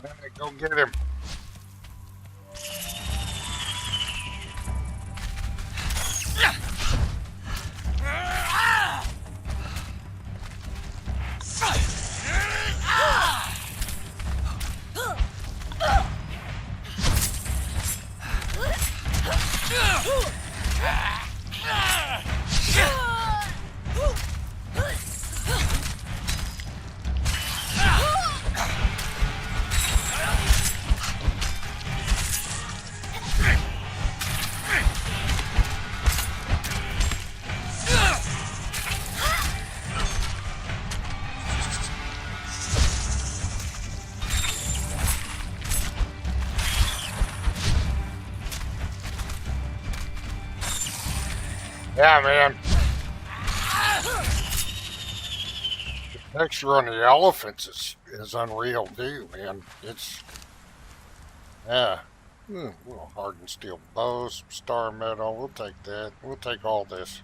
Alright, go get him. Yeah, man. The texture on the elephants is unreal too, man. It's yeah. Little hardened steel bow, some star metal. We'll take that. We'll take all this.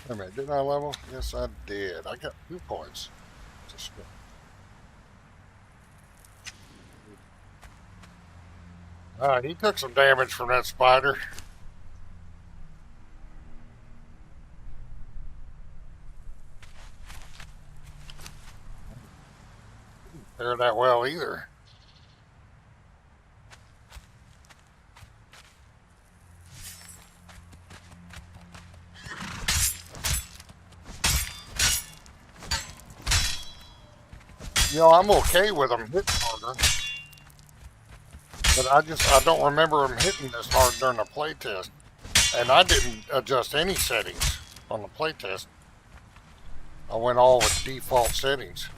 Wait a minute, didn't I level? Yes, I did. I got 2 points. Just go. Alright, he took some damage from that spider. Didn't fare that well either. You know, I'm okay with him hitting harder, but I don't remember him hitting this hard during the playtest, and I didn't adjust any settings on the playtest. I went all with default settings.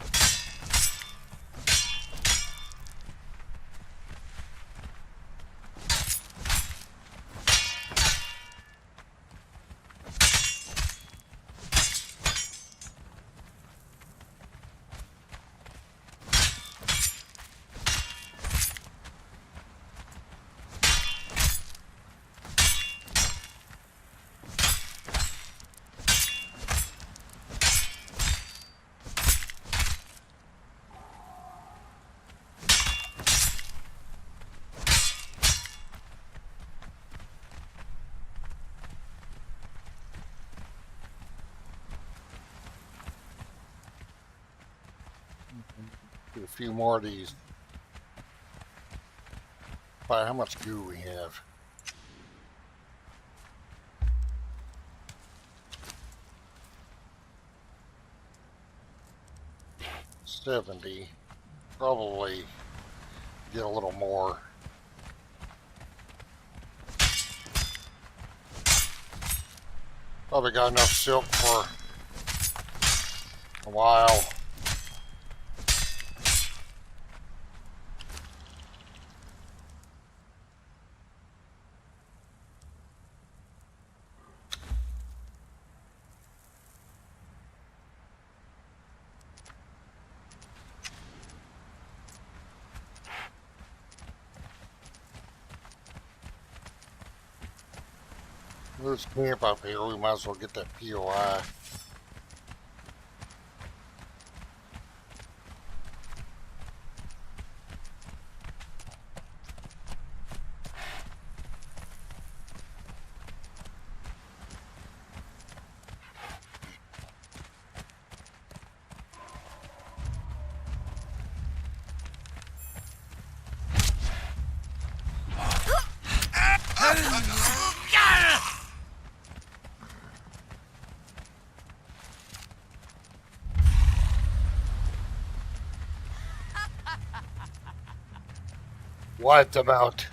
Do a few more of these. by how much goo we have. $70. Probably get a little more. Probably got enough silk for a while. There's camp up here. We might as well get that POI. Wiped them out.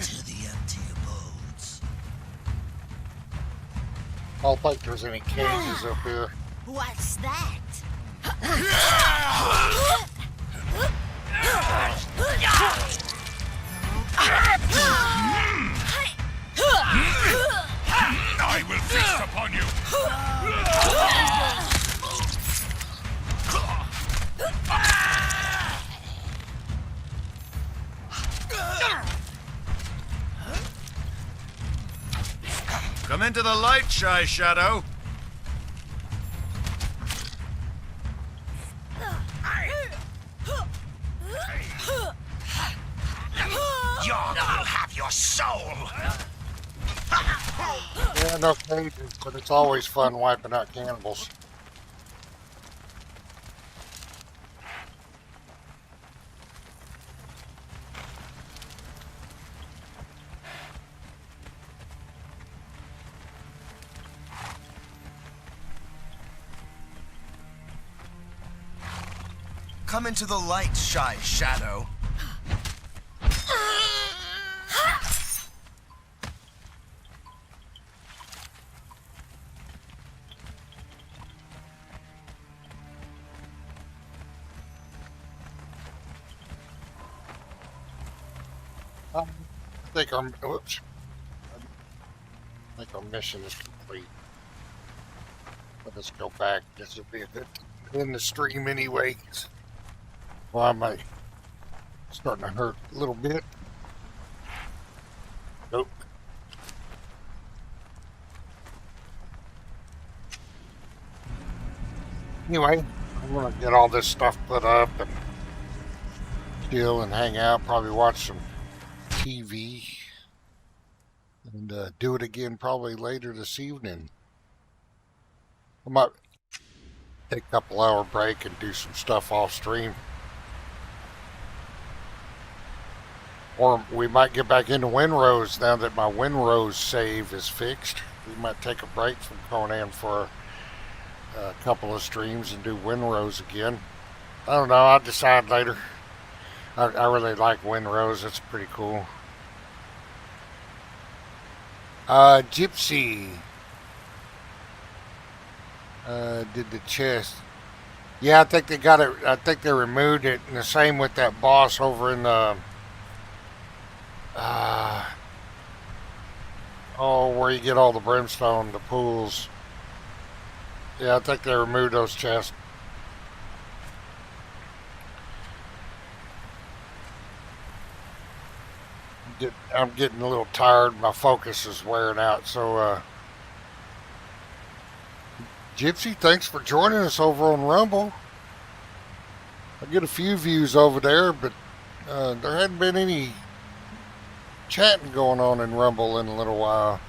To the empty abodes. I don't think there's any cages up here. What's that? I will feast upon you. Come into the light, Shy Shadow. You'll have your soul. Yeah, no cages, but it's always fun wiping out cannibals. Come into the light, Shy Shadow. I think our whoops. I think our mission is complete. Let us go back. This will be a good in the stream anyways. Why am I starting to hurt a little bit? Nope. Anyway, I'm gonna get all this stuff put up and chill and hang out, probably watch some TV and do it again probably later this evening. I might take a couple hour break and do some stuff off stream. Or we might get back into Windrose now that my Windrose save is fixed. We might take a break from Conan for a couple of streams and do Windrose again. I don't know, I'll decide later. I really like Windrose, it's pretty cool. Gypsy did the chest. Yeah, I think they got it. I think they removed it. And the same with that boss over in the where you get all the brimstone, the pools. Yeah, I think they removed those chests. I'm getting a little tired. My focus is wearing out. So, Gypsy, thanks for joining us over on Rumble. I get a few views over there, but there hadn't been any chatting going on in Rumble in a little while.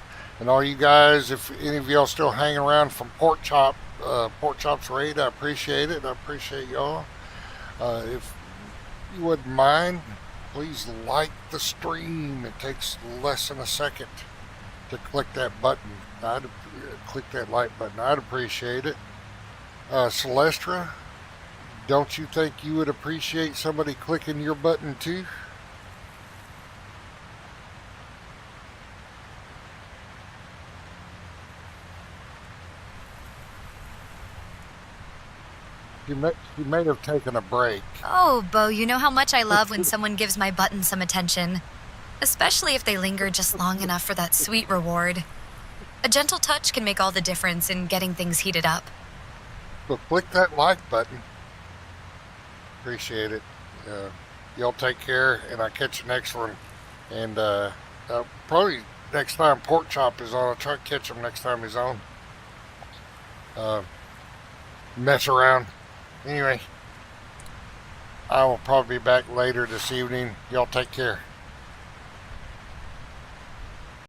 And all you guys, if any of y'all still hanging around from Pork Chop's raid, I appreciate it. I appreciate y'all. If you wouldn't mind, please like the stream. It takes less than a second to click that button. Click that like button. I'd appreciate it. Celestrah, don't you think you would appreciate somebody clicking your button too? You may have taken a break. Oh, Bo, you know how much I love when someone gives my button some attention. Especially if they linger just long enough for that sweet reward. A gentle touch can make all the difference in getting things heated up. So click that like button. Appreciate it. Y'all take care, and I'll catch you next one. And probably next time Pork Chop is on, I'll try to catch him next time he's on. Mess around. Anyway, I will probably be back later this evening. Y'all take care.